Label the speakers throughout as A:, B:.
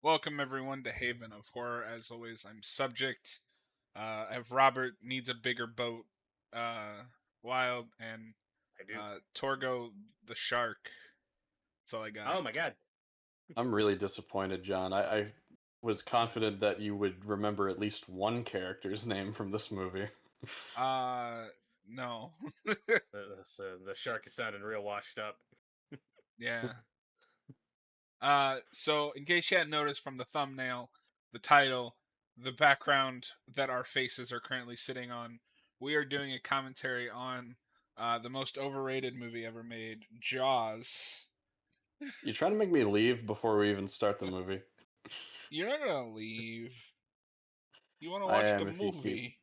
A: Welcome everyone to Haven of Horror. As always, I'm Subject. If Robert needs a bigger boat, Wild, and
B: I do.
A: Torgo the shark. That's all I got.
B: Oh my god.
C: I'm really disappointed, John. I was confident that you would remember at least one character's name from this movie.
A: No.
B: The shark is sounding real washed up.
A: Yeah. So in case you hadn't noticed from the thumbnail, the title, the background that our faces are currently sitting on, we are doing a commentary on the most overrated movie ever made, Jaws.
C: You trying to make me leave before we even start the movie?
A: You're not gonna leave. You want to
C: I
A: watch the
C: am if you keep
A: movie?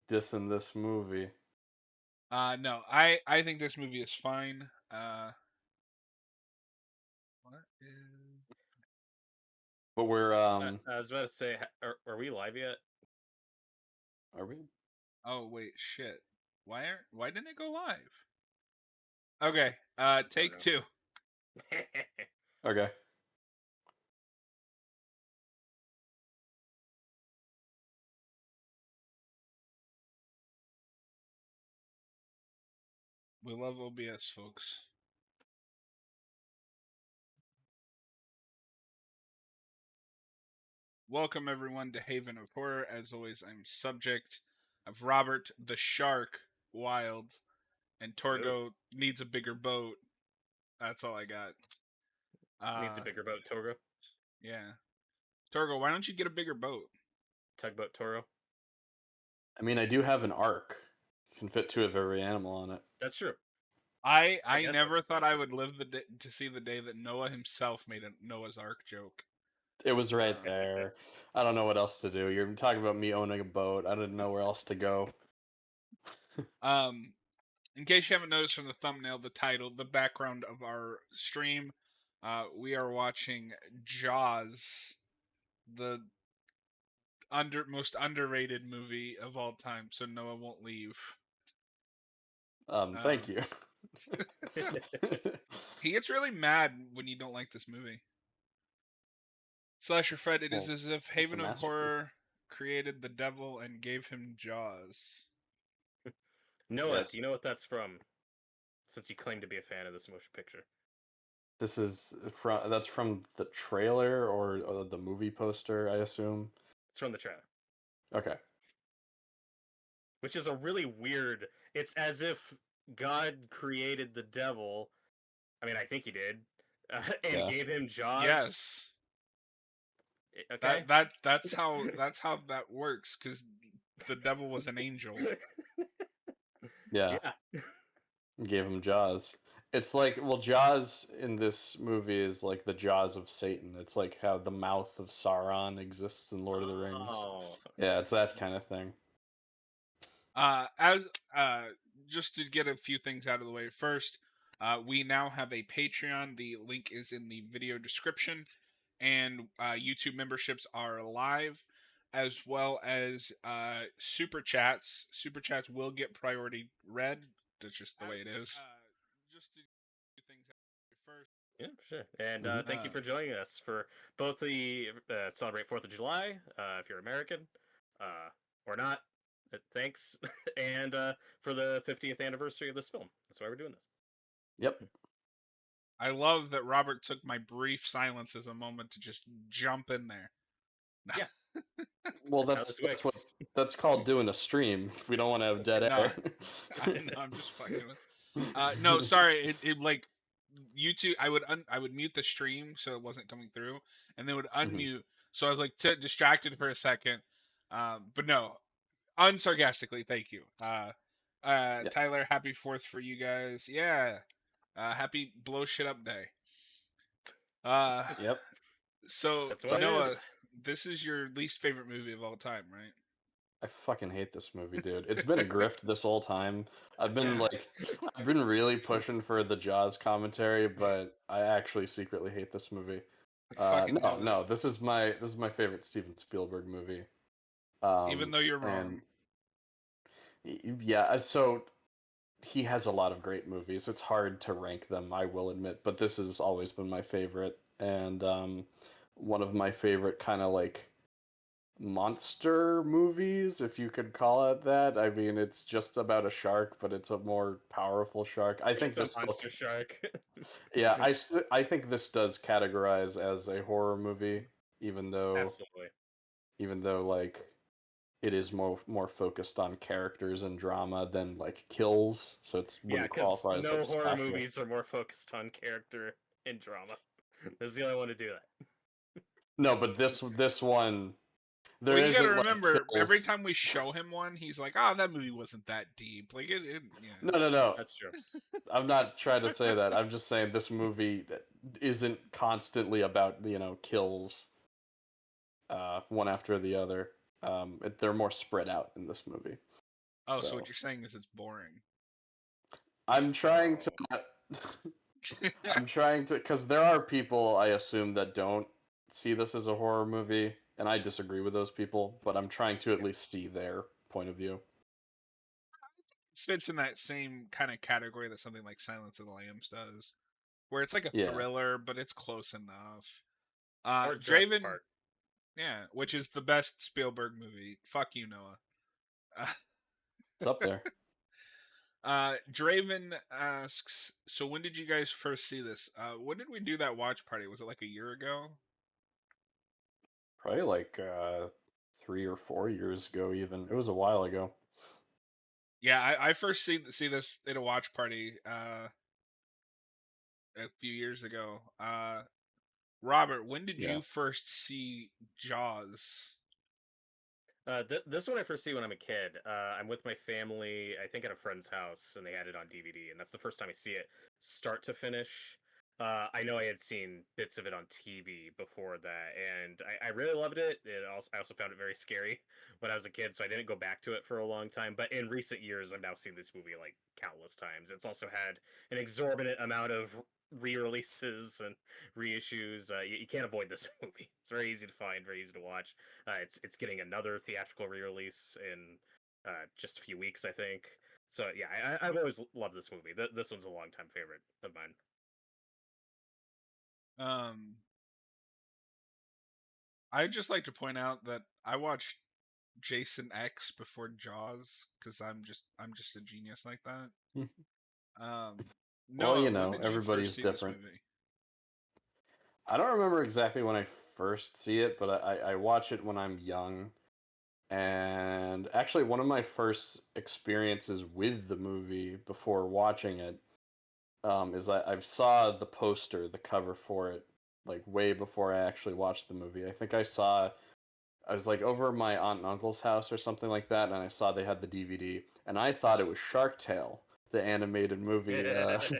C: dissing this movie.
A: No, I think this movie is fine. What is?
C: But we're
B: I was about to say, are we live yet?
C: are we?
A: Oh wait, shit. Why didn't it go live? Okay, take
B: know.
A: two.
C: Okay.
A: We love OBS, folks. Welcome everyone to Haven of Horror. As always, I'm Subject of Robert the Shark Wild, and Torgo needs a bigger boat. That's all I got.
B: Needs a bigger boat, Torgo.
A: Yeah. Torgo, why don't you get a bigger boat?
B: Tugboat Toro.
C: I mean, I do have an ark. You can fit two of every animal on it.
B: That's true.
A: I
B: guess
A: never
B: that's
A: thought I
B: impressive.
A: would live to see the day that Noah himself made a Noah's Ark joke.
C: It was right there. I don't know what else to do. You're talking about me owning a boat. I didn't know where else to go.
A: In case you haven't noticed from the thumbnail, the title, the background of our stream, we are watching Jaws, the most underrated movie of all time. So Noah won't leave.
C: Thank you.
A: He gets really mad when you don't like this movie. Slasher Fred, it is
C: Well,
A: as if
C: it's a
A: Haven of
C: masterpiece.
A: Horror created the devil and gave him Jaws.
B: Noah,
C: Yes.
B: do you know what that's from? Since you claim to be a fan of this motion picture.
C: This is that's from the trailer or the movie poster, I assume.
B: It's from the trailer.
C: Okay.
B: Which is a really weird. It's as if God created the devil. I mean, I think he did, and gave him Jaws.
A: Yes.
B: Okay.
A: That's how that works, because the devil was an angel.
C: Yeah. Gave him Jaws. It's like, well, Jaws in this movie is like the Jaws of Satan. It's like how the mouth of Sauron exists in Lord of the Rings.
B: Oh.
C: Yeah, it's that kind of thing.
A: As just to get a few things out of the way. First, we now have a Patreon. The link is in the video description, and YouTube memberships are live, as well as super chats. Super chats will get priority read. That's just the way it is. Just to do things out of the way first.
B: Yeah, sure. And thank you for joining us for both the celebrate 4th of July, if you're American, or not. Thanks, and for the 50th anniversary of this film. That's why we're doing this.
C: Yep.
A: I love that Robert took my brief silence as a moment to just jump in there.
B: Yeah.
C: Well, that's called doing a stream. If we don't want to have dead air.
A: I'm just fucking with. No, sorry. It like YouTube. I would mute the stream so it wasn't coming through, and then would unmute. So I was like distracted for a second. But no, unsarcastically, thank you. Tyler, happy 4th for you guys. Yeah. Happy blow shit up day.
C: Yep.
A: So
B: That's what
A: Noah,
B: it is.
A: this is your least favorite movie of all time, right?
C: I fucking hate this movie, dude. It's been a grift this whole time. I've been really pushing for the Jaws commentary, but I actually secretly hate this movie. No, this is my favorite Steven Spielberg movie.
A: Even though you're wrong.
C: Yeah, so he has a lot of great movies. It's hard to rank them, I will admit, but this has always been my favorite. And one of my favorite kind of like monster movies, if you could call it that. I mean, it's just about a shark, but it's a more powerful shark. I think
B: It's a
C: this still,
B: monster shark.
C: yeah, I think this does categorize as a horror movie, even though
B: Absolutely.
C: like it is more focused on characters and drama than like kills, so it's
B: Yeah,
C: wouldn't
B: because
C: qualify as like
B: no
C: a
B: horror
C: slasher.
B: movies are more focused on character and drama. This is the only one to do that.
C: No, but this one
A: Well,
C: there
A: you got to
C: isn't like
A: remember, every
C: kills.
A: time we show him one, he's like, "Oh, that movie wasn't that deep." Like yeah.
C: No.
B: That's true.
C: I'm not trying to say that. I'm just saying this movie isn't constantly about, kills one after the other. They're more spread out in this movie.
A: Oh, so what
C: So
A: you're saying is it's boring.
C: I'm trying to
B: Oh.
C: not, I'm trying to, because there are people I assume that don't see this as a horror movie, and I disagree with those people, but I'm trying to at least see their point of view.
A: Fits in that same kind of category that something like Silence of the Lambs does, where it's like a
C: Yeah,
A: thriller, but it's close enough.
B: Or Jurassic
A: Draven,
B: Park.
A: yeah, which is the best Spielberg movie. Fuck you, Noah.
C: it's up there.
A: Draven asks, so when did you guys first see this? When did we do that watch party? Was it like a year ago?
C: Probably like 3 or 4 years ago, even. It was a while ago.
A: Yeah, I first see this at a watch party a few years ago. Robert, when did
C: Yeah.
A: you first see Jaws?
B: This one I first see when I'm a kid. I'm with my family, I think at a friend's house, and they had it on DVD, and that's the first time I see it start to finish. I know I had seen bits of it on TV before that, and I really loved it. I also found it very scary when I was a kid, so I didn't go back to it for a long time. But in recent years, I've now seen this movie like countless times. It's also had an exorbitant amount of re-releases and reissues. You can't avoid this movie. It's very easy to find, very easy to watch. It's getting another theatrical re-release in just a few weeks, I think. So yeah, I've always loved this movie. This one's a longtime favorite of mine.
A: Um, I'd just like to point out that I watched Jason X before Jaws because I'm just a genius like that. Um,
C: Well,
A: Noah, when did you first
C: everybody's
A: see this
C: different.
A: movie?
C: I don't remember exactly when I first see it, but I watch it when I'm young. And actually, one of my first experiences with the movie before watching it is I saw the poster, the cover for it, like way before I actually watched the movie. I was like over at my aunt and uncle's house or something like that, and I saw they had the DVD, and I thought it was Shark Tale, the animated movie for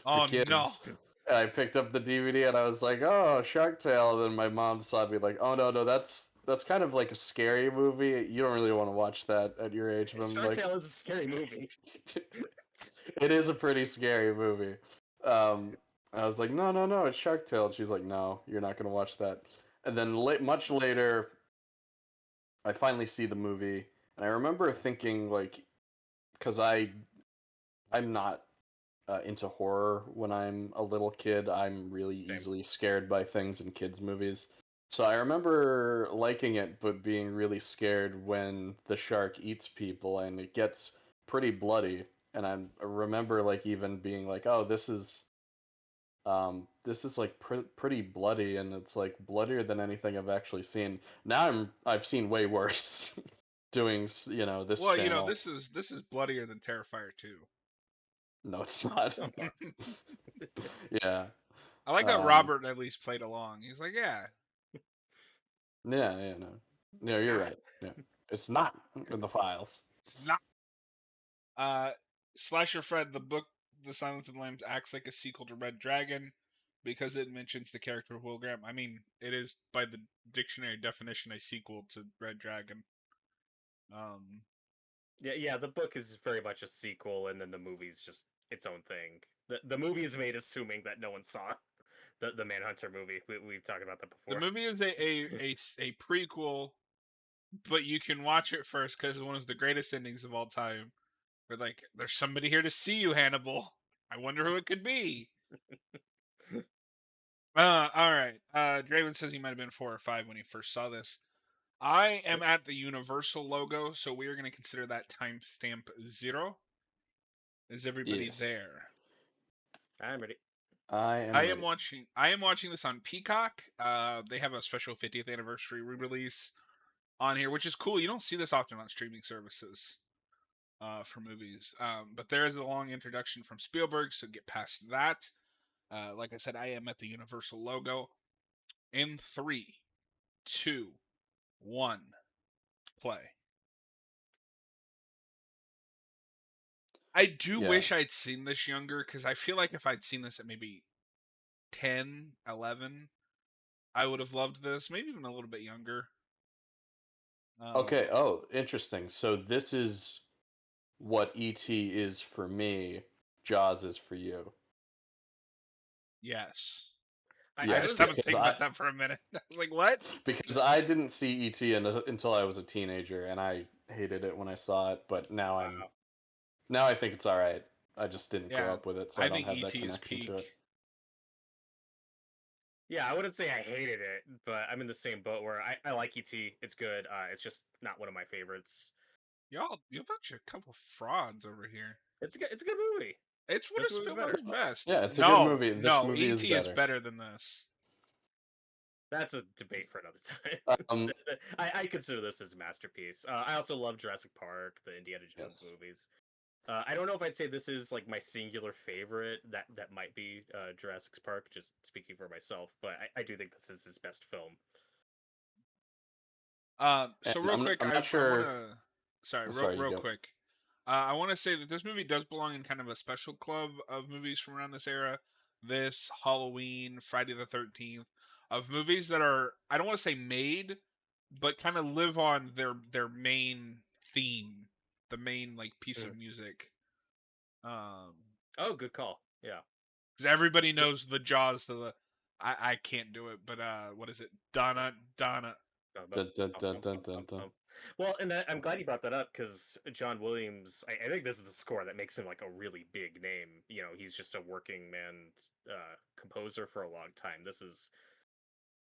A: Oh no!
C: kids. And I picked up the DVD and I was like, "Oh, Shark Tale." And then my mom saw me like, "Oh no, that's kind of like a scary movie. You don't really want to watch that at your age." But I'm
B: Shark
C: like,
B: Tale is a scary movie.
C: it is a pretty scary movie. I was like, no, it's Shark Tale. And she's like, "No, you're not gonna watch that." And then much later, I finally see the movie, and I remember thinking like, because I'm not into horror when I'm a little kid. I'm really
B: Same.
C: easily scared by things in kids' movies. So I remember liking it, but being really scared when the shark eats people, and it gets pretty bloody. And I remember like even being like, "Oh, this is like pretty bloody, and it's like bloodier than anything I've actually seen." Now I've seen way worse doing this
A: Well,
C: channel.
A: this is bloodier than Terrifier 2.
C: No, it's not.
B: Come on.
C: Yeah.
A: I like that
C: Um,
A: Robert at least played along. He's like, yeah,
C: yeah, no,
B: It's
C: you're
B: not.
C: right. Yeah, it's not in the files.
A: it's not. Uh, Slasher Fred, the book, The Silence of the Lambs, acts like a sequel to Red Dragon because it mentions the character of Will Graham. I mean, it is by the dictionary definition a sequel to Red Dragon. Um,
B: Yeah. The book is very much a sequel, and then the movie's just its own thing. The movie is made assuming that no one saw the Manhunter movie. We've talked about that
A: the
B: before.
A: movie is a prequel, but you can watch it first because it's one of the greatest endings of all time. Where like, there's somebody here to see you, Hannibal. I wonder who it could be. All right. Draven says he might have been 4 or 5 when he first saw this. I am at the Universal logo, so we are going to consider that timestamp 0. Is everybody
C: Yes.
A: there?
B: I'm ready.
C: I am ready.
A: I am watching this on Peacock. They have a special 50th anniversary re-release on here, which is cool. You don't see this often on streaming services for movies. But there is a long introduction from Spielberg, so get past that. Like I said, I am at the Universal logo. In 3, 2, 1, play. I do wish
C: Yes.
A: I'd seen this younger, because I feel like if I'd seen this at maybe 10, 11, I would have loved this. Maybe even a little bit younger.
C: Okay. Oh, interesting. So this is what E.T. is for me. Jaws is for you.
A: Yes.
C: Yes,
A: I just haven't
C: because
A: think about that for a minute. I was like, what?
C: Because I didn't see E.T. until I was a teenager, and I hated it when I saw it. But now I think it's all right. I just didn't grow
A: Yeah,
C: up with it, so I
A: I
C: don't
A: think
C: have that
A: E.T. is
C: connection to
A: peak.
C: it.
B: Yeah, I wouldn't say I hated it, but I'm in the same boat where I like E.T. It's good. It's just not one of my favorites.
A: Y'all, you're a bunch of couple frauds over here.
B: It's a good movie.
A: It's one
B: This
A: of
B: movie's better.
A: Spielberg's best.
C: Yeah, it's a good movie. This
A: No,
C: movie is
A: E.T. is
C: better.
A: better than this.
B: That's a debate for another time. I consider this as a masterpiece. I also love Jurassic Park, the Indiana Jones movies. I don't know if I'd say this is like my singular favorite. That might be Jurassic Park, just speaking for myself. But I do think this is his best film.
A: So real quick,
C: I'm not
A: I
C: sure.
A: want to. Sorry,
C: Sorry, you
A: real
C: go.
A: quick. I want to say that this movie does belong in kind of a special club of movies from around this era. This Halloween, Friday the 13th, of movies that are, I don't want to say made, but kind of live on their main theme, the main like piece of music.
B: Oh, good call. Yeah.
A: Because everybody knows the Jaws. I can't do it, but what is it? Donna.
C: Dun, dun, dun, dun, dun, dun.
B: Well, and I'm glad you brought that up because John Williams, I think this is the score that makes him like a really big name. You know, he's just a working man composer for a long time. This is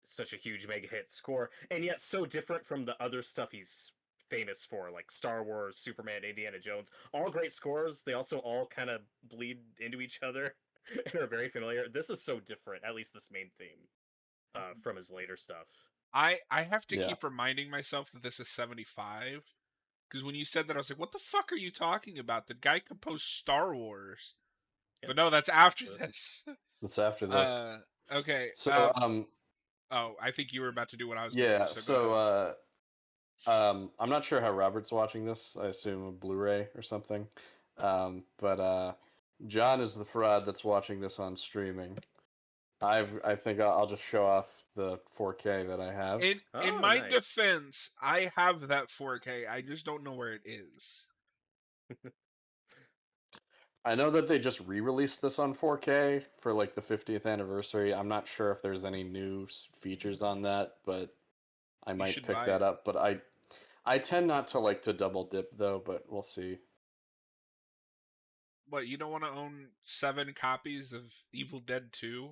B: such a huge mega hit score, and yet so different from the other stuff he's famous for, like Star Wars, Superman, Indiana Jones. All great scores. They also all kind of bleed into each other and are very familiar. This is so different, at least this main theme, from his later stuff.
A: I have to keep reminding myself that this is 75, because when you said that, I was like, what the fuck are you talking about? The guy composed Star Wars. But no, that's after this.
C: That's after this.
A: Okay.
C: So
A: oh, I think you were about to do what I was
C: yeah.
A: going to do, so go ahead.
C: I'm not sure how Robert's watching this. I assume a Blu-ray or something. But John is the fraud that's watching this on streaming. I think I'll just show off the 4K that I have.
A: In my defense, I have that 4K. I just don't know where it is.
C: I know that they just re-released this on 4K for like the 50th anniversary. I'm not sure if there's any new features on that, but I might pick that up. But I tend not to like to double dip though, but we'll see.
A: What, you don't want to own 7 copies of Evil Dead 2?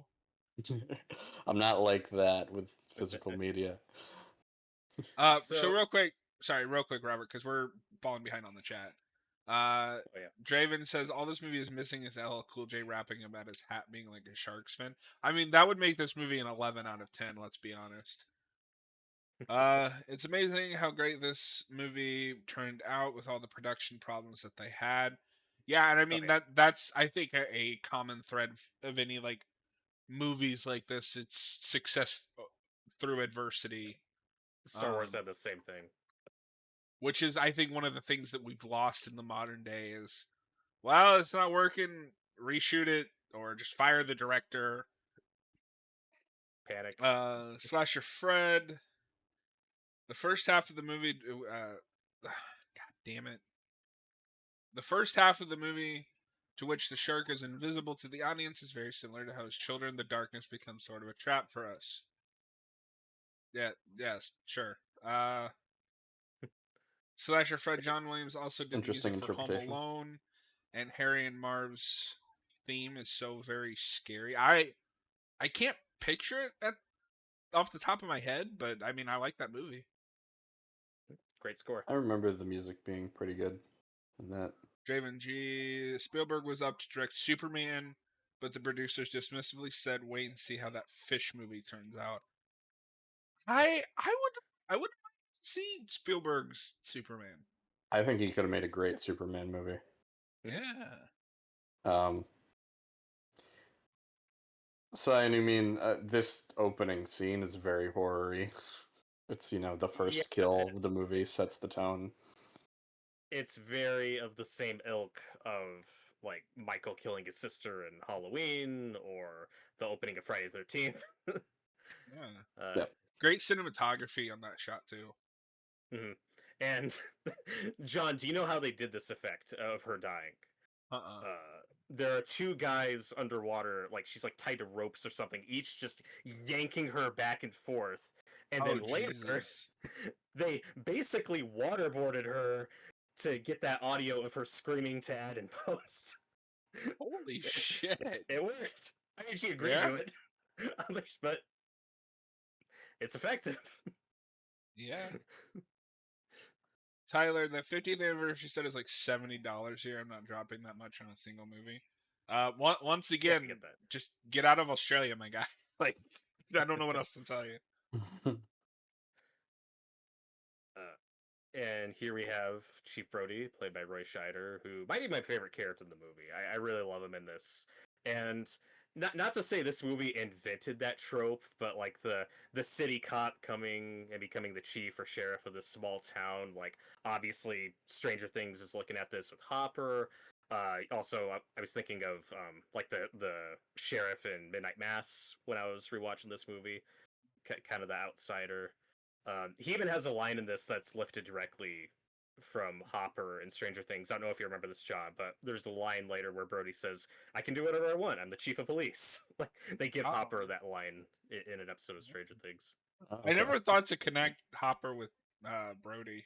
C: I'm not like that with physical media.
A: So real quick, Robert, because we're falling behind on the chat. Draven says all this movie is missing is LL Cool J rapping about his hat being like a Sharks fan. I mean, that would make this movie an 11 out of 10. Let's be honest. It's amazing how great this movie turned out with all the production problems that they had. Yeah, and I mean that's I think a common thread of any like movies like this. It's success through adversity.
B: Star Wars said the same thing.
A: Which is, I think, one of the things that we've lost in the modern day is, well, it's not working, reshoot it, or just fire the director.
B: Panic.
A: Slasher Fred. The first half of the movie, God damn it. The first half of the movie, to which the shark is invisible to the audience, is very similar to how as children, the darkness becomes sort of a trap for us. Yeah, yes, sure. Slasher Fred John Williams also did the music for Home Alone, and Harry and Marv's theme is so very scary. I can't picture it off the top of my head, but I mean, I like that movie.
B: Great score.
C: I remember the music being pretty good in that.
A: Draven G. Spielberg was up to direct Superman, but the producers dismissively said, "Wait and see how that fish movie turns out." I would like to see Spielberg's Superman.
C: I think he could have made a great Superman movie.
A: Yeah.
C: So I mean, this opening scene is very horror-y. It's, the first kill of the movie sets the tone.
B: It's very of the same ilk of like Michael killing his sister in Halloween or the opening of Friday the 13th.
A: Yeah.
C: Yep.
A: Great cinematography on that shot too.
B: Mm-hmm. And John, do you know how they did this effect of her dying? There are two guys underwater, like she's like tied to ropes or something, each just yanking her back and forth. And then later,
A: Jesus.
B: they basically waterboarded her to get that audio of her screaming to add in post.
A: Holy shit.
B: It worked. I mean, she agreed to it. But it's effective.
A: Yeah. Tyler, the 50th anniversary set is like $70 here. I'm not dropping that much on a single movie. Once again, just get out of Australia, my guy. Like, I don't know what else to tell you.
B: And here we have Chief Brody, played by Roy Scheider, who might be my favorite character in the movie. I really love him in this. And not to say this movie invented that trope, but like the city cop coming and becoming the chief or sheriff of this small town. Like obviously, Stranger Things is looking at this with Hopper. Also, I was thinking of like the sheriff in Midnight Mass when I was rewatching this movie, kind of the outsider. He even has a line in this that's lifted directly from Hopper in Stranger Things. I don't know if you remember this, John, but there's a line later where Brody says, "I can do whatever I want. I'm the chief of police." Like they give Hopper that line in an episode of Stranger Things.
A: Okay. I never thought to connect Hopper with Brody.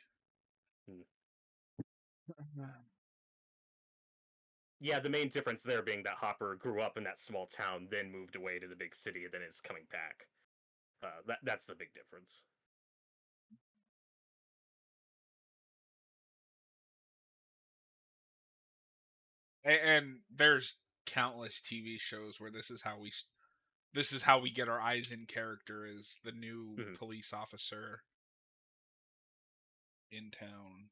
B: Yeah, the main difference there being that Hopper grew up in that small town, then moved away to the big city, and then is coming back. That's the big difference.
A: And there's countless TV shows where this is how we get our eyes in character as the new police officer in town.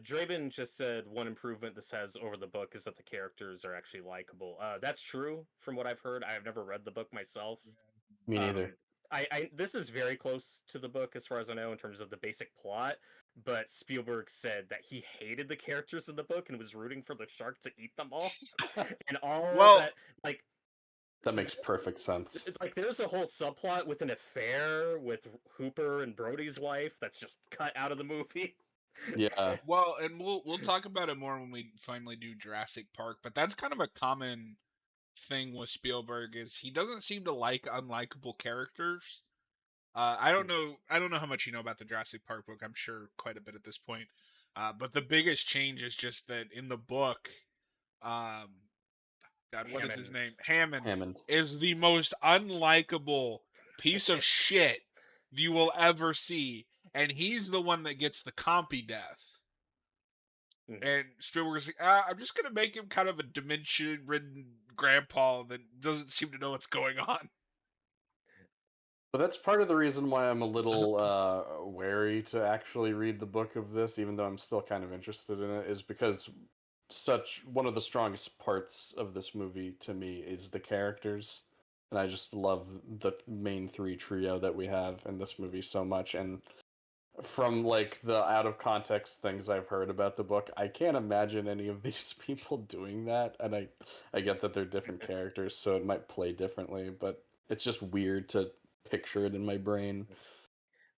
B: Draven just said one improvement this has over the book is that the characters are actually likable. That's true from what I've heard. I have never read the book myself.
C: Me neither.
B: This is very close to the book as far as I know in terms of the basic plot, but Spielberg said that he hated the characters in the book and was rooting for the shark to eat them all. And all that, like...
C: That makes perfect sense.
B: Like, there's a whole subplot with an affair with Hooper and Brody's wife that's just cut out of the movie.
C: Yeah.
A: Well, and we'll talk about it more when we finally do Jurassic Park, but that's kind of a common thing with Spielberg is he doesn't seem to like unlikable characters. I don't know how much you know about the Jurassic Park book. I'm sure quite a bit at this point. But the biggest change is just that in the book, God, what is his name? Hammond is the most unlikable piece of shit you will ever see, and he's the one that gets the compy death. And Spielberg's like, I'm just gonna make him kind of a dementia-ridden grandpa that doesn't seem to know what's going on.
C: But that's part of the reason why I'm a little wary to actually read the book of this, even though I'm still kind of interested in it, is because one of the strongest parts of this movie to me is the characters. And I just love the main three trio that we have in this movie so much. And from like the out of context things I've heard about the book, I can't imagine any of these people doing that. And I get that they're different characters, so it might play differently, but it's just weird to picture it in my brain.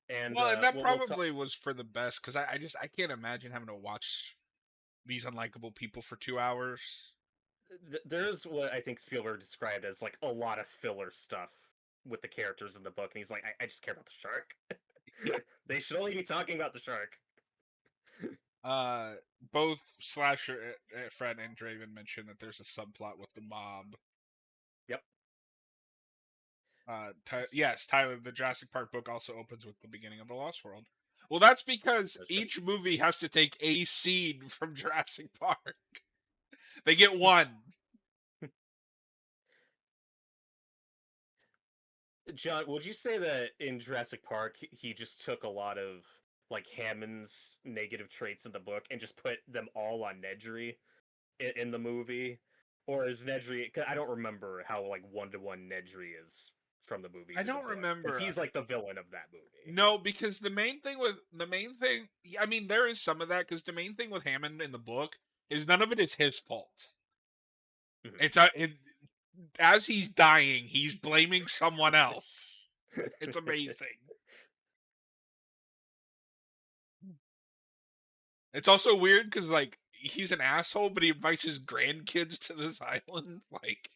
A: And that probably was for the best, because I can't imagine having to watch these unlikable people for 2 hours.
B: there's what I think Spielberg described as like a lot of filler stuff with the characters in the book, and he's like, I just care about the shark. They should only be talking about the shark.
A: Both Slasher, Fred, and Draven mentioned that there's a subplot with the mob.
B: Yep.
A: Yes, Tyler, the Jurassic Park book also opens with the beginning of the Lost World. Well, that's because each movie has to take a scene from Jurassic Park. They get one.
B: John, would you say that in Jurassic Park he just took a lot of like Hammond's negative traits in the book and just put them all on Nedry in the movie, or is Nedry? 'Cause I don't remember how like 1-to-1 Nedry is from the movie.
A: I
B: to the
A: don't
B: book,
A: remember.
B: 'cause he's like the villain of that movie.
A: No, because the main thing, I mean, there is some of that because the main thing with Hammond in the book is none of it is his fault.
B: Mhm.
A: As he's dying, he's blaming someone else. It's amazing. It's also weird because like he's an asshole, but he invites his grandkids to this island. Like,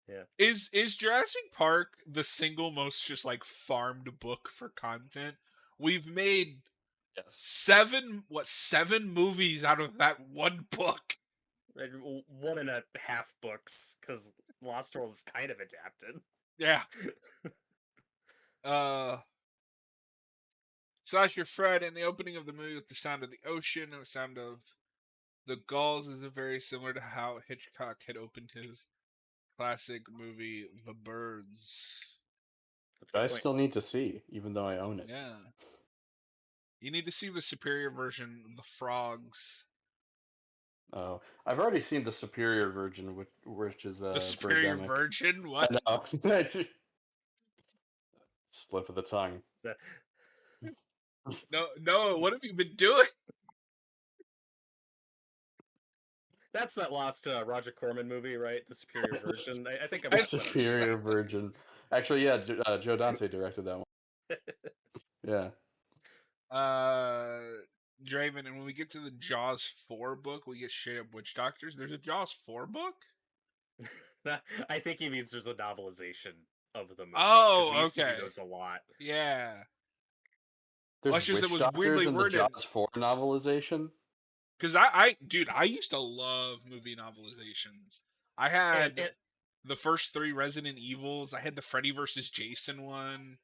B: Yeah.
A: is Jurassic Park the single most just like farmed book for content? We've made
C: Yes.
A: seven movies out of that one book.
B: 1.5 books, because Lost World is kind of adapted.
A: Yeah. Slasher Fred in the opening of the movie with the sound of the ocean and the sound of the gulls is very similar to how Hitchcock had opened his classic movie The Birds.
C: I still need to see, even though I own it.
A: Yeah. You need to see the superior version, The Frogs.
C: Oh, I've already seen the superior version, which is
A: The superior
C: Birdemic.
A: version? What?
C: I know. Slip of the tongue.
A: No, what have you been doing?
B: That's that lost Roger Corman movie, right? The superior version. I think
C: The superior version. Actually, yeah, Joe Dante directed that one. Yeah.
A: Draven, and when we get to the Jaws 4 book, we get straight up witch doctors. There's a Jaws 4 book?
B: I think he means there's a novelization of the movie.
A: Oh,
B: we used
A: okay.
B: to do those a lot.
A: Yeah.
C: There's
A: Witch
C: Witch
A: was
C: Doctors
A: weirdly
C: in the
A: worded.
C: Jaws 4 novelization.
A: Because I used to love movie novelizations. I had the first 3 Resident Evils. I had the Freddy vs. Jason one.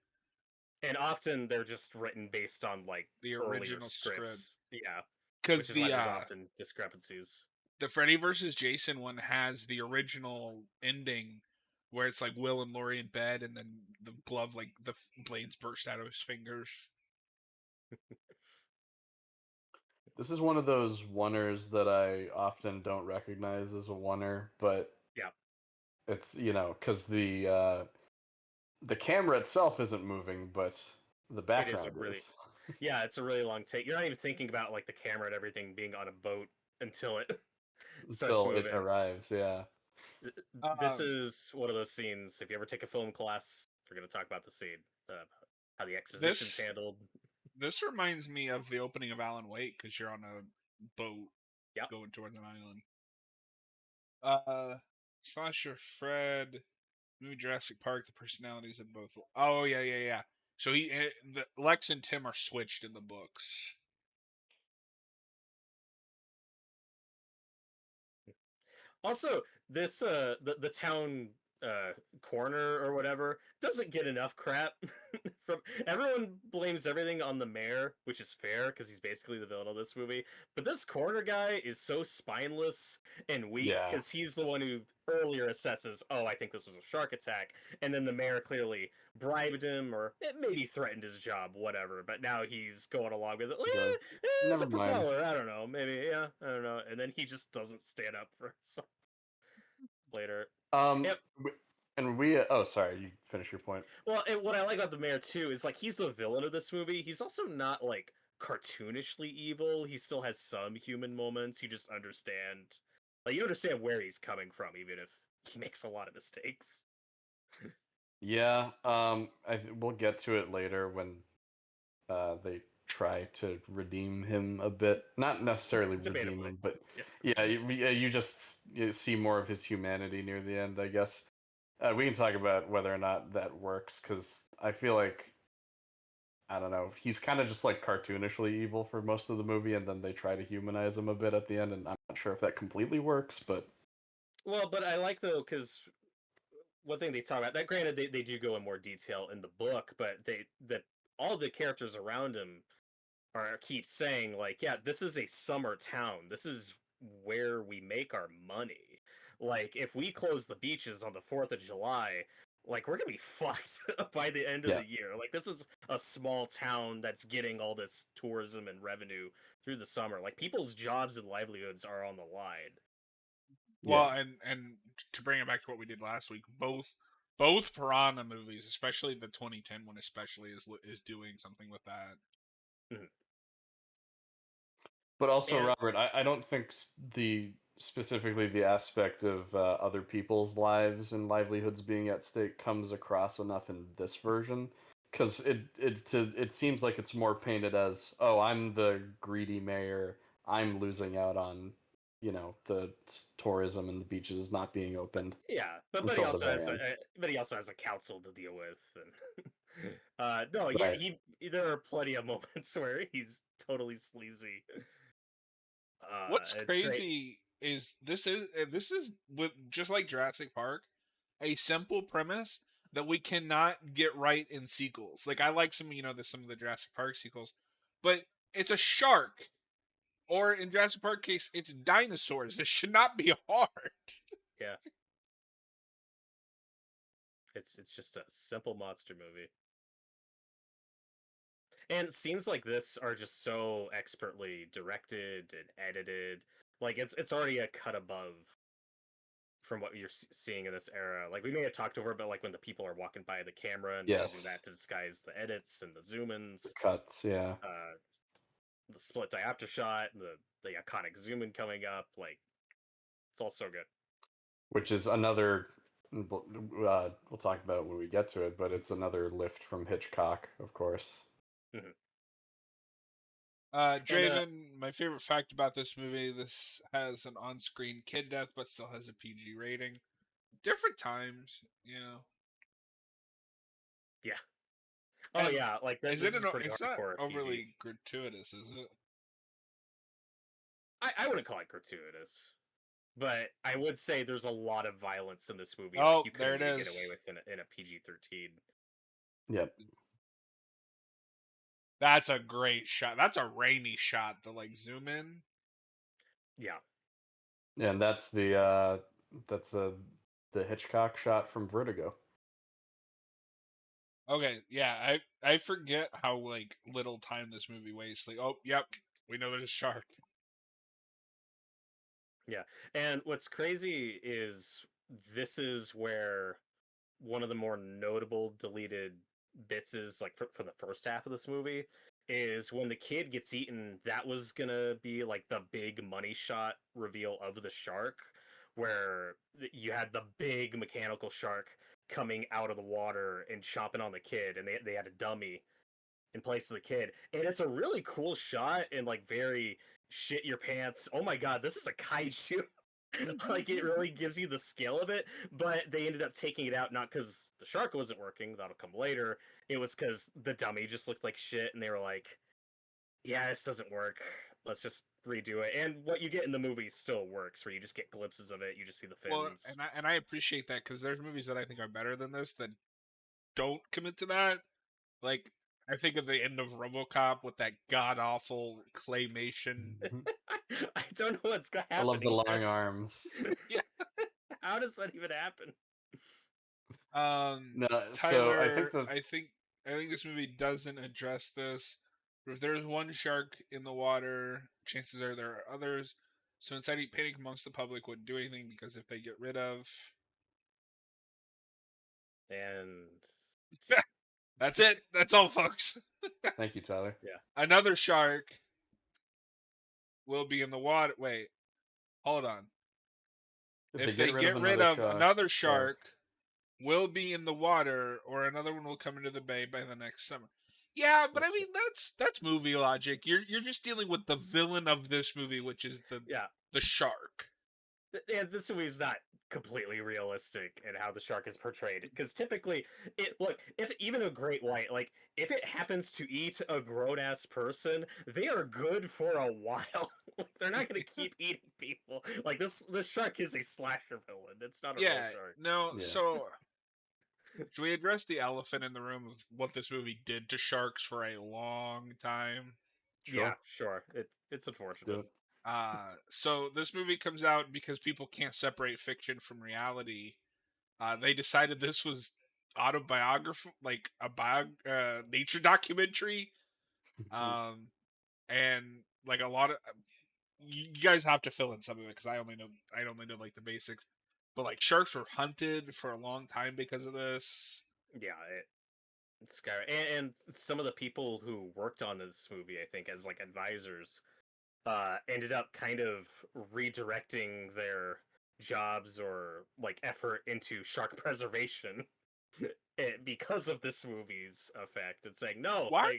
B: And often they're just written based on like
A: The original
B: scripts. Yeah.
A: Because
B: why there's often discrepancies.
A: The Freddy vs. Jason one has the original ending where it's like Will and Laurie in bed and then the glove, like the blades burst out of his fingers.
C: This is one of those oneers that I often don't recognize as a oneer, but
B: yeah,
C: it's, because the camera itself isn't moving, but the background is.
B: Yeah, it's a really long take. You're not even thinking about like the camera and everything being on a boat until it starts moving.
C: It arrives. Yeah.
B: This is one of those scenes. If you ever take a film class, we're going to talk about the scene, how the exposition's handled.
A: This reminds me of the opening of Alan Wake because you're on a boat going towards an island. Slasher Fred, movie Jurassic Park, the personalities of both. Oh yeah. So Lex and Tim are switched in the books.
B: Also, this the town corner or whatever doesn't get enough crap. From everyone blames everything on the mayor, which is fair because he's basically the villain of this movie. But this corner guy is so spineless and weak because he's the one who earlier assesses, oh, I think this was a shark attack, and then the mayor clearly bribed him or it maybe threatened his job, whatever. But now he's going along with it. It's a propeller. I don't know. Maybe I don't know. And then he just doesn't stand up for himself later.
C: And we sorry, you finish your point.
B: Well, and what I like about the mayor too is like he's the villain of this movie. He's also not like cartoonishly evil. He still has some human moments. You just understand, like you understand where he's coming from, even if he makes a lot of mistakes.
C: Yeah, we'll get to it later when they try to redeem him a bit. Not necessarily redeem him, but yeah, you see more of his humanity near the end, I guess. We can talk about whether or not that works, because I feel like, I don't know, he's kind of just like cartoonishly evil for most of the movie, and then they try to humanize him a bit at the end, and I'm not sure if that completely works, but...
B: Well, but I like, though, because one thing they talk about, that granted they do go in more detail in the book, but all the characters around him keep saying, like, yeah, this is a summer town. This is where we make our money. Like, if we close the beaches on the 4th of July, like, we're gonna be fucked by the end of the year. Like, this is a small town that's getting all this tourism and revenue through the summer. Like, people's jobs and livelihoods are on the line.
A: Well, and to bring it back to what we did last week, both Piranha movies, especially the 2010 one, especially is doing something with that.
B: Mm-hmm.
C: But also, Robert, I don't think specifically the aspect of other people's lives and livelihoods being at stake comes across enough in this version, because it seems like it's more painted as, oh, I'm the greedy mayor, I'm losing out on, the tourism and the beaches not being opened.
B: Yeah, but he also has a council to deal with, and no, yeah,
C: right.
B: there are plenty of moments where he's totally sleazy.
A: What's crazy is this is with, just like Jurassic Park, a simple premise that we cannot get right in sequels. Like, I like some of the Jurassic Park sequels, but it's a shark, or in Jurassic Park case, it's dinosaurs. This should not be hard.
B: Yeah, it's just a simple monster movie. And scenes like this are just so expertly directed and edited. Like, it's already a cut above from what you're seeing in this era. Like, we may have talked over, but like when the people are walking by the camera and using that to disguise the edits and the zoom-ins,
C: the cuts, yeah,
B: the split diopter shot, the iconic zoom in coming up, like, it's all so good.
C: Which is another. We'll talk about it when we get to it, but it's another lift from Hitchcock, of course.
B: Mm-hmm.
A: Draven, my favorite fact about this movie: this has an on-screen kid death, but still has a PG rating. Different times,
B: Yeah. Oh, and yeah, like this is pretty
A: it's
B: hardcore.
A: Not overly PG. Gratuitous, is it?
B: I wouldn't call it gratuitous, but I would say there's a lot of violence in this movie.
A: Oh,
B: like you couldn't
A: really
B: get away with in a PG-13.
C: Yep.
A: That's a great shot. That's a rainy shot to like zoom in.
B: Yeah.
C: Yeah, and that's the Hitchcock shot from Vertigo.
A: Okay, yeah, I forget how like little time this movie wastes. Like, oh, yep, we know there's a shark.
B: Yeah, and what's crazy is this is where one of the more notable deleted bits is, like, for the first half of this movie, is when the kid gets eaten. That was gonna be like the big money shot reveal of the shark, where you had the big mechanical shark coming out of the water and chomping on the kid, and they had a dummy in place of the kid, and it's a really cool shot and like very shit your pants. Oh my god, this is a kaiju. Like, it really gives you the scale of it, but they ended up taking it out not because the shark wasn't working, that'll come later. It was because the dummy just looked like shit, and they were like, yeah, this doesn't work, let's just redo it. And what you get in the movie still works, where you just get glimpses of it, you just see the fins.
A: Well, and I appreciate that, because there's movies that I think are better than this that don't commit to that. Like, I think of the end of RoboCop with that god awful claymation.
B: I don't know what's happening.
C: I love the long arms.
A: Yeah.
B: How does that even happen?
C: No,
A: Tyler,
C: so
A: I think this movie doesn't address this. If there's one shark in the water, chances are there are others. So inciting panic amongst the public wouldn't do anything, because if they get rid of,
B: and
A: that's it. That's all, folks.
C: Thank you, Tyler.
B: Yeah.
A: Another shark will be in the water. Wait, hold on. If they get rid of another shark, will be in the water, or another one will come into the bay by the next summer. Yeah, but I mean that's movie logic. You're just dealing with the villain of this movie, which is the shark.
B: And this movie is not completely realistic in how the shark is portrayed, because typically if even a great white, like, if it happens to eat a grown-ass person, they are good for a while. Like, they're not going to keep eating people. Like, this shark is a slasher villain. It's not a real shark.
A: No,
C: Yeah.
A: so should we address the elephant in the room of what this movie did to sharks for a long time?
C: Sure.
B: Yeah, sure. It's unfortunate.
A: So this movie comes out because people can't separate fiction from reality. They decided this was autobiography, like a nature documentary, and like a lot of you guys have to fill in some of it because I only know like the basics. But like sharks were hunted for a long time because of this.
B: Yeah, it's scary. And some of the people who worked on this movie, I think, as like advisors, ended up kind of redirecting their jobs or like effort into shark preservation because of this movie's effect, and saying no,
A: Why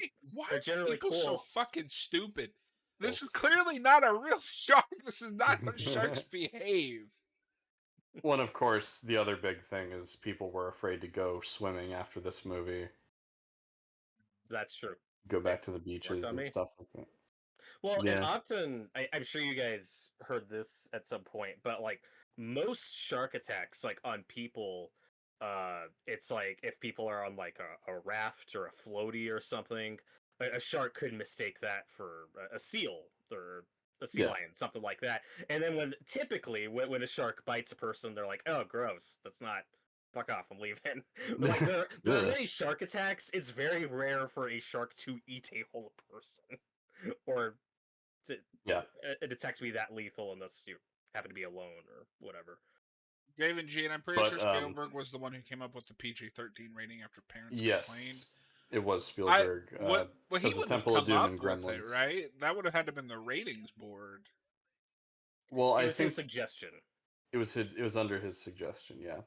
B: they're
A: are
B: generally
A: people
B: cool.
A: so fucking stupid? This is clearly not a real shark. This is not how sharks behave.
C: Well, of course, the other big thing is people were afraid to go swimming after this movie.
B: That's true.
C: Go back to the beaches and stuff like that.
B: Well, and often, I'm sure you guys heard this at some point, but like most shark attacks, like on people, it's like if people are on like a raft or a floaty or something, a shark could mistake that for a seal or a sea lion, something like that. And then when a shark bites a person, they're like, "Oh, gross! That's not." Fuck off! I'm leaving. But like there are many shark attacks. It's very rare for a shark to eat a whole person, or an attack to be that lethal unless you happen to be alone or whatever.
A: Dave and Gene, I'm pretty sure Spielberg was the one who came up with the PG-13 rating after parents complained.
C: It was Spielberg.
A: He would have
C: Temple of Doom and
A: with
C: Gremlins,
A: it, right? That would have had to been the ratings board.
C: Well,
B: it was his suggestion.
C: It was under his suggestion, yeah.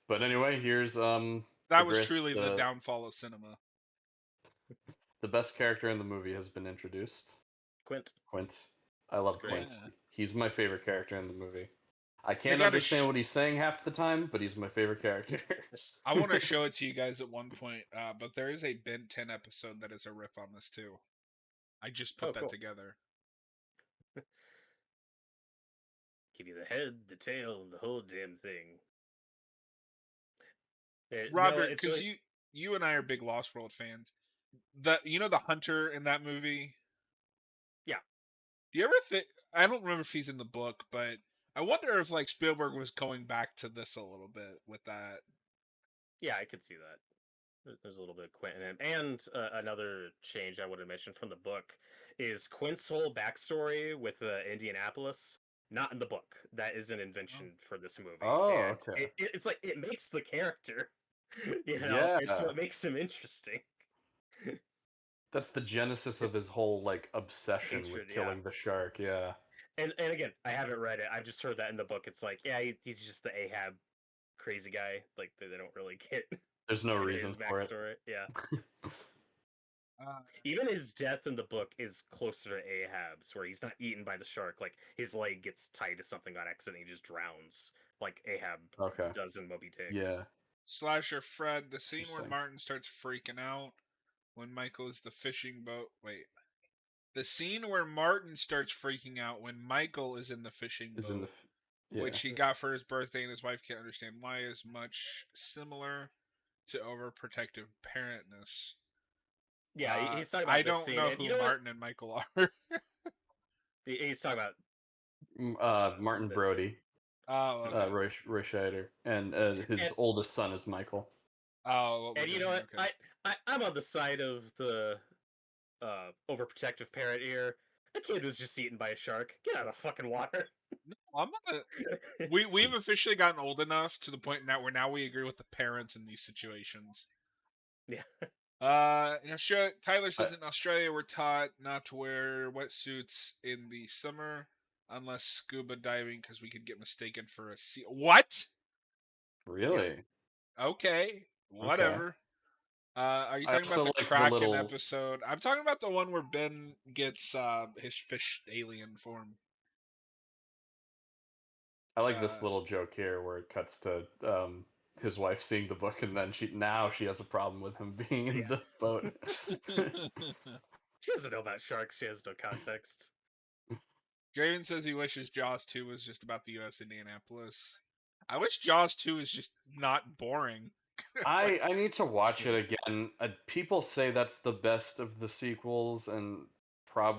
C: But anyway, here's
A: that was truly the downfall of cinema.
C: The best character in the movie has been introduced.
B: Quint.
C: I love Quint. Yeah. He's my favorite character in the movie. I can't understand what he's saying half the time, but he's my favorite character.
A: I want to show it to you guys at one point, but there is a Ben 10 episode that is a riff on this too. I just put that together.
B: Give you the head, the tail, and the whole damn thing.
A: Robert, because you and I are big Lost World fans. The hunter in that movie?
B: Yeah.
A: Do you ever think, I don't remember if he's in the book, but I wonder if like Spielberg was going back to this a little bit with that.
B: Yeah, I could see that. There's a little bit of Quint in it. And another change I would have mentioned from the book is Quint's whole backstory with Indianapolis. Not in the book. That is an invention for this movie.
C: Oh, okay.
B: It's like, it makes the character. It's what makes him interesting.
C: That's the genesis of his whole like obsession with killing the shark. Yeah.
B: And again, I haven't read it. I've just heard that in the book. It's like, yeah, he's just the Ahab crazy guy. Like they don't really get.
C: There's no reason for it.
B: Yeah. Even his death in the book is closer to Ahab's, where he's not eaten by the shark. Like his leg gets tied to something on accident, and he just drowns, like Ahab does in Moby Dick.
C: Yeah.
A: Slasher Fred, the scene where Martin starts freaking out when Michael is the fishing boat. Wait. The scene where Martin starts freaking out when Michael is in the fishing boat, which he got for his birthday and his wife can't understand why, is much similar to overprotective parentness.
B: Yeah, he's talking about
A: I don't know who Martin and Michael are.
B: He's talking about
C: Martin Brody.
A: Oh, okay.
C: Roy Scheider, and his oldest son is Michael.
A: Oh,
B: and you know what? Okay. I'm on the side of the overprotective parent here. The kid was just eaten by a shark. Get out of the fucking water.
A: No, I'm not. We've officially gotten old enough to the point now where we agree with the parents in these situations.
B: Yeah.
A: In Australia, Tyler says in Australia we're taught not to wear wetsuits in the summer unless scuba diving because we could get mistaken for a seal. What?
C: Really?
A: Okay. Whatever. Are you
C: I
A: talking about
C: also
A: the
C: like the
A: Kraken
C: little.
A: episode? I'm talking about the one where Ben gets his fish alien form.
C: I like this
A: Uh,
C: little joke here where it cuts to his wife seeing the book, and then she has a problem with him being in
B: Yeah.
C: the boat.
B: She doesn't know about sharks. She has no context.
A: Draven says he wishes Jaws 2 was just about the U.S. Indianapolis. I wish Jaws 2 is just not boring.
C: I need to watch it again. People say that's the best of the sequels, and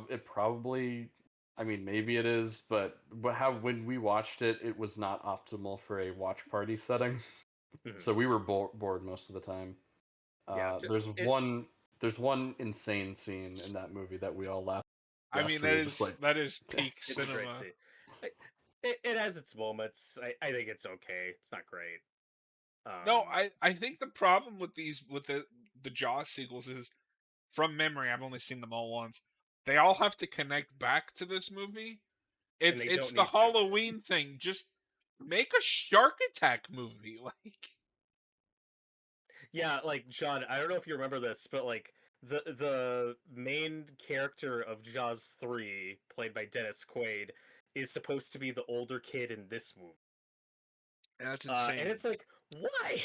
C: it probably. I mean, maybe it is, but when we watched it, it was not optimal for a watch party setting. So we were bored most of the time.
B: Yeah,
C: There's one insane scene in that movie that we all laughed.
A: I mean,
C: We were just like,
A: that is peak
B: it's a great
A: cinema.
B: scene. It has its moments. I think it's okay. It's not great.
A: No, I think the problem with the Jaws sequels is, from memory, I've only seen them all once. They all have to connect back to this movie.
B: and they
A: It's
B: don't
A: the
B: need to.
A: Halloween thing. Just make a shark attack movie. Like,
B: Yeah, like John, I don't know if you remember this, but like the main character of Jaws 3, played by Dennis Quaid, is supposed to be the older kid in this movie.
A: that's insane.
B: And it's like, why?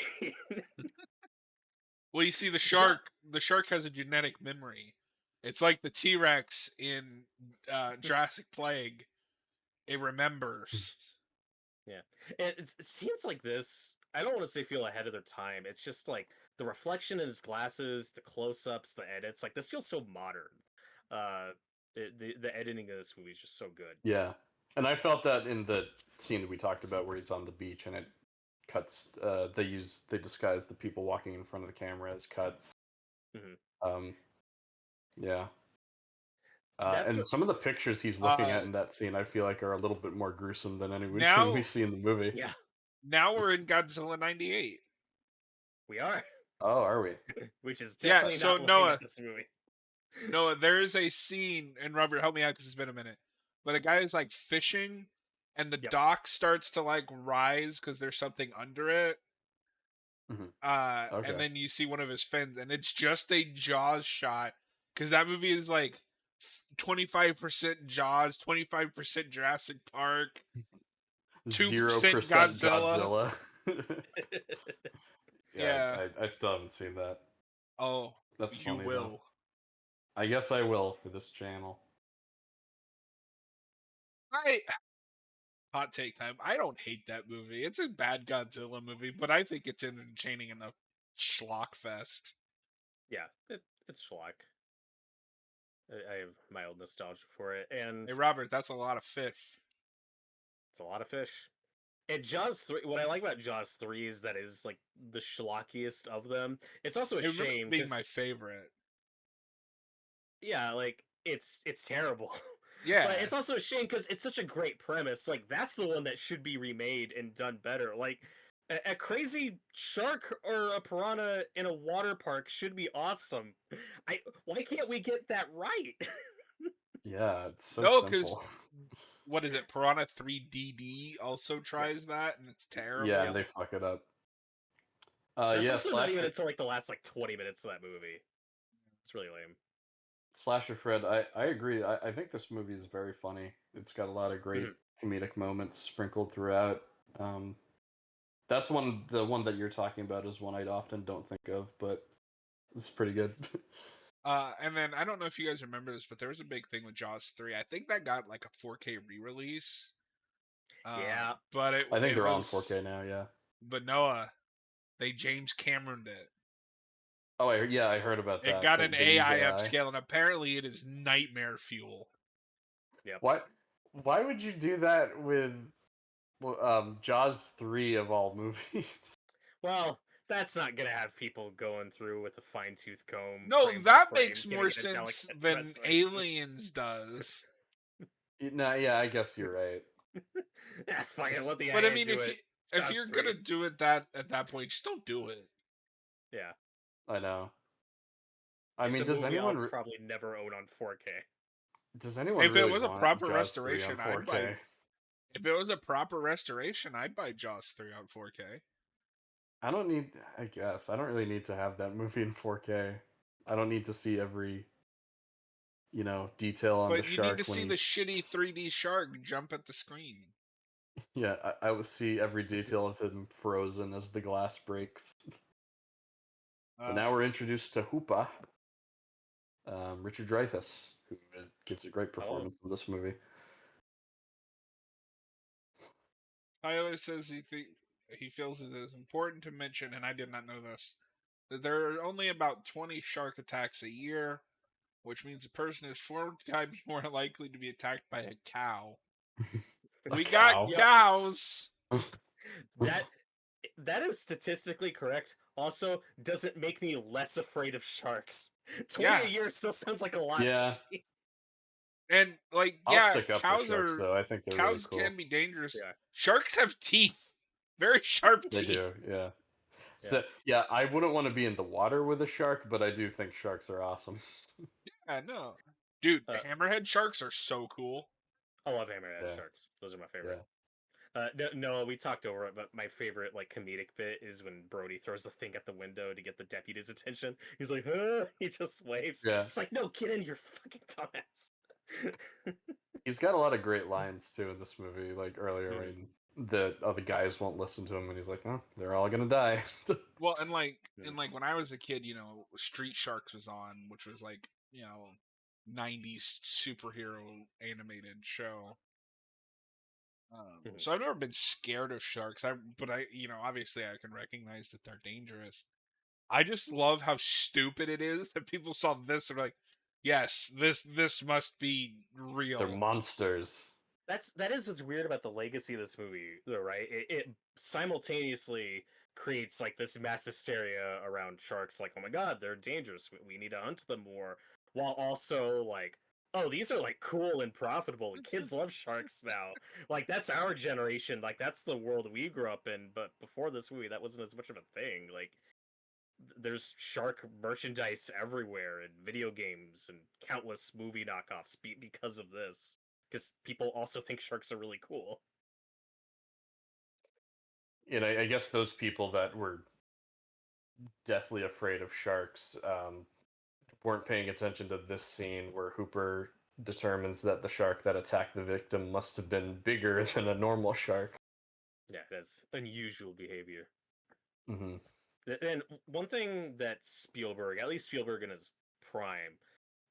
A: Well, you see, the shark has a genetic memory. It's like the T-Rex in Jurassic Plague. It remembers.
B: Yeah. And it seems like this, I don't want to say feel ahead of their time. It's just like the reflection in his glasses, the close-ups, the edits, like this feels so modern. The editing of this movie is just so good.
C: yeah. And I felt that in the scene that we talked about where he's on the beach and it cuts. They disguise the people walking in front of the camera as cuts. Yeah. And some of the pictures he's looking at in that scene, I feel like, are a little bit more gruesome than anything we see in the movie.
B: Yeah.
A: Now we're in Godzilla '98.
B: We are.
C: Oh, are we?
B: Which is definitely not looking at this movie.
A: Noah, there is a scene, and Robert, help me out because it's been a minute. But the guy is like fishing, and the dock starts to like rise because there's something under it.
C: Okay.
A: And then you see one of his fins, and it's just a Jaws shot because that movie is like 25% Jaws, 25% Jurassic Park, 2% Godzilla.
C: Yeah, I still haven't seen that.
A: Oh,
C: that's
A: you
C: funny.
A: will.
C: Though. I guess I will for this channel.
A: Hot take time. I don't hate that movie. It's a bad Godzilla movie, but I think it's an entertaining enough schlock fest.
B: Yeah, it's schlock. I have mild nostalgia for it, and
A: hey, Robert, that's a lot of fish.
B: It's a lot of fish. And Jaws 3, what I like about Jaws 3 is that it's like the schlockiest of them. It's also a shame
A: being my favorite.
B: Yeah, like it's terrible.
A: Yeah.
B: But it's also a shame because it's such a great premise. Like that's the one that should be remade and done better. Like a crazy shark or a piranha in a water park should be awesome. Why can't we get that right?
C: Yeah, it's so simple.
A: What is it? Piranha 3DD also tries that, and it's terrible.
C: Yeah, and they fuck it up.
B: That's also not even until like the last like 20 minutes of that movie. It's really lame.
C: Slasher Fred, I agree. I think this movie is very funny. It's got a lot of great comedic moments sprinkled throughout. That's the one that you're talking about is one I often don't think of, but it's pretty good.
A: And then I don't know if you guys remember this, but there was a big thing with Jaws 3. I think that got like a 4K re-release.
B: Yeah,
A: but
C: I think they're on 4K now. Yeah.
A: But Noah, they James Cameroned it.
C: Oh, I heard about that.
A: It got an AI upscale, and apparently it is nightmare fuel.
B: Yeah.
C: Why would you do that with Jaws 3 of all movies?
B: Well, that's not gonna have people going through with a fine-tooth comb.
A: No, that makes more sense than Aliens does.
C: No, yeah, I guess you're right.
B: Let the
A: but I mean, if you're gonna do it at that point, just don't do it.
B: Yeah,
C: I know. I mean, does anyone
B: I'll probably never own on 4K?
C: Does anyone?
A: If
C: really
A: it was a
C: want
A: proper
C: Jaws
A: restoration,
C: 3 on 4K?
A: I'd buy. If it was a proper restoration, I'd buy Jaws 3 on 4K.
C: I don't need. I guess I don't really need to have that movie in 4K. I don't need to see every detail on the
A: But you need to
C: shark when
A: see the
C: he.
A: shitty 3D shark jump at the screen.
C: Yeah, I will see every detail of him frozen as the glass breaks. But now we're introduced to Hoopa, Richard Dreyfuss, who gives a great performance in this movie.
A: Tyler says he feels it is important to mention, and I did not know this, that there are only about 20 shark attacks a year, which means a person is 4 times more likely to be attacked by a cow. We got
C: Cow.
A: cows.
B: That is statistically correct. Also, doesn't make me less afraid of sharks. 20
A: Yeah.
B: a year still sounds like a lot.
C: Yeah.
B: To me.
A: And
C: I'll stick up for sharks, though. I think they're really
A: cows
C: cool.
A: can be dangerous.
B: Yeah.
A: Sharks have teeth, very sharp
C: They
A: teeth.
C: do, yeah. So yeah, I wouldn't want to be in the water with a shark, but I do think sharks are awesome.
A: Yeah, no, dude, hammerhead sharks are so cool.
B: I love hammerhead sharks. Those are my favorite. No, we talked over it, but my favorite comedic bit is when Brody throws the thing at the window to get the deputy's attention. He's like, huh? He just waves.
C: Yeah.
B: It's like, no, get in, you fucking dumbass.
C: He's got a lot of great lines too in this movie. Like earlier, when the other guys won't listen to him, and he's like, "Oh, they're all gonna die."
A: Well, and like when I was a kid, Street Sharks was on, which was 90s superhero animated show. So I've never been scared of sharks. But obviously I can recognize that they're dangerous. I just love how stupid it is that people saw this and are like, yes, this must be real.
C: They're monsters.
B: That is what's weird about the legacy of this movie, though, right? It simultaneously creates this mass hysteria around sharks, like, oh my god, they're dangerous, we need to hunt them more, while also oh, these are cool and profitable, and kids love sharks now. That's our generation, that's the world we grew up in. But before this movie, that wasn't as much of a thing. There's shark merchandise everywhere in video games and countless movie knockoffs because of this. Because people also think sharks are really cool.
C: I guess those people that were deathly afraid of sharks weren't paying attention to this scene where Hooper determines that the shark that attacked the victim must have been bigger than a normal shark.
B: Yeah, that's unusual behavior.
C: Mm-hmm.
B: And one thing that Spielberg, at least Spielberg in his prime,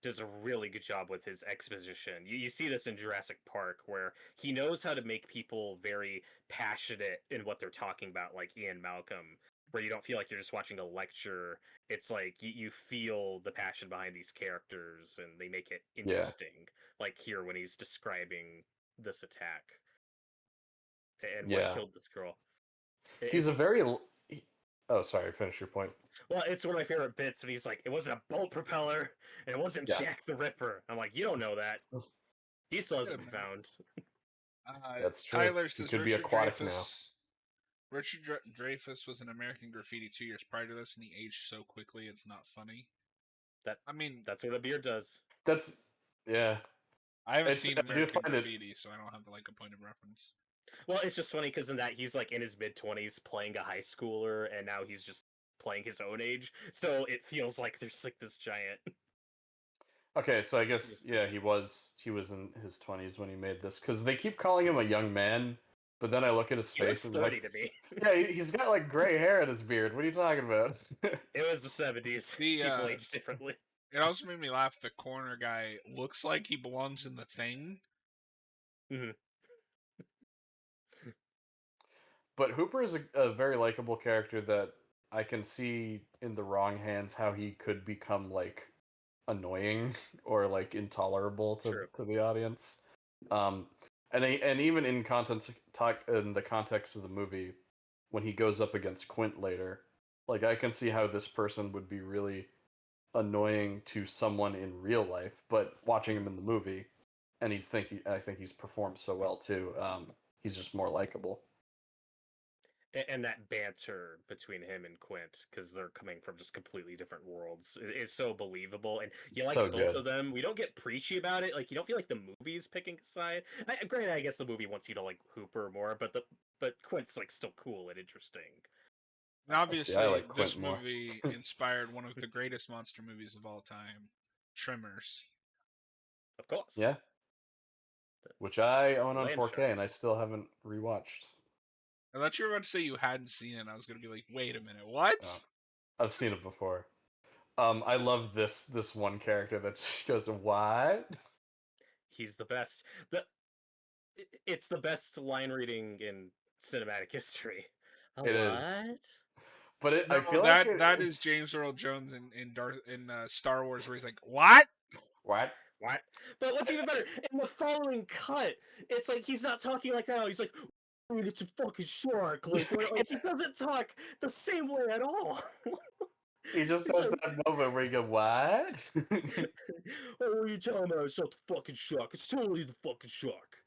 B: does a really good job with his exposition. You see this in Jurassic Park, where he knows how to make people very passionate in what they're talking about, like Ian Malcolm, where you don't feel like you're just watching a lecture. It's like you feel the passion behind these characters, and they make it interesting. Like here when he's describing this attack and what killed this girl.
C: He's a very... Oh, sorry, finish your point.
B: Well, it's one of my favorite bits when he's like, it wasn't a bolt propeller, and it wasn't Jack the Ripper. I'm like, you don't know that. He still hasn't been found.
C: That's true.
A: Tyler says
C: he could be aquatic now.
A: Richard Dreyfuss was in American Graffiti 2 years prior to this, and he aged so quickly it's not funny.
B: That's what a beard does.
C: Yeah.
A: I haven't seen American Graffiti, so I don't have a point of reference.
B: Well, it's just funny because in that he's in his mid-20s playing a high schooler, and now he's just playing his own age, so it feels like there's this giant.
C: Okay, so I guess he was in his 20s when he made this, because they keep calling him a young man, but then I look at his face and
B: 30 to me.
C: Yeah, he's got gray hair in his beard. What are you talking about?
B: It was the 70s. People age differently.
A: It also made me laugh. The corner guy looks like he belongs in The Thing.
B: Mm-hmm.
C: But Hooper is a very likable character that I can see in the wrong hands how he could become annoying or intolerable to the audience. And even in in the context of the movie, when he goes up against Quint later, I can see how this person would be really annoying to someone in real life, but watching him in the movie, and I think he's performed so well too. He's just more likable.
B: And that banter between him and Quint, because they're coming from just completely different worlds, is so believable. And you like
C: so
B: both
C: good.
B: of them. We don't get preachy about it. You don't feel like the movie's picking a side. Granted, I guess the movie wants you to like Hooper more, but Quint's still cool and interesting.
A: And
C: I
A: obviously,
C: like
A: this
C: Clint more.
A: movie inspired one of the greatest monster movies of all time, Tremors.
B: Of course.
C: Yeah. Which I own on
B: Land
C: 4K
B: shark.
C: and I still haven't rewatched.
A: I thought you were about to say you hadn't seen it. And I was going to be like, wait a minute, what?
C: Oh, I've seen it before. I love this one character that just goes, "What?"
B: He's the best. It's the best line reading in cinematic history.
C: It is.
B: What?
C: But
A: No,
C: I feel like
A: that is
C: it's
A: James Earl Jones in Star Wars, where he's like, what?
C: what?
B: What? But what's even better, in the following cut, it's like he's not talking like that. He's like, "Dude, it's a fucking shark." Like he doesn't talk the same way at all.
C: He just
B: It's
C: has
B: like,
C: that moment where you go, "What?"
B: "Oh, what are you talking about? It's not the fucking shark. It's totally the fucking shark."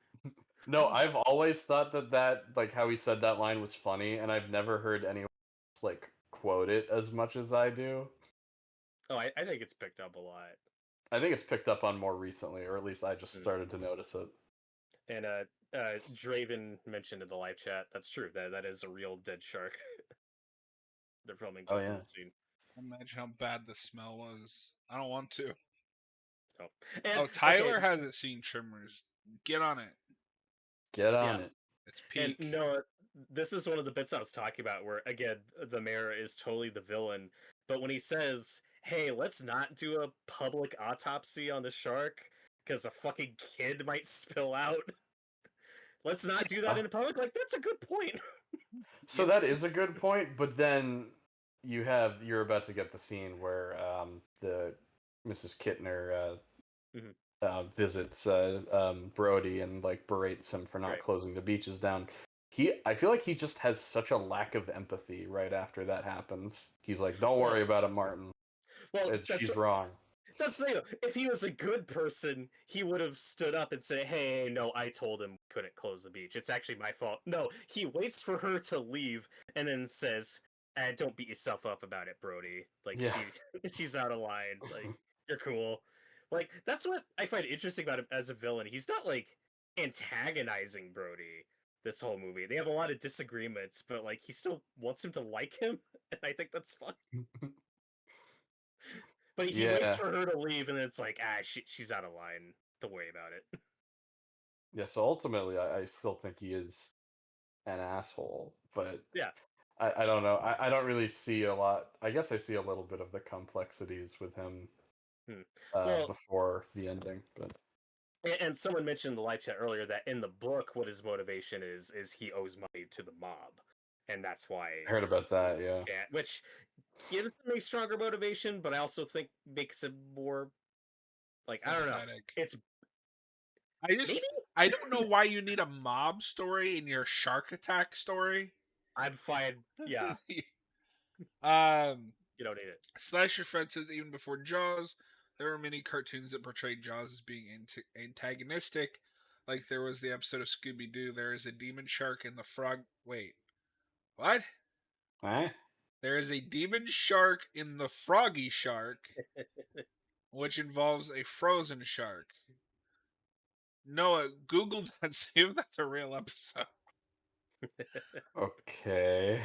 C: No, I've always thought that like how he said that line was funny, and I've never heard anyone like quote it as much as I do.
B: Oh, I think it's picked up a lot.
C: I think it's picked up on more recently, or at least I just started to notice it.
B: And Draven mentioned in the live chat, that's true. That is a real dead shark. They're filming both in the scene.
A: Imagine how bad the smell was. I don't want to.
B: Oh, and,
A: Tyler hasn't seen Tremors. Get on it.
C: Get on it.
A: It's peak.
B: And no, this is one of the bits I was talking about where, again, the mayor is totally the villain. But when he says, "Hey, let's not do a public autopsy on the shark because a fucking kid might spill out. Let's not do that in public." Like, that's a good point.
C: So that is a good point, but then you're about to get the scene where the Mrs. Kittner visits Brody and like berates him for not closing the beaches down. I feel like he just has such a lack of empathy right after that happens. He's like, "Don't worry about it, Martin.
B: Well,
C: she's wrong."
B: That's the thing. If he was a good person, he would have stood up and said, "Hey, no, I told him we couldn't close the beach. It's actually my fault." No, he waits for her to leave and then says, "Don't beat yourself up about it, Brody. Like, she's out of line. Like, you're cool." Like, that's what I find interesting about him as a villain. He's not, like, antagonizing Brody this whole movie. They have a lot of disagreements, but, like, he still wants him to like him, and I think that's fun. But he waits for her to leave, and it's like, she's out of line. Don't worry about it.
C: Yeah, so ultimately, I still think he is an asshole, but
B: yeah,
C: I don't know. I don't really see a lot. I guess I see a little bit of the complexities with him before the ending, but.
B: And someone mentioned in the live chat earlier that in the book, what his motivation is he owes money to the mob, and that's why
C: I heard about that. Yeah,
B: which gives him a stronger motivation, but I also think makes him more like, I don't know. It's
A: I don't know why you need a mob story in your shark attack story.
B: I'm fine. Yeah.
A: You
B: don't need it.
A: Slasher Fred says even before Jaws, there were many cartoons that portrayed Jaws as being antagonistic. Like there was the episode of Scooby Doo. There is a demon shark in the frog. Wait, what?
C: What?
A: There is a demon shark in the Froggy Shark, which involves a frozen shark. Noah, Google that. See if that's a real episode.
C: Okay.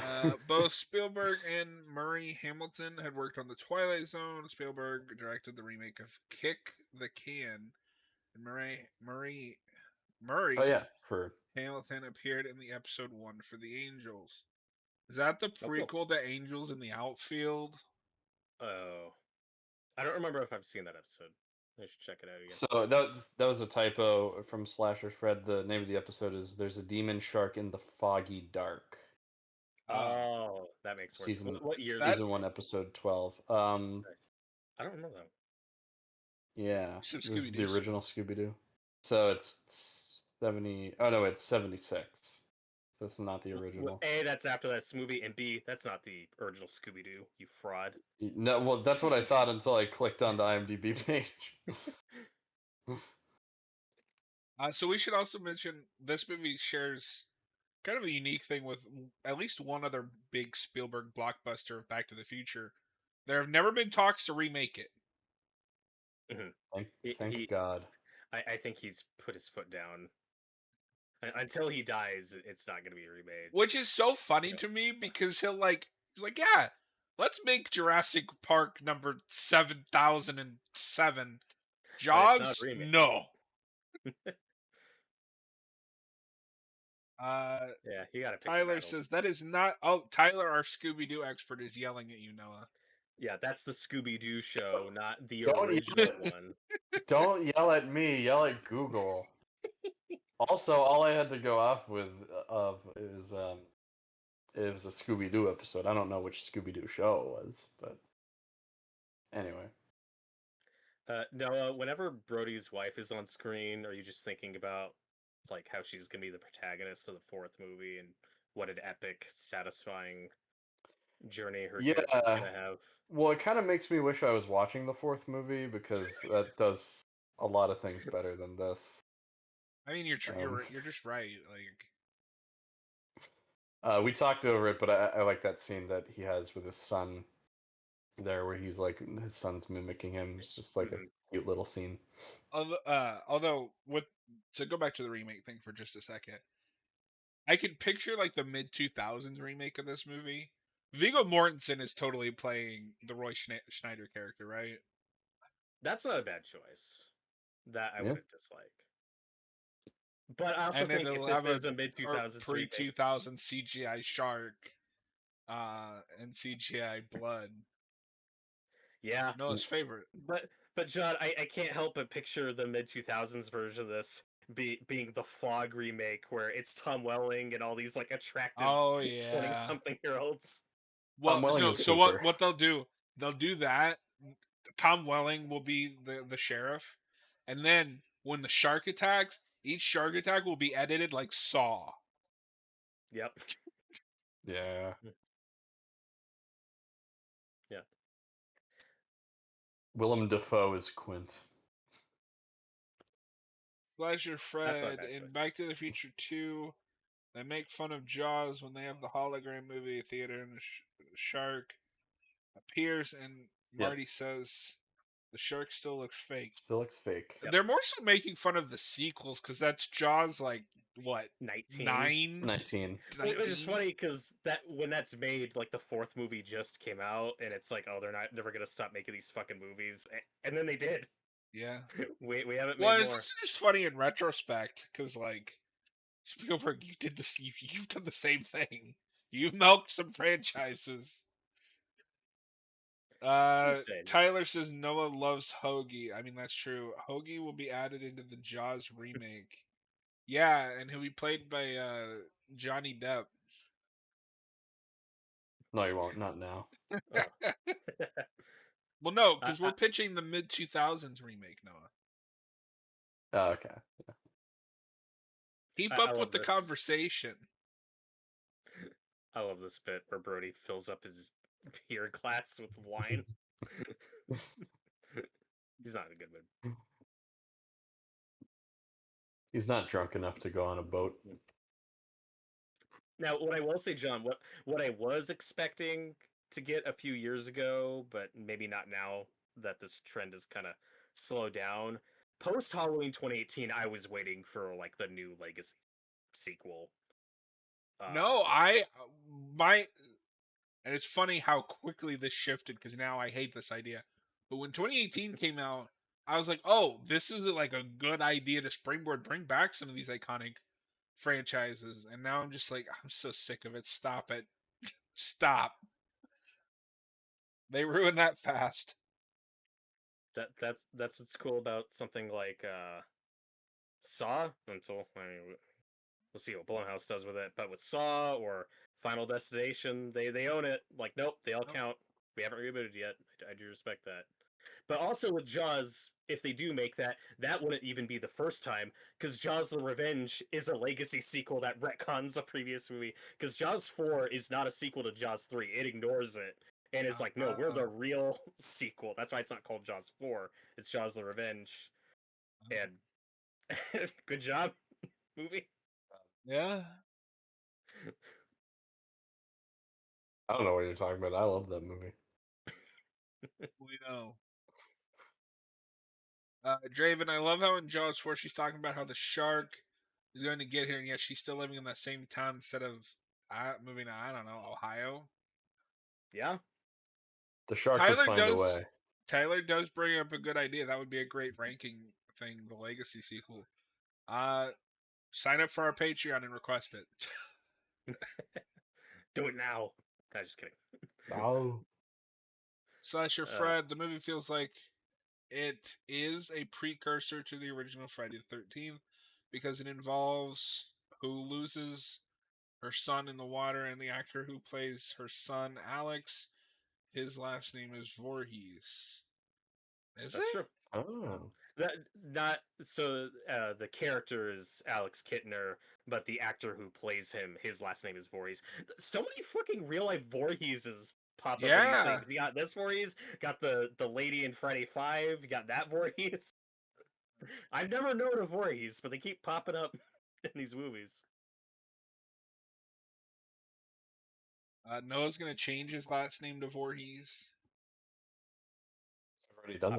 A: Both Spielberg and Murray Hamilton had worked on The Twilight Zone. Spielberg directed the remake of Kick the Can. And Murray Hamilton appeared in the episode 1 for The Angels. Is that the prequel to Angels in the Outfield?
B: Oh. I don't remember if I've seen that episode. I should check it out again.
C: So that was a typo from Slasher Fred. The name of the episode is "There's a Demon Shark in the Foggy Dark."
B: Oh, that makes more sense. What year?
C: Season 1, episode 12.
B: Nice. I don't remember that.
C: Yeah, this is the original Scooby-Doo. So it's 70. Oh no, it's 76. So it's not the original.
B: A, that's after that movie, and B, that's not the original Scooby-Doo, you fraud.
C: No, well, that's what I thought until I clicked on the IMDb page.
A: So we should also mention this movie shares kind of a unique thing with at least one other big Spielberg blockbuster of Back to the Future. There have never been talks to remake it.
B: Mm-hmm.
C: Thank God.
B: I think he's put his foot down. Until he dies, it's not going to be remade.
A: Which is so funny to me because he'll like He's like, yeah, let's make Jurassic Park number 7007.
B: But it's not a
A: Jaws,
B: remake.
A: no.
B: Yeah, you gotta pick your
A: Tyler
B: battles.
A: says that is not. Oh, Tyler, our Scooby Doo expert, is yelling at you, Noah.
B: Yeah, that's the Scooby Doo show, not the
C: Don't
B: original one.
C: Don't yell at me. Yell at Google. Also, all I had to go off with is it was a Scooby Doo episode. I don't know which Scooby Doo show it was, but anyway.
B: Noah, whenever Brody's wife is on screen, are you just thinking about like how she's gonna be the protagonist of the fourth movie and what an epic, satisfying journey her character's
C: Yeah.
B: gonna have?
C: Well, it kind of makes me wish I was watching the fourth movie because that does a lot of things better than this.
A: I mean, you're just right. Like,
C: We talked over it, but I like that scene that he has with his son there, where he's like his son's mimicking him. It's just like a cute little scene.
A: although to go back to the remake thing for just a second, I could picture like the mid 2000s remake of this movie. Viggo Mortensen is totally playing the Roy Schneider character, right?
B: That's not a bad choice. That I
C: Yeah.
B: wouldn't dislike. But I also
A: And then
B: think if
A: it'll
B: this
A: have
B: is a mid 2000s
A: pre
B: remake,
A: 2000 CGI shark, and CGI blood.
B: yeah.
A: Noah's favorite.
B: But John, I can't help but picture the mid 2000s version of this being the Fog remake, where it's Tom Welling and all these like attractive
A: Oh yeah.
B: 20-something-year-olds.
A: Well,
C: Welling
A: no.
C: is
A: So
C: super.
A: what they'll do? They'll do that. Tom Welling will be the sheriff, and then when the shark attacks, each shark attack will be edited like Saw.
B: Yep.
C: Yeah.
B: Yeah.
C: Willem Dafoe is Quint.
A: Pleasure
B: That's
A: Fred
B: not a bad
A: in
B: choice.
A: Back to the Future 2. They make fun of Jaws when they have the hologram movie theater and the shark appears and Marty says the shark still looks fake.
C: Still looks fake.
B: Yep.
A: They're more so making fun of the sequels because that's Jaws like what
B: 19.
C: 19.
B: Which is funny because that when that's made, like the fourth movie just came out, and it's like, oh, they're never gonna stop making these fucking movies, and then they did.
A: Yeah.
B: we haven't
A: Well,
B: made
A: it's
B: more.
A: also just funny in retrospect because like Spielberg, you did this. You've done the same thing. You've milked some franchises.
B: Insane.
A: Tyler says Noah loves Hoagie. I mean, that's true. Hoagie will be added into the Jaws remake. Yeah, and he'll be played by Johnny Depp.
C: No, you won't. Not now.
A: Well, no, because we're pitching the mid 2000s remake, Noah.
C: Oh, okay. Yeah.
A: Keep
B: I
A: up
B: love
A: with the
B: this.
A: conversation.
B: I love this bit where Brody fills up his beer glass with wine. He's not in a good mood.
C: He's not drunk enough to go on a boat.
B: Now, what I will say, John, what I was expecting to get a few years ago, but maybe not now that this trend has kind of slowed down. Post Halloween 2018, I was waiting for like the new Legacy sequel.
A: No, and it's funny how quickly this shifted because now I hate this idea. But when 2018 came out, I was like, oh, this is like a good idea to bring back some of these iconic franchises. And now I'm just like, I'm so sick of it. Stop it. Stop. They ruined that fast.
B: That's what's cool about something like Saw. Until we'll see what Blumhouse does with it. But with Saw or Final Destination, they own it. Like, nope, they all count. We haven't rebooted yet. I do respect that. But also with Jaws, if they do make that, that wouldn't even be the first time, because Jaws: The Revenge is a legacy sequel that retcons a previous movie. Because Jaws 4 is not a sequel to Jaws 3; it ignores it and is like, no, we're the real sequel. That's why it's not called Jaws 4; it's Jaws: The Revenge. And good job, movie.
A: Yeah.
C: I don't know what you're talking about. I love that movie.
A: We know. Draven, I love how in Jaws 4 she's talking about how the shark is going to get here, and yet she's still living in that same town instead of moving to, I don't know, Ohio.
B: Yeah.
C: The shark would
A: Tyler
C: find a
A: does.
C: way.
A: Tyler does bring up a good idea. That would be a great ranking thing. The Legacy sequel. Sign up for our Patreon and request it.
B: Do it now. No, just kidding.
C: Oh.
A: Slasher Fred. The movie feels like it is a precursor to the original Friday the 13th because it involves who loses her son in the water, and the actor who plays her son, Alex, his last name is Voorhees. Is
B: That's
A: it?
B: true.
C: Oh.
B: That not so. The character is Alex Kittner, but the actor who plays him, his last name is Voorhees. So many fucking real life Voorheeses pop up in these
A: Yeah.
B: things. You got this Voorhees, got the lady in Friday 5, you got that Voorhees. I've never known a Voorhees, but they keep popping up in these movies.
A: Noah's gonna change his last name to Voorhees.
C: I've already done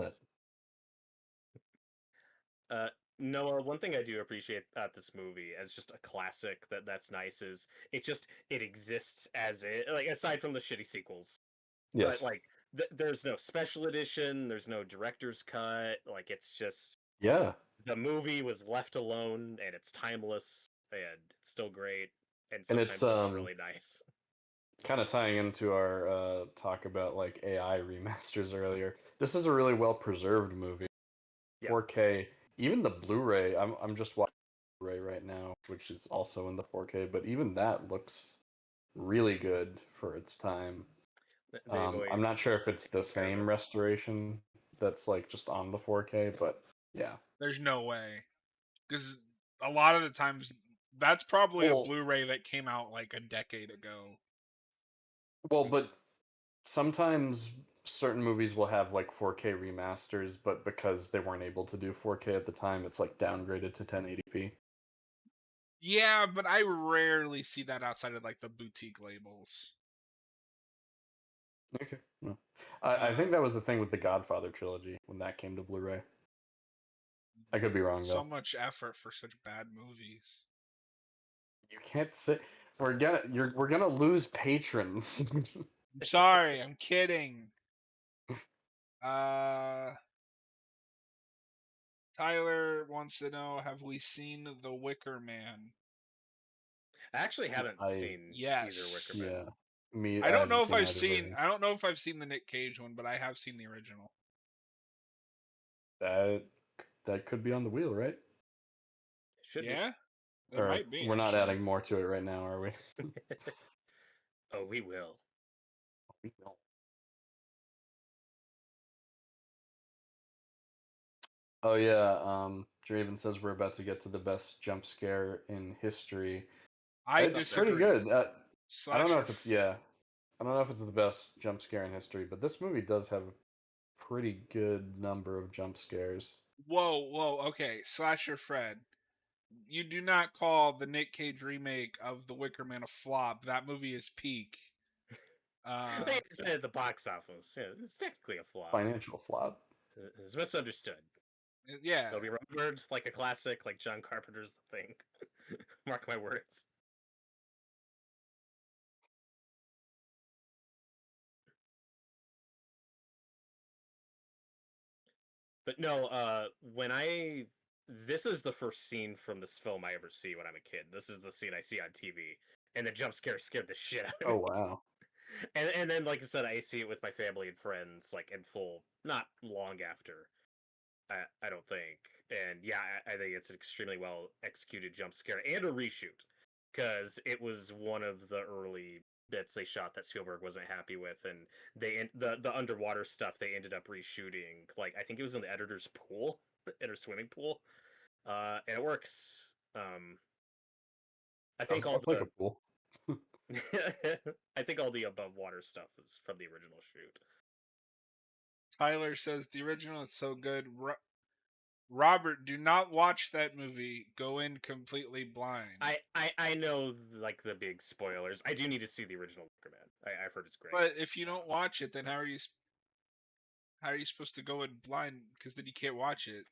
C: that.
B: Noah, one thing I do appreciate about this movie as just a classic that's nice is it exists as it, like, aside from the shitty sequels.
C: Yes.
B: But like there's no special edition, there's no director's cut, like it's just
C: Yeah.
B: the movie was left alone and it's timeless and it's still great and
C: And
B: sometimes it's really nice.
C: Kind of tying into our talk about like AI remasters earlier. This is a really well preserved movie.
B: Yeah.
C: 4K, even the Blu-ray. I'm just watching Blu-ray right now, which is also in the 4K, but even that looks really good for its time. I'm not sure if it's the same restoration that's like just on the 4K, but yeah.
A: There's no way, because a lot of the times that's probably a Blu-ray that came out like a decade ago.
C: Well, but sometimes certain movies will have like 4K remasters, but because they weren't able to do 4K at the time, it's like downgraded to 1080p.
A: Yeah, but I rarely see that outside of like the boutique labels.
C: Okay. No. I think that was the thing with the Godfather trilogy when that came to Blu-ray. I could be wrong though.
A: So much effort for such bad movies.
C: You can't say we're gonna lose patrons.
A: I'm sorry, I'm kidding. Tyler wants to know, have we seen The Wicker Man?
B: I actually haven't seen either Wicker Man.
C: Yeah. Me,
A: I don't know if
C: I've seen
A: I don't know if I've seen the Nick Cage one, but I have seen the original.
C: That could be on the wheel, right?
B: Should
A: yeah?
B: be.
A: It might be.
C: We're not
A: actually.
C: adding more to it right now, are we?
B: Oh, we will.
C: We will. Oh yeah, Draven says we're about to get to the best jump scare in history. It's pretty good. I don't know if it's I don't know if it's the best jump scare in history, but this movie does have a pretty good number of jump scares.
A: Whoa, okay. Slasher Fred. You do not call the Nick Cage remake of The Wicker Man a flop. That movie is peak.
B: It's at the box office. Yeah, it's technically a flop.
C: Financial flop.
B: It's misunderstood.
A: Yeah.
B: It'll be remembered like a classic, like John Carpenter's The Thing. Mark my words. But no, this is the first scene from this film I ever see when I'm a kid. This is the scene I see on TV, and the jump scare scared the shit out of me.
C: Oh wow!
B: And then, like I said, I see it with my family and friends, like in full, not long after. I don't think, and yeah, I think it's an extremely well executed jump scare and a reshoot, because it was one of the early bits they shot that Spielberg wasn't happy with, and the underwater stuff they ended up reshooting. Like I think it was in the editor's pool, in her swimming pool, and it works. I think all
C: like a pool.
B: I think all the above water stuff is from the original shoot.
A: Tyler says the original is so good. Robert, do not watch that movie. Go in completely blind.
B: I know, like, the big spoilers. I do need to see the original Wicker Man. I've heard it's great.
A: But if you don't watch it, then how are you supposed to go in blind? Because then you can't watch it.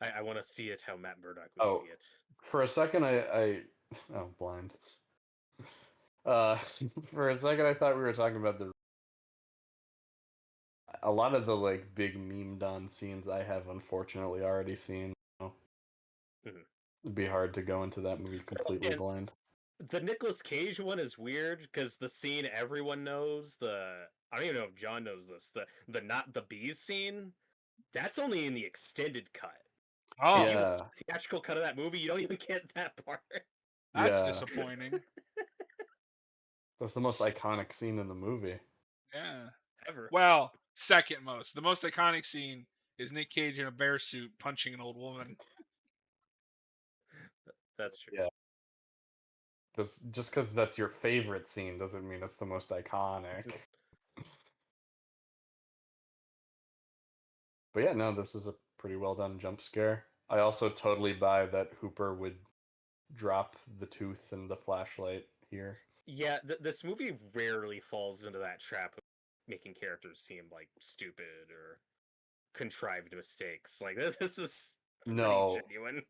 B: I want to see it how Matt Murdock would see it.
C: For a second, I blind. For a second, I thought we were talking about a lot of the like big meme done scenes I have unfortunately already seen.
B: Mhm.
C: It'd be hard to go into that movie completely
B: And
C: blind.
B: the Nicolas Cage one is weird because the scene everyone knows, I don't even know if John knows this, the not the bees scene, that's only in the extended cut.
A: Oh,
B: If you watch
C: Yeah,
B: the theatrical cut of that movie, you don't even get that part.
A: that's
C: yeah.
A: disappointing.
C: That's the most iconic scene in the movie.
A: Yeah.
B: Ever.
A: Well, second most. The most iconic scene is Nick Cage in a bear suit punching an old woman.
B: That's true.
C: Yeah. Just because that's your favorite scene doesn't mean it's the most iconic. But yeah, no, this is a pretty well done jump scare. I also totally buy that Hooper would drop the tooth and the flashlight here.
B: Yeah, this movie rarely falls into that trap of making characters seem like stupid or contrived mistakes. Like this is pretty
C: No,
B: genuine.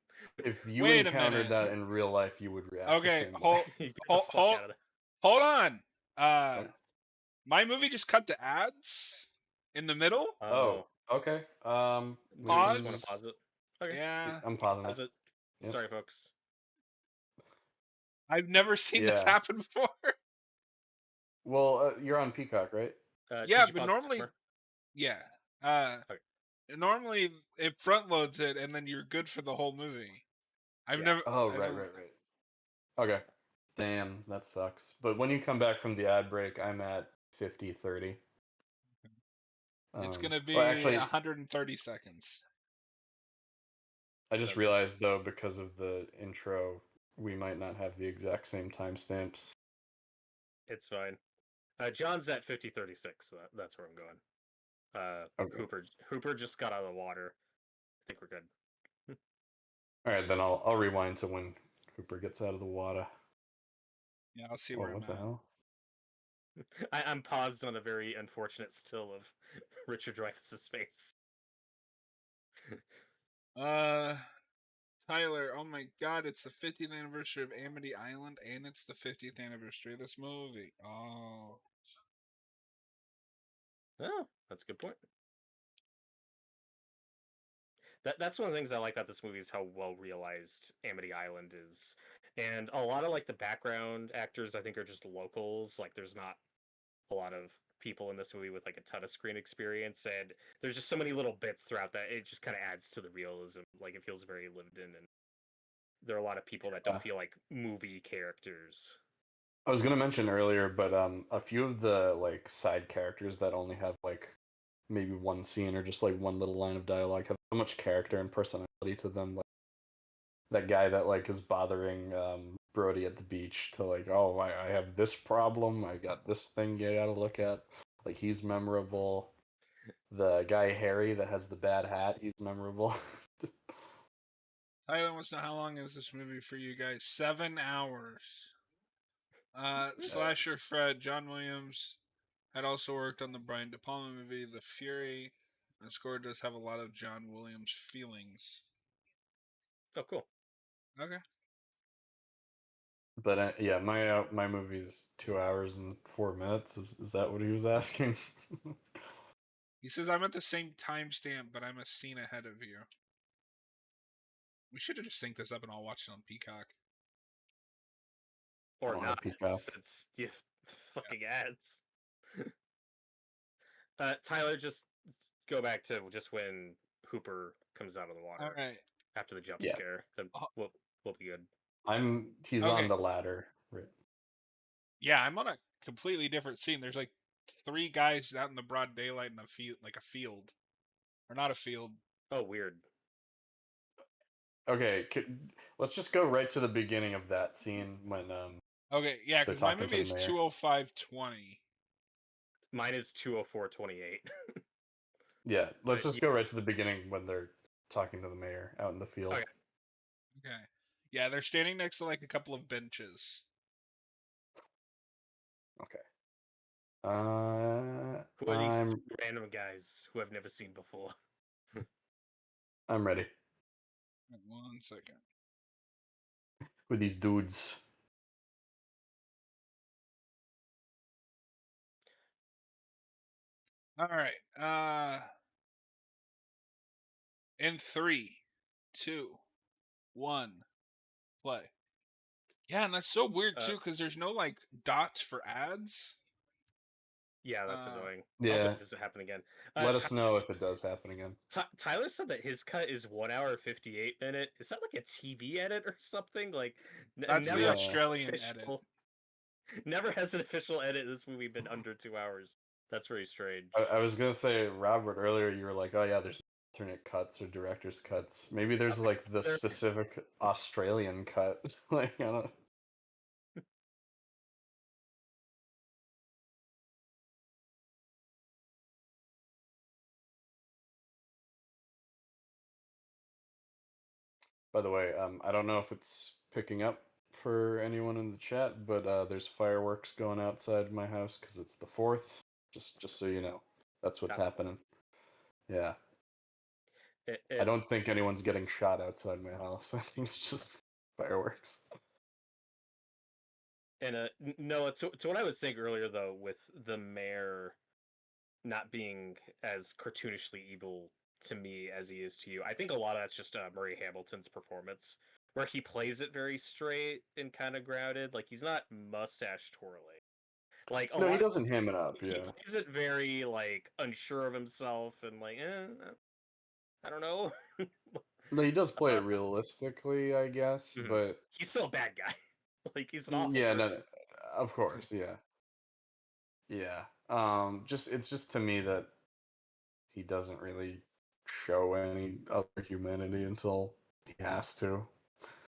C: if you
A: Wait a
C: encountered
A: minute.
C: that in real life, you would react the
A: Okay,
C: same way.
B: You get the
A: hold,
B: fuck
A: hold,
B: out of there.
A: hold on.
C: Oh,
A: My movie just cut to ads in the middle.
C: oh,
B: Oh,
C: okay.
B: so you just want to
A: Pause.
B: pause it? Okay,
A: Yeah,
C: I'm pausing
B: pause
C: it.
B: it.
C: Yep.
B: Sorry, folks.
A: I've never seen this
C: Yeah.
A: happen before.
C: Well, you're on Peacock, right?
A: Yeah,
B: Did you
A: but
B: pause the
A: normally,
B: timer?
A: yeah. Uh,
B: Okay.
A: normally it front loads it, and then you're good for the whole movie. I've
B: Yeah.
A: never.
C: Oh,
A: I
C: right,
A: don't.
C: right, right. Okay. Damn, that sucks. But when you come back from the ad break, I'm at 50-30.
A: It's gonna
C: Well,
A: be
C: actually,
A: 130 seconds.
C: I just
B: That's
C: realized though, because of the intro, we might not have the exact same timestamps.
B: It's fine. John's at 50:36, so that's where I'm going.
C: Okay.
B: Hooper just got out of the water. I think we're good.
C: All right, then I'll rewind to when Hooper gets out of the water.
A: Yeah, I'll see
C: Oh,
A: where I'm
C: what the
A: at.
C: hell?
B: I'm paused on a very unfortunate still of Richard Dreyfuss's face.
A: Tyler, oh my god, it's the 50th anniversary of Amity Island, and it's the 50th anniversary of this movie. Oh.
B: Oh, that's a good point. That's one of the things I like about this movie is how well realized Amity Island is, and a lot of like the background actors I think are just locals. Like there's not a lot of people in this movie with like a ton of screen experience, and there's just so many little bits throughout that it just kind of adds to the realism. Like it feels very lived in, and there are a lot of people that don't feel like movie characters.
C: I was gonna mention earlier, but a few of the like side characters that only have like maybe one scene or just like one little line of dialogue have so much character and personality to them. Like that guy that like is bothering Brody at the beach to like, oh, I have this problem, I got this thing you gotta look at. Like he's memorable. The guy Harry that has the bad hat, he's memorable.
A: Tyler wants to know how long is this movie for you guys? 7 hours. Slasher Fred, John Williams had also worked on the Brian De Palma movie, The Fury. The score does have a lot of John Williams feelings.
B: Oh, cool.
A: Okay.
C: But yeah, my movie's 2 hours and 4 minutes. Is that what he was asking?
A: He says I'm at the same timestamp, but I'm a scene ahead of you. We should have just synced this up and all watched it on Peacock.
C: I
B: Or
C: don't
B: not,
C: have Peacock.
B: since you fucking ads. Tyler, just go back to just when Hooper comes out of the
A: All
B: water
A: right.
B: after the jump
C: Yeah,
B: scare. Then
A: Uh,
B: we'll be good.
C: he's on
A: Okay.
C: the ladder. Right.
A: Yeah, I'm on a completely different scene. There's like 3 guys out in the broad daylight in a field, like a field, or not a field.
B: Oh, weird.
C: Okay, let's just go right to the beginning of that scene when
A: Okay, yeah,
C: they're
A: because my
C: talking to
A: movie
C: the
A: is
C: mayor.
A: 2:05:20.
B: Mine is 2:04:28.
C: Yeah, let's just
B: Yeah.
C: go right to the beginning when they're talking to the mayor out in the field.
B: Okay.
A: Okay. Yeah, they're standing next to like a couple of benches.
C: Okay.
B: Who are these
C: I'm
B: random guys who I've never seen before?
C: ready.
A: 1 second.
C: With these dudes.
A: All right. In 3, 2, 1, play. Yeah, and that's so weird too, because there's no like dots for ads.
B: Yeah, that's annoying. Hopefully
C: Yeah.
B: it doesn't happen again.
C: Let us know if it does happen again.
B: Tyler said that his cut is 1 hour 58 minute. Is that like a TV edit or something? Like,
A: That's the
B: never
A: Australian edit.
B: official. Never has an official edit in this movie been under 2 hours. That's very strange.
C: I was gonna say, Robert, earlier you were like, oh yeah, there's alternate cuts or director's cuts. Maybe there's like the specific Australian cut. Like, I don't. By the way, I don't know if it's picking up for anyone in the chat, but there's fireworks going outside my house because it's the 4th. Just so you know, that's what's happening. Yeah. I don't think anyone's getting shot outside my house. I think it's just fireworks.
B: And no, to what I was saying earlier though, with the mayor not being as cartoonishly evil to me as he is to you, I think a lot of that's just Murray Hamilton's performance, where he plays it very straight and kind of grounded. Like, he's not mustache twirling. Like,
C: No, he doesn't ham it up.
B: he
C: Yeah.
B: plays it very like unsure of himself and like, I don't know.
C: No, he does play it realistically, I guess, but
B: he's still a bad guy. Like, he's an awful
C: yeah,
B: person.
C: no, of course, yeah, yeah. It's just to me that he doesn't really show any other humanity until he has to.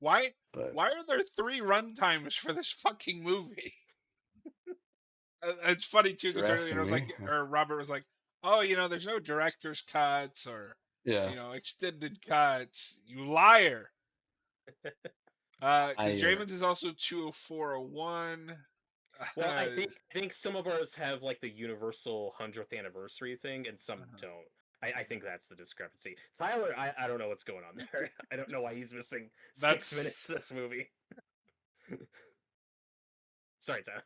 A: Why are there 3 runtimes for this fucking movie? It's funny too, because earlier I was like, or Robert was like, oh, there's no director's cuts or extended cuts. You liar. Because Draven's is also 20401.
B: Well, I think some of ours have like the universal 100th anniversary thing, and some don't. I think that's the discrepancy. Tyler, I don't know what's going on there. I don't know why he's missing 6 minutes of this movie. Sorry, Tyler.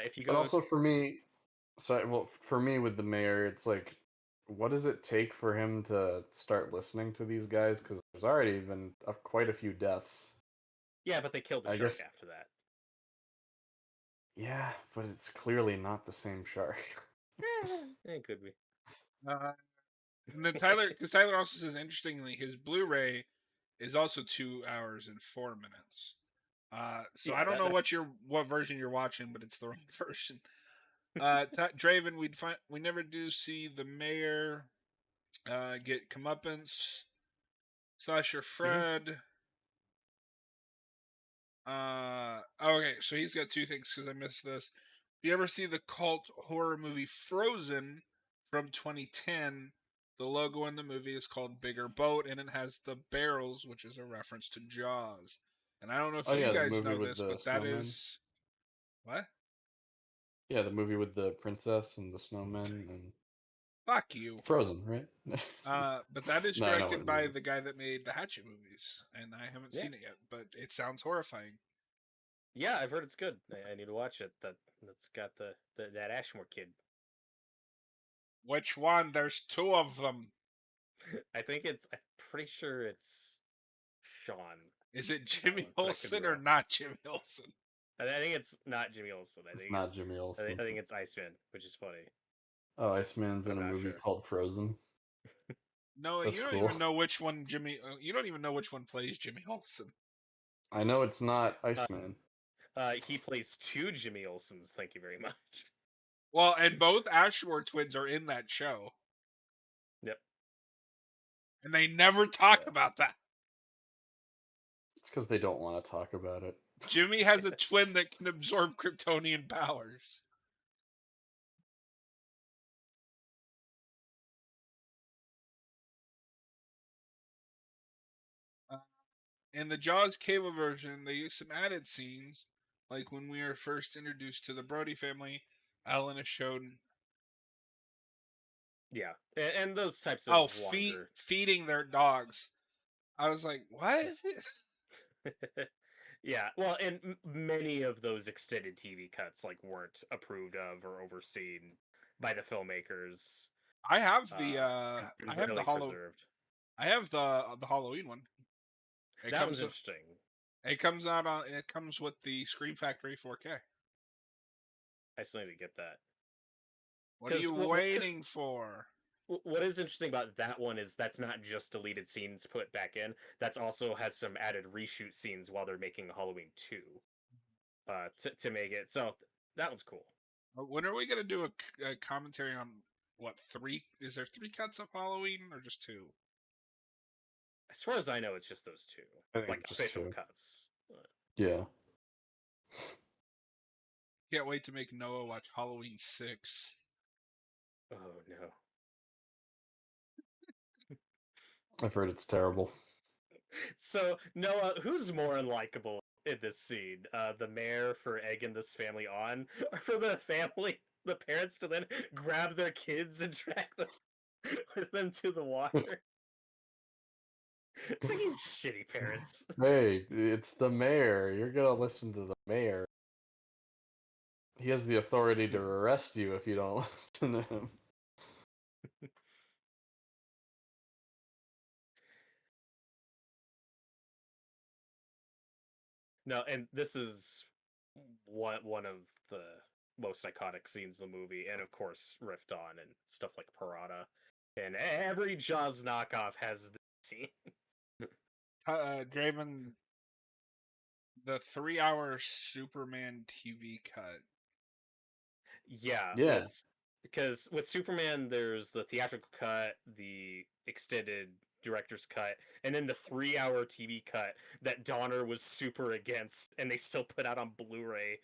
B: If you go,
C: but also for me, for me with the mayor, it's like, what does it take for him to start listening to these guys? Because there's already been quite a few deaths.
B: Yeah, but they killed the shark after that.
C: Yeah, but it's clearly not the same shark.
B: It could be.
A: And then Tyler also says, interestingly, his Blu-ray is also 2 hours and 4 minutes. So yeah, I don't know what version you're watching, but it's the wrong version. Draven, we never do see the mayor get comeuppance. Sasha Fred. Okay, so he's got 2 things because I missed this. If you ever see the cult horror movie Frozen from 2010, the logo in the movie is called Bigger Boat, and it has the barrels, which is a reference to Jaws. And I don't know if you guys know this, but that is what?
C: Yeah, the movie with the princess and the snowman and
A: fuck you.
C: Frozen, right?
A: But that is directed by the guy that made the Hatchet movies, and I haven't seen it yet, but it sounds horrifying.
B: Yeah, I've heard it's good. I need to watch it. That's got that Ashmore kid.
A: Which one? There's 2 of them.
B: I'm pretty sure it's Sean.
A: Is it Jimmy Olsen or not Jimmy Olsen?
B: I think it's not Jimmy Olsen.
C: It's not Jimmy Olsen.
B: I think it's Iceman, which is funny.
C: Oh, Iceman's in a movie called Frozen.
A: No, you don't even know which one you don't even know which one plays Jimmy Olsen.
C: I know it's not Iceman.
B: He plays 2 Jimmy Olsens. Thank you very much.
A: Well, and both Ashmore twins are in that show.
B: Yep.
A: And they never talk about that.
C: It's because they don't want to talk about it.
A: Jimmy has a twin that can absorb Kryptonian powers. In the Jaws cable version, they use some added scenes Like when we were first introduced to the Brody family, Ellen is shown
B: Yeah, and those types of longer.
A: feeding their dogs. I was like, what?
B: Yeah, well, and many of those extended TV cuts like weren't approved of or overseen by the filmmakers.
A: I have
B: And really preserved.
A: I have the Halloween one.
B: That one's interesting.
A: It comes out on. It comes with the Scream Factory 4K.
B: I still need to get that.
A: What are you waiting for?
B: What is interesting about that one is that's not just deleted scenes put back in. That's also has some added reshoot scenes while they're making Halloween 2. To make it so that one's cool.
A: When are we gonna do a commentary on what 3? Is there 3 cuts of Halloween or just 2?
B: As far as I know, it's just those 2, like official cuts.
C: Yeah.
A: Can't wait to make Noah watch Halloween 6.
B: Oh no.
C: I've heard it's terrible.
B: So, Noah, who's more unlikable in this scene? The mayor for egging this family on, or for the parents to then grab their kids and drag them with them to the water? It's like, you shitty parents.
C: Hey, it's the mayor. You're gonna listen to the mayor. He has the authority to arrest you if you don't listen to him.
B: No, and this is one of the most iconic scenes in the movie, and of course riffed on and stuff like Parada. And every Jaws knockoff has this scene.
A: Draven, the 3-hour Superman TV cut.
B: Yeah,
C: Yeah.
B: that's because with Superman, there's the theatrical cut, the extended director's cut, and then the 3-hour TV cut that Donner was super against, and they still put out on Blu-ray.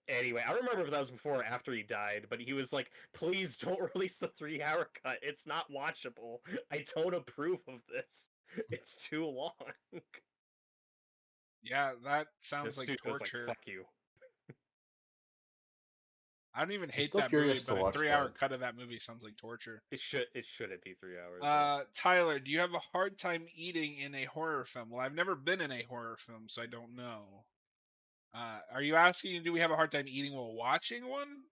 B: Anyway, I don't remember if that was before or after he died, but he was like, please don't release the 3-hour cut. It's not watchable. I don't approve of this. It's too long.
A: Yeah, that sounds like torture.
B: Was like, fuck you.
A: I don't even hate that movie, but a 3-hour cut of that movie sounds like torture.
B: It shouldn't be 3 hours.
A: Tyler, do you have a hard time eating in a horror film? Well, I've never been in a horror film, so I don't know. Are you asking, do we have a hard time eating while watching one?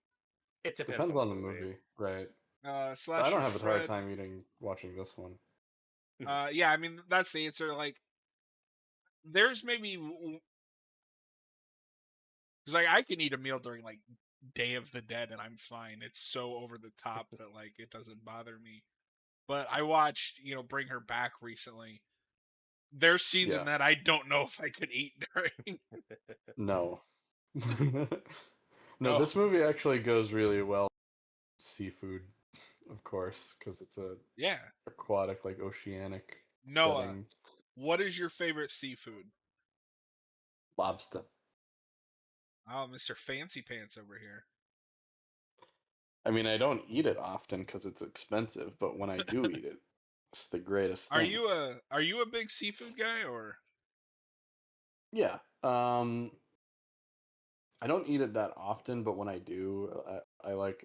B: It
C: depends on the movie, right? I don't have a hard time eating watching this one.
A: Yeah, I mean, that's the answer. Like, there's maybe because like I can eat a meal during like Day of the Dead and I'm fine. It's so over the top that like it doesn't bother me. But I watched, Bring Her Back recently. There's scenes in that I don't know if I could eat during.
C: No. No, this movie actually goes really well. Seafood, of course, because it's a aquatic, like oceanic setting.
A: What is your favorite seafood?
C: Lobster.
A: Oh, Mr. Fancy Pants over here.
C: I mean, I don't eat it often because it's expensive, but when I do eat it, it's the greatest thing.
A: Are you a big seafood guy or?
C: Yeah. I don't eat it that often, but when I do, I like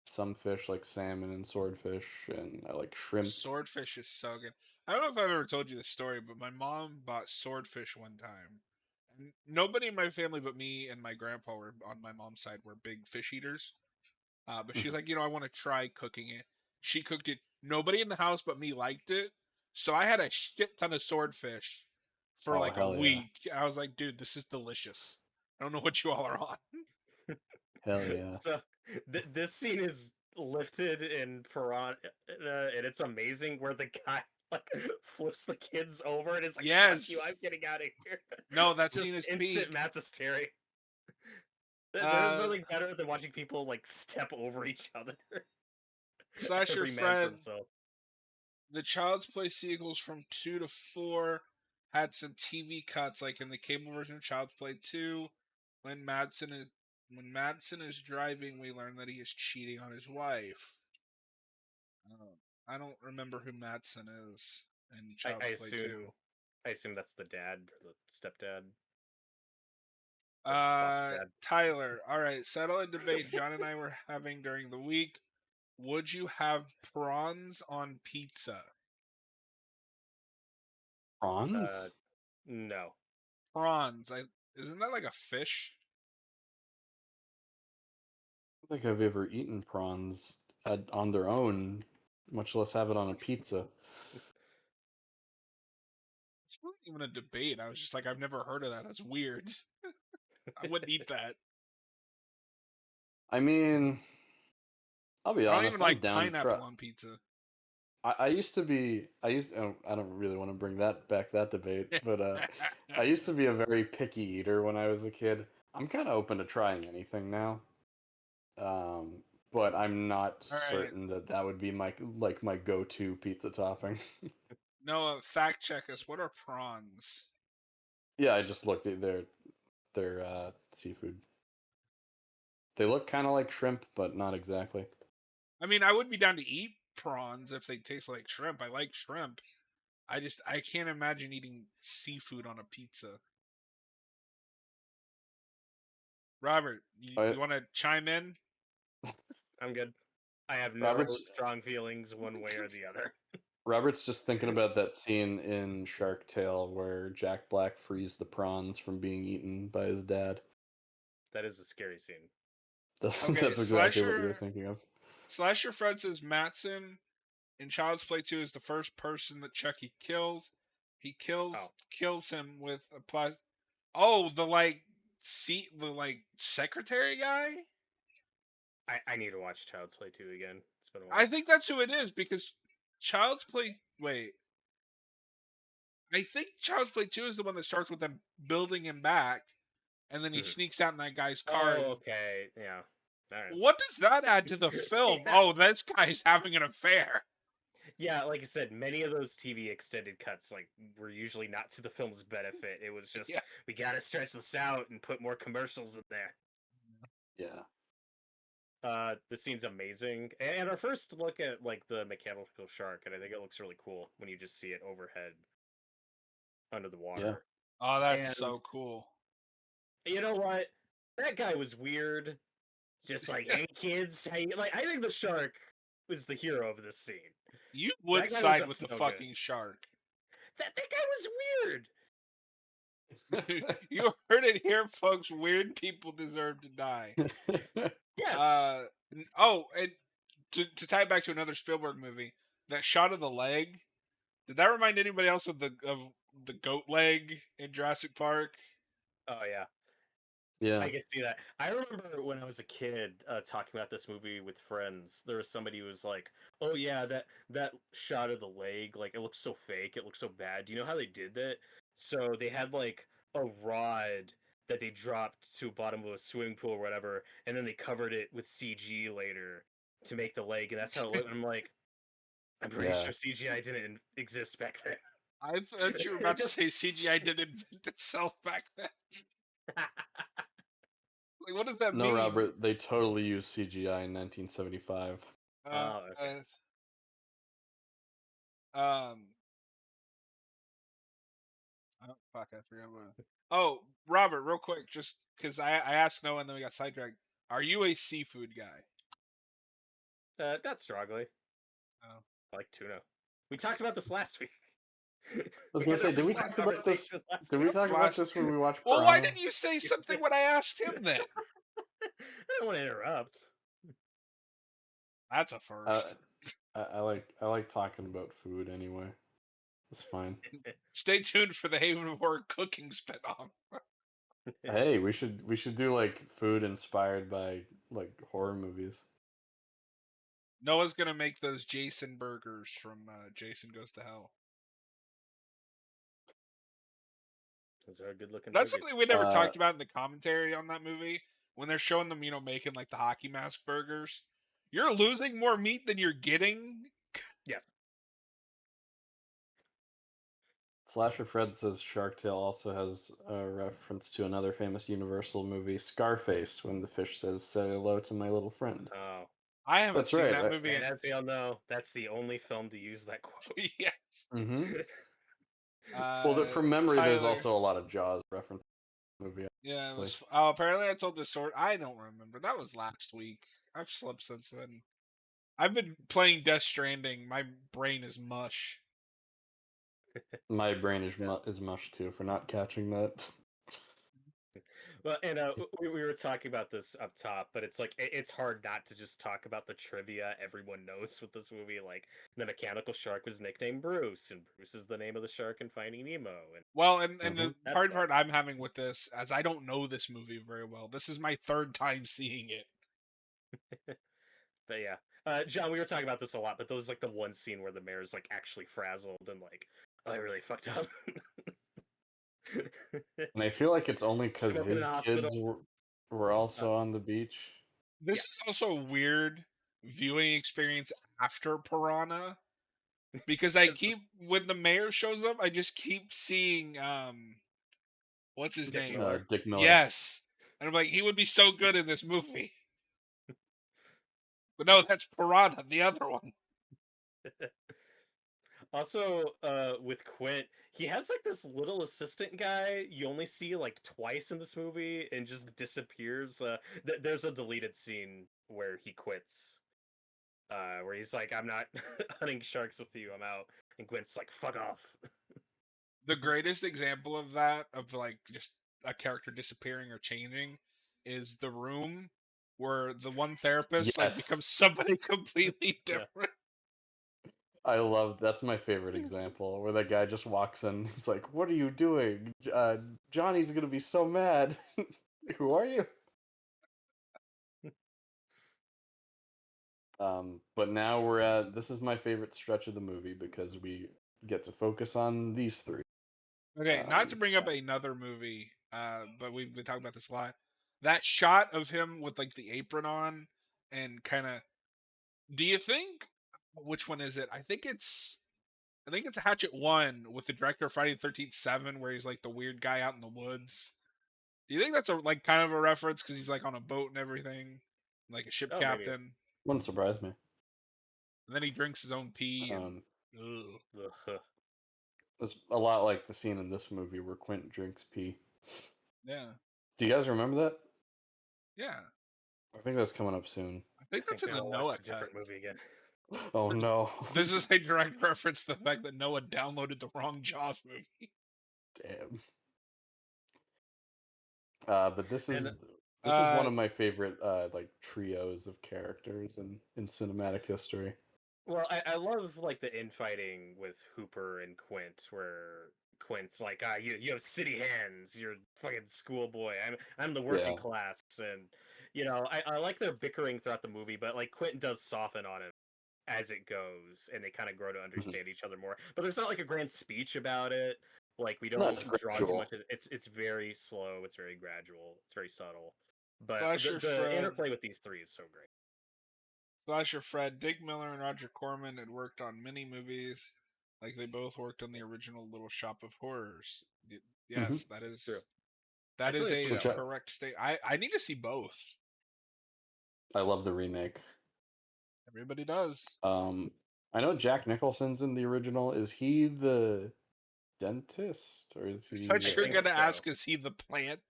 C: some fish like salmon and swordfish, and I like shrimp.
A: Swordfish is so good. I don't know if I've ever told you this story, but my mom bought swordfish one time. And nobody in my family but me and my grandpa were on my mom's side were big fish eaters. But she's like, I want to try cooking it. She cooked it. Nobody in the house but me liked it. So I had a shit ton of swordfish for like a week. Yeah. I was like, dude, this is delicious. I don't know what you all are on.
C: Hell yeah.
B: So this scene is lifted in Piranha, and it's amazing where the guy like flips the kids over and is like,
A: yes,
B: fuck you, I'm getting out of here.
A: No, that scene is
B: instant
A: peak.
B: mass hysteria. There's nothing better than watching people like step over each other.
A: Slasher Fred, the Child's Play sequels from 2 to 4 had some TV cuts, like in the cable version of Child's Play 2, when Madsen is driving, we learn that he is cheating on his wife. I don't remember who Madsen is in Child's Play 2.
B: I assume that's the dad or the stepdad.
A: Tyler. All right, settle a debate John and I were having during the week. Would you have prawns on pizza?
C: Prawns?
B: No.
A: Prawns. Isn't that like a fish?
C: I don't think I've ever eaten prawns on their own, much less have it on a pizza.
A: It's not even a debate. I was just like, I've never heard of that. That's weird. I wouldn't eat that.
C: I mean, I'll be
A: I don't even
C: honest, I'm
A: like
C: down to try.
A: pineapple on pizza.
C: I used to be. I don't really want to bring that debate, but I used to be a very picky eater when I was a kid. I'm kind of open to trying anything now, but I'm not
A: All right.
C: certain that would be my go-to pizza topping.
A: Noah, fact check us. What are prawns?
C: Yeah, I just looked at their seafood. They look kind of like shrimp, but not exactly.
A: I mean, I would be down to eat prawns if they taste like shrimp. I like shrimp. I can't imagine eating seafood on a pizza. Robert, you want to chime in?
B: I'm good. I have no
C: Robert's
B: strong feelings one way or the other.
C: Robert's just thinking about that scene in Shark Tale where Jack Black frees the prawns from being eaten by his dad.
B: That is a scary scene.
A: Okay,
C: That's exactly what you're thinking of.
A: Slasher Fred says Matson in Child's Play 2 is the first person that Chucky kills. He kills him with a plastic. Oh, the secretary guy?
B: I need to watch Child's Play 2 again. It's been a while.
A: I think that's who it is because Child's Play. Wait. I think Child's Play 2 is the one that starts with them building him back, and then he sneaks out in that guy's car.
B: Oh, okay. Yeah. All right.
A: What does that add to the film?
B: Yeah.
A: Oh, this guy's having an affair.
B: Yeah, like I said, many of those TV extended cuts were usually not to the film's benefit. It was just we gotta stretch this out and put more commercials in there.
C: Yeah.
B: The scene's amazing, and our first look at the mechanical shark, and I think it looks really cool when you just see it overhead under the water.
C: Yeah.
A: Oh, that's so cool.
B: You know what? That guy was weird. Just like, hey kids, I think the shark was the hero of this scene.
A: You would side with the fucking shark.
B: That guy was weird.
A: You heard it here, folks. Weird people deserve to die.
B: Yes.
A: And to tie it back to another Spielberg movie, that shot of the leg, did that remind anybody else of the goat leg in Jurassic Park?
B: Oh yeah.
C: Yeah.
B: I can see that. I remember when I was a kid talking about this movie with friends. There was somebody who was like, "Oh yeah, that shot of the leg, it looks so fake. It looks so bad. Do you know how they did that? So they had a rod that they dropped to the bottom of a swimming pool or whatever, and then they covered it with CG later to make the leg, and that's how it looked." I'm like, I'm pretty sure CGI didn't exist back then.
A: I thought you were about to say CGI didn't invent itself back then. What does that mean?
C: No, Robert, they totally used CGI in 1975.
B: Okay.
A: Fuck, I forgot what. Oh, Robert, real quick, just because I asked Noah and then we got sidetracked. Are you a seafood guy?
B: Not strongly.
A: Oh.
B: I like tuna. We talked about this last week.
C: I was gonna say, did we talk about this? Did we talk about this when we watched?
A: Well, why didn't you say something when I asked him then?
B: I don't want to interrupt.
A: That's a first.
C: I like talking about food anyway. It's fine.
A: Stay tuned for the Haven of Horror cooking spinoff.
C: Hey, we should do food inspired by horror movies.
A: Noah's gonna make those Jason burgers from Jason Goes to Hell.
B: Those are good looking.
A: That's something we never talked about in the commentary on that movie. When they're showing them, making the hockey mask burgers, you're losing more meat than you're getting.
B: Yes.
C: Slasher Fred says Shark Tale also has a reference to another famous Universal movie, Scarface, when the fish says, "Say hello to my little friend."
B: Oh,
A: I haven't seen that movie.
B: And as we all know, that's the only film to use that quote.
A: Yes.
C: Mm-hmm. Well, from memory, there's also a lot of Jaws reference movie.
A: Yeah, Yeah,
C: It's
A: it
C: like
A: was. Oh, apparently I told this story. I don't remember. That was last week. I've slept since then. I've been playing Death Stranding. My brain is mush.
C: my brain is mush too for not catching that.
B: Well, and we were talking about this up top, but it's like it's hard not to just talk about the trivia everyone knows with this movie. Like the mechanical shark was nicknamed Bruce, and Bruce is the name of the shark in Finding Nemo, and
A: Well, and
C: hmm
A: the
B: that's
A: hard
B: fun.
A: part I'm having with this, as I don't know this movie very well. This is my third time seeing it.
B: But yeah, John, we were talking about this a lot, but there's like the one scene where the mayor's like actually frazzled and like, oh, I really fucked up.
C: And I feel like it's only because
B: Smoking in
C: his
B: a hospital.
C: kids were also on the beach.
A: This
B: Yeah.
A: is also a weird viewing experience after Piranha because I keep when the mayor shows up, I just keep seeing what's his
B: Dick
A: name?
B: Miller.
C: Dick Miller.
A: Yes. And I'm like, he would be so good in this movie. But no, that's Piranha, the other one.
B: Also, with Quint, he has like this little assistant guy you only see like twice in this movie and just disappears. There's a deleted scene where he quits, where he's like, "I'm not hunting sharks with you. I'm out." And Quint's like, "Fuck off."
A: The greatest example of that, of like just a character disappearing or changing, is The Room, where the one therapist like becomes
C: Yes,
A: somebody completely
B: Yeah.
A: different.
C: I love that's my favorite example where that guy just walks in. He's like, "What are you doing? Johnny's gonna be so mad." Who are you? But now we're at this is my favorite stretch of the movie because we get to focus on these three.
A: Okay, not to bring up another movie, but we've been talking about this a lot. That shot of him with like the apron on and kind of. Do you think which one is it? I think it's Hatchet One with the director of Friday the 13th 7, where he's like the weird guy out in the woods. Do you think that's a like kind of a reference because he's like on a boat and everything, like a ship
B: Oh, maybe.
A: captain,
C: Wouldn't surprise me.
A: and then he drinks his own pee and.
C: Um,
A: Ugh.
B: Ugh.
C: it's a lot like the scene in this movie where Quint drinks pee.
A: Yeah,
C: Do you guys remember that?
A: yeah.
C: I think that's coming up soon.
A: I think
B: I think
A: that's in
B: they
A: the
B: all
A: Noah
B: watched a
A: cut.
B: different movie again.
C: Oh no!
A: This is a direct reference to the fact that Noah downloaded the wrong Jaws movie.
C: Damn. But this is
B: And
C: one of my favorite like trios of characters in cinematic history.
B: well, I love like the infighting with Hooper and Quint, where Quint's like, you have city hands, you're fucking schoolboy. I'm the working
C: Yeah.
B: class, and you know, I like their bickering throughout the movie, but like Quint does soften on him as it goes, and they kind of grow to understand each other more. But there's not like a grand speech about it. Like we
C: No, it's
B: don't draw too
C: gradual.
B: much. It's very slow. It's very gradual. It's very subtle. But
A: Slasher
B: the
A: Fred,
B: interplay with these three is so great.
A: Slasher Fred, Dick Miller, and Roger Corman had worked on many movies. Like they both worked on the original Little Shop of Horrors. Yes, that
B: True.
A: is
B: I
A: that
B: still
A: is
B: need to see
A: a
B: that one.
A: correct state. I need to see both.
C: I love the remake.
A: Everybody does.
C: I know Jack Nicholson's in the original. Is he the dentist or is
A: I
C: he?
A: thought you were
B: think
A: gonna
B: so.
A: ask, is he the plant?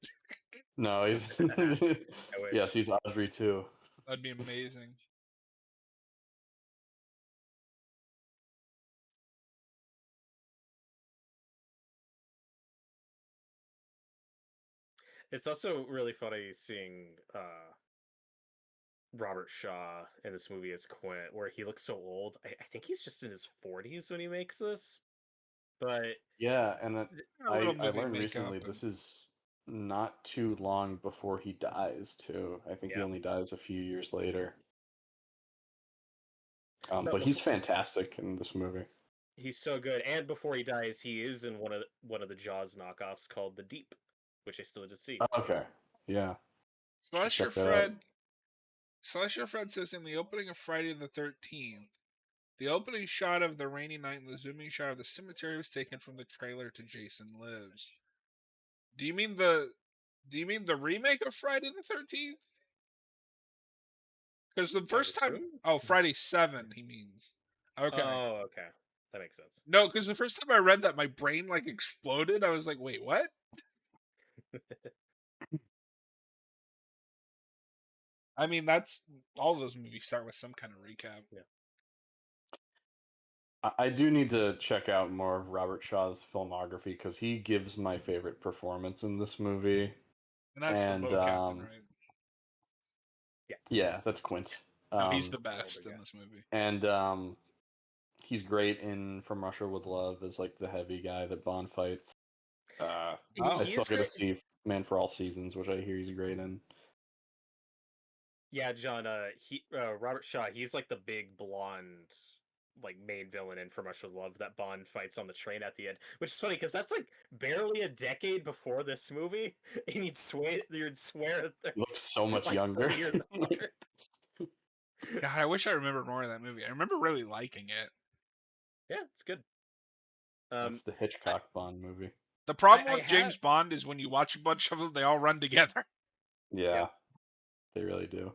C: No, he's.
B: I wish.
C: Yes, he's Audrey too.
A: That'd be amazing.
B: It's also really funny seeing Robert Shaw in this movie as Quint, where he looks so old. I think he's just in his 40s when he makes this. But
C: Yeah, and
A: A
C: I
A: little movie
C: learned
A: makeup
C: recently
A: and
C: this is not too long before he dies too. I think he
B: yeah,
C: only dies a few years later.
B: but
C: But he's fantastic in this movie.
B: he's so good. And before he dies, he is in one of the Jaws knockoffs called The Deep, which I still need to see.
C: Okay, yeah, should
A: Slasher
C: check that out.
A: Fred. Slasher Fred says in the opening of Friday the 13th, the opening shot of the rainy night and the zooming shot of the cemetery was taken from the trailer to Jason Lives. Do you mean the remake of Friday the 13th? Because the
B: I would
A: first time,
B: assume.
A: Friday 7, he means. Okay.
B: Oh, okay, that makes sense.
A: No, because the first time I read that, my brain like exploded. I was like, wait, what? I mean, that's all those movies start with some kind of recap.
B: Yeah.
C: I do need to check out more of Robert Shaw's filmography because he gives my favorite performance in this movie.
A: And that's the
C: And
A: boat captain, right?
C: yeah, that's Quint.
A: No, he's the
B: He's all
A: best
B: the
A: in
B: guy.
A: this movie.
C: And he's great in From Russia with Love as like the heavy guy that Bond fights. I still
B: He's
C: get to
B: great.
C: see Man for All Seasons, which I hear he's great in.
B: Yeah, John. Robert Shaw. He's like the big blonde, like main villain in From Russia with Love that Bond fights on the train at the end. Which is funny because that's like barely a decade before this movie, and you'd swear
C: He looks so much
B: like
C: younger.
B: 30 years apart.
A: God, I wish I remembered more of that movie. I remember really liking it.
B: Yeah, it's good.
C: That's the Hitchcock Bond movie.
A: The problem
B: I
A: with James Bond is when you watch a bunch of them, they all run together.
C: Yeah,
B: Yep.
C: they really do.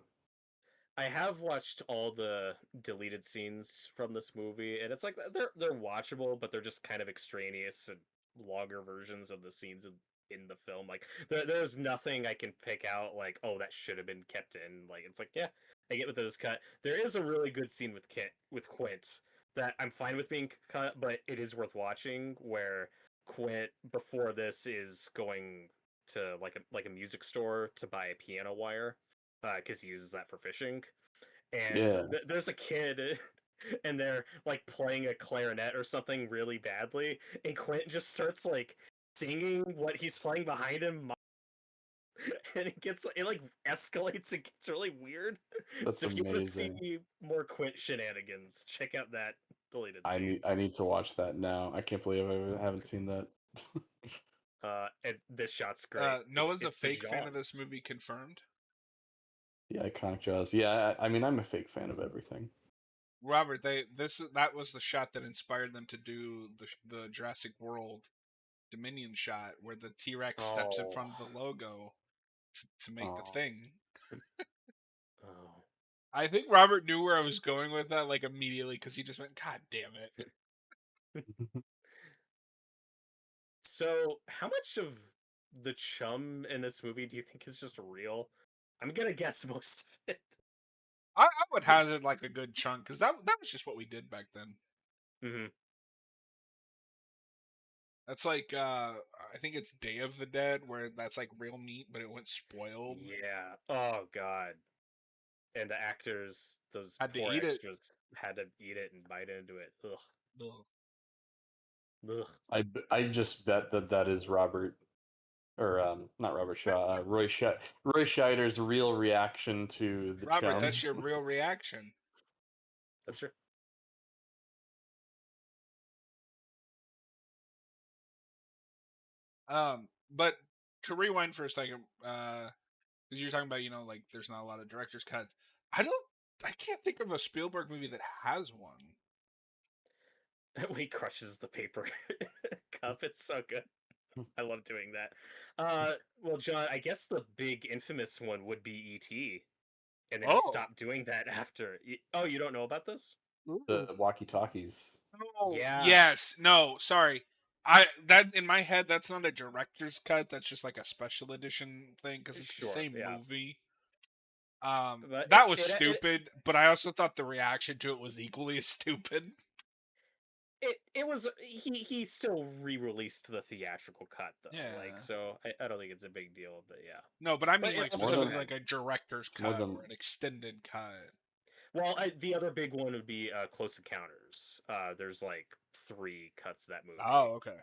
B: I have watched all the deleted scenes from this movie, and it's like they're watchable, but they're just kind of extraneous and longer versions of the scenes in the film. Like there's nothing I can pick out like, oh, that should have been kept in. Like it's like, yeah, I get what those cut. There is a really good scene with Quint that I'm fine with being cut, but it is worth watching where Quint before this is going to like a music store to buy a piano wire because he uses that for fishing. And
C: Yeah.
B: there's a kid, and they're like playing a clarinet or something really badly, and Quentin just starts like singing what he's playing behind him, and it like escalates and gets really weird.
C: That's
B: So if you want to
C: amazing.
B: see more Quint shenanigans, check out that deleted scene.
C: I need to watch that now. I can't believe I haven't seen that.
B: And this shot's great.
A: Noah's a
B: It's the
A: fake fan of this
B: Jaws.
A: movie, confirmed.
C: The iconic Jaws. Yeah, I mean, I'm a fake fan of everything.
A: Robert, that was the shot that inspired them to do the Jurassic World Dominion shot, where the T-Rex steps in
B: Oh.
A: front of the logo to make the
C: Oh.
A: thing.
B: Oh.
A: I think Robert knew where I was going with that, like immediately, because he just went, "God damn it!"
B: So, how much of the chum in this movie do you think is just real? I'm gonna guess most of it.
A: I would hazard like a good chunk, because that was just what we did back then.
B: Mm-hmm.
A: That's like I think it's Day of the Dead, where that's like real meat, but it went spoiled.
B: Yeah. Oh God. And the actors, those
A: Had to
B: poor
A: eat it.
B: extras, had to eat it and bite into it. Ugh.
A: Ugh.
B: Ugh.
C: I just bet that is Robert, or not Robert Shaw, Roy Scheider's real reaction to the
A: Robert,
C: chum.
A: that's your real reaction.
B: That's true.
A: But to rewind for a second, because you're talking about, like there's not a lot of director's cuts. I can't think of a Spielberg movie that has one.
B: When he crushes the paper cup, it's so good. I love doing that. Well, John, I guess the big infamous one would be E.T. And then he stopped doing that after. Oh, you don't know about this?
C: The walkie-talkies.
A: Oh,
B: Yeah.
A: yes. No, sorry. That in my head, that's not a director's cut. That's just like a special edition thing because it's the
B: Sure,
A: same
B: yeah.
A: movie.
B: But
A: That was stupid, but I also thought the reaction to it was equally as stupid.
B: It was he still re-released the theatrical cut though.
A: Yeah.
B: Like so I don't think it's a big deal, but yeah.
A: No, but I mean
B: But
A: like
B: it
A: specifically
B: wasn't
A: like a director's
C: more
A: cut
C: than-
A: or an extended cut.
B: Well, the other big one would be Close Encounters. There's like 3 cuts of that movie.
A: Oh, okay.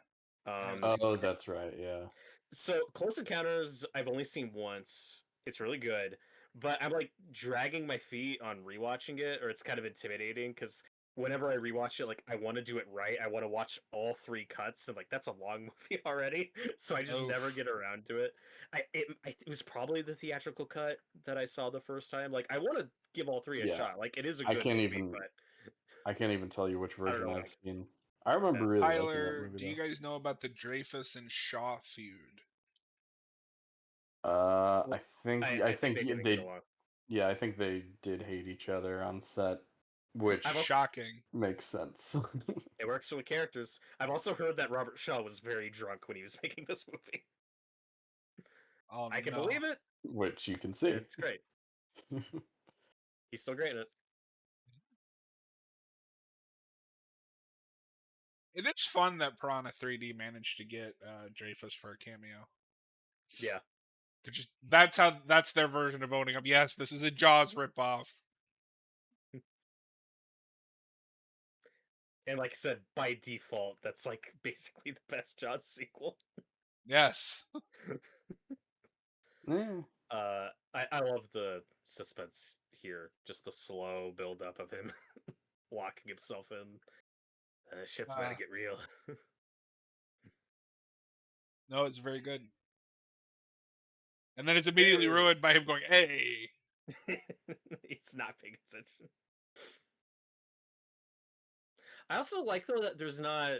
C: Oh, that's right. Yeah.
B: So Close Encounters, I've only seen once. It's really good, but I'm like dragging my feet on rewatching it, or it's kind of intimidating because whenever I rewatch it, like I want to do it right. I want to watch all 3 cuts, and like that's a long movie already, so I just never get around to it. It was probably the theatrical cut that I saw the first time. Like I want to give all 3 a shot. Like it is a good movie, but
C: I can't even tell you which version
B: know
C: I've
B: what
C: seen. I remember really liking that
A: Tyler,
C: movie.
A: do you guys know about the Dreyfus and Shaw feud?
C: I think
B: I think they
C: yeah, I think they did hate each other on set, which
A: shocking.
C: makes sense.
B: It works for the characters. I've also heard that Robert Shaw was very drunk when he was making this movie.
A: Oh,
B: I can believe it.
C: Which you can see.
B: It's great. He's still great in it.
A: It is fun that Piranha 3D managed to get Dreyfus for a cameo.
B: Yeah.
A: That's their version of owning up. Yes, this is a Jaws ripoff.
B: And like I said, by default, that's like basically the best Jaws sequel.
A: Yes.
C: Yeah.
B: I love the suspense here. Just the slow build up of him locking himself in. Shit's about to get real.
A: No, it's very good. And then it's immediately ruined by him going, "Hey."
B: He's not paying attention. I also like though that there's not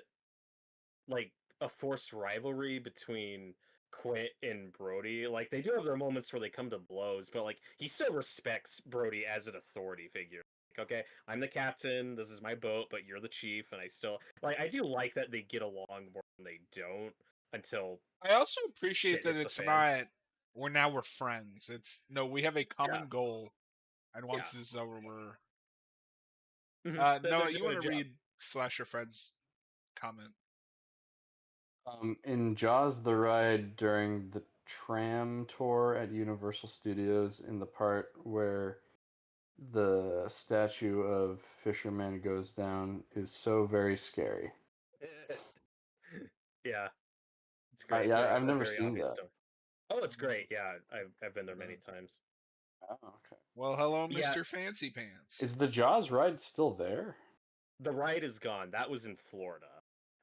B: like a forced rivalry between Quint and Brody. Like they do have their moments where they come to blows, but like he still respects Brody as an authority figure. Like, okay, I'm the captain, this is my boat, but you're the chief, and I still like I do like that they get along more than they don't until
A: I also appreciate
B: shit
A: that
B: hits the
A: it's
B: fan.
A: not we're friends. It's no, we have a common
B: Yeah.
A: goal, and once
B: Yeah.
A: this is over, we're
B: They're
A: no,
B: doing
A: you want
B: a
A: to
B: job.
A: read Slasher Fred's comment?
C: In Jaws, the ride during the tram tour at Universal Studios, in the part where the statue of Fisherman goes down, is so very scary.
B: Yeah, it's great.
C: Yeah, I've
B: A
C: never
B: very
C: seen
B: obvious
C: that.
B: stuff. Oh, it's great. Yeah, I've been there many times.
C: Oh, okay.
A: Well, hello,
B: Yeah.
A: Mr. Fancy Pants.
C: Is the Jaws ride still there?
B: The ride is gone. That was in Florida.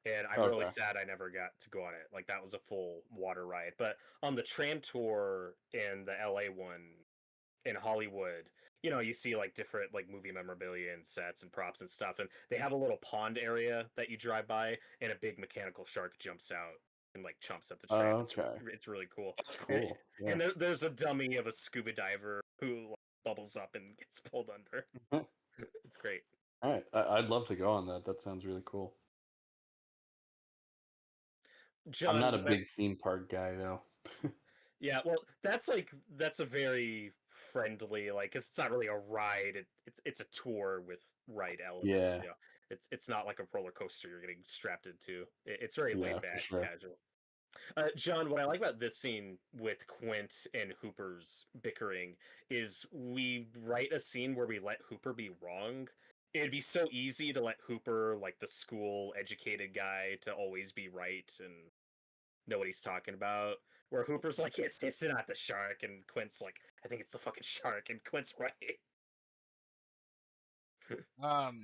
B: And I'm really sad I never got to go on it. Like that was a full water ride. But on the tram tour and the LA one in Hollywood, you know, you see like different like movie memorabilia and sets and props and stuff. And they have a little pond area that you drive by, and a big mechanical shark jumps out and like chomps at the tram.
C: Okay.
B: It's really cool.
C: That's cool.
B: And there's a dummy of a scuba diver who like, bubbles up and gets pulled under. It's great.
C: All right, I'd love to go on that. That sounds really cool.
B: John,
C: I'm not a big theme park guy though.
B: Yeah, well, that's a very friendly like 'cause it's not really a ride. It's a tour with ride elements.
C: Yeah.
B: You know, it's not like a roller coaster you're getting strapped into. It's very
C: Yeah,
B: laid
C: for
B: back,
C: sure.
B: casual. John, what I like about this scene with Quint and Hooper's bickering is we write a scene where we let Hooper be wrong. It'd be so easy to let Hooper, like the school educated guy, to always be right and know what he's talking about. Where Hooper's like, it's not the shark, and Quint's like, I think it's the fucking shark, and Quint's right.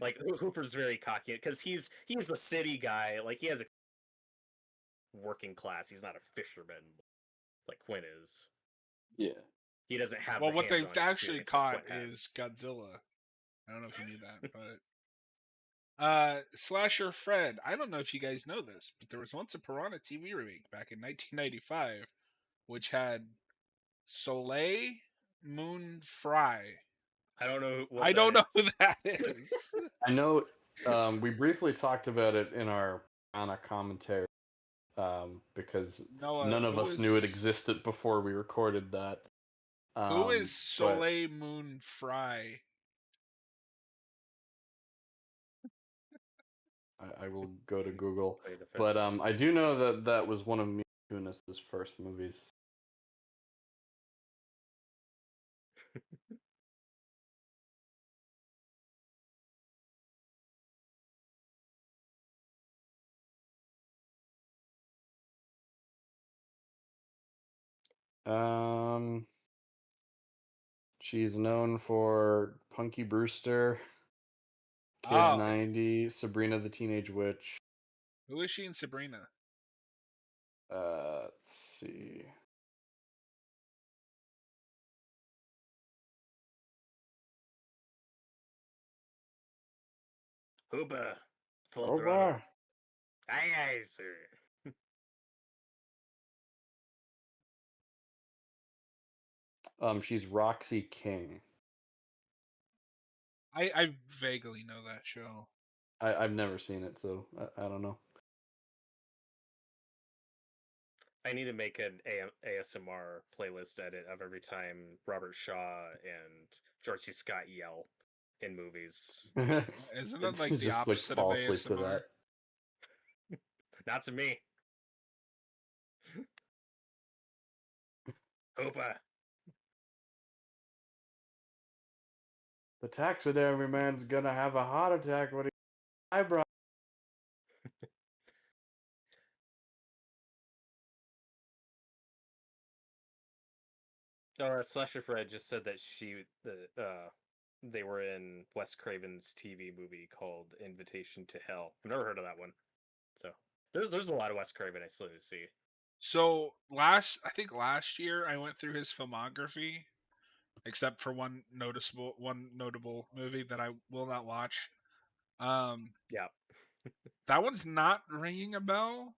B: Like Hooper's very cocky because he's the city guy. Like he has a working class. He's not a fisherman like Quint is.
C: Yeah.
B: He doesn't have.
A: Well,
B: the
A: what they've
B: hands-on
A: actually
B: experience that
A: caught
B: Quint has.
A: is Godzilla. I don't know if you knew that, but Slasher Fred. I don't know if you guys know this, but there was once a Piranha TV remake back in 1995, which had Soleil Moon Fry.
B: I don't know what
A: I don't know who that is.
C: I know we briefly talked about it in our Piranha commentary because none of us knew it existed before we recorded that.
A: Who is Soleil Moon Fry?
C: I will go to Google, but I do know that that was one of Mila Kunis's first movies. She's known for Punky Brewster, Kid 90, Sabrina the Teenage Witch.
A: Who is she in Sabrina?
C: Let's see.
B: Hooper, full throttle. Aye, aye, sir.
C: She's Roxy King.
A: I vaguely know that show.
C: I've never seen it, so I don't know.
B: I need to make an ASMR playlist edit of every time Robert Shaw and George C. Scott yell in movies.
A: Isn't that like the
C: Just like
A: opposite of
C: fall asleep to
A: ASMR?
C: that.
B: Not to me. Hoopa.
C: The taxidermy man's gonna have a heart attack when he eyebrow.
B: Oh, Slasher Fred just said that they were in Wes Craven's TV movie called Invitation to Hell. I've never heard of that one. So there's a lot of Wes Craven I still need to see.
A: So I think last year I went through his filmography, except for one notable movie that I will not watch.
B: Yeah.
A: That one's not ringing a bell.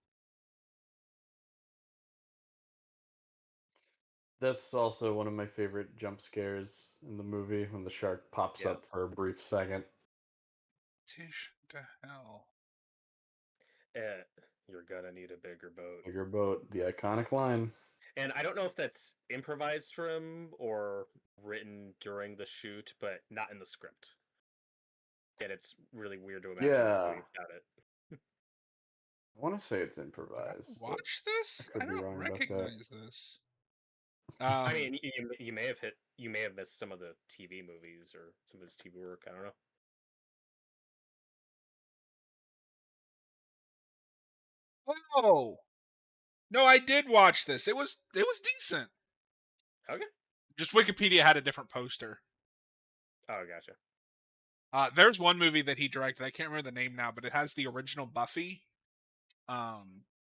C: That's also one of my favorite jump scares in the movie when the shark pops
B: Yeah.
C: up for a brief second.
A: Tish to hell.
B: You're gonna need a bigger boat.
C: Bigger boat, the iconic line.
B: And I don't know if that's improvised for him or written during the shoot, but not in the script. And it's really weird to imagine
C: Yeah.
B: without it.
C: I want to say it's
A: Did I
C: improvised.
A: watch this?
C: I could
A: I
C: be
A: don't
C: wrong about that.
A: recognize this.
B: I mean, you may have missed some of the TV movies or some of his TV work. I don't know.
A: Oh no, I did watch this. It was decent.
B: Okay.
A: Just Wikipedia had a different poster.
B: Oh, gotcha.
A: There's one movie that he directed. I can't remember the name now, but it has the original Buffy,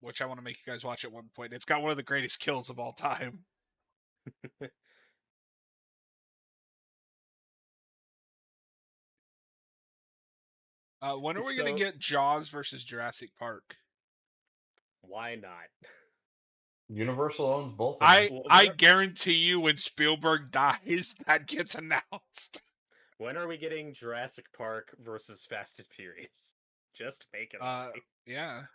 A: which I want to make you guys watch at one point. It's got one of the greatest kills of all time. When are we gonna get Jaws versus Jurassic Park?
B: Why not?
C: Universal owns both.
A: I guarantee you, when Spielberg dies, that gets announced.
B: When are we getting Jurassic Park versus Fast and Furious? Just make it.
A: Yeah.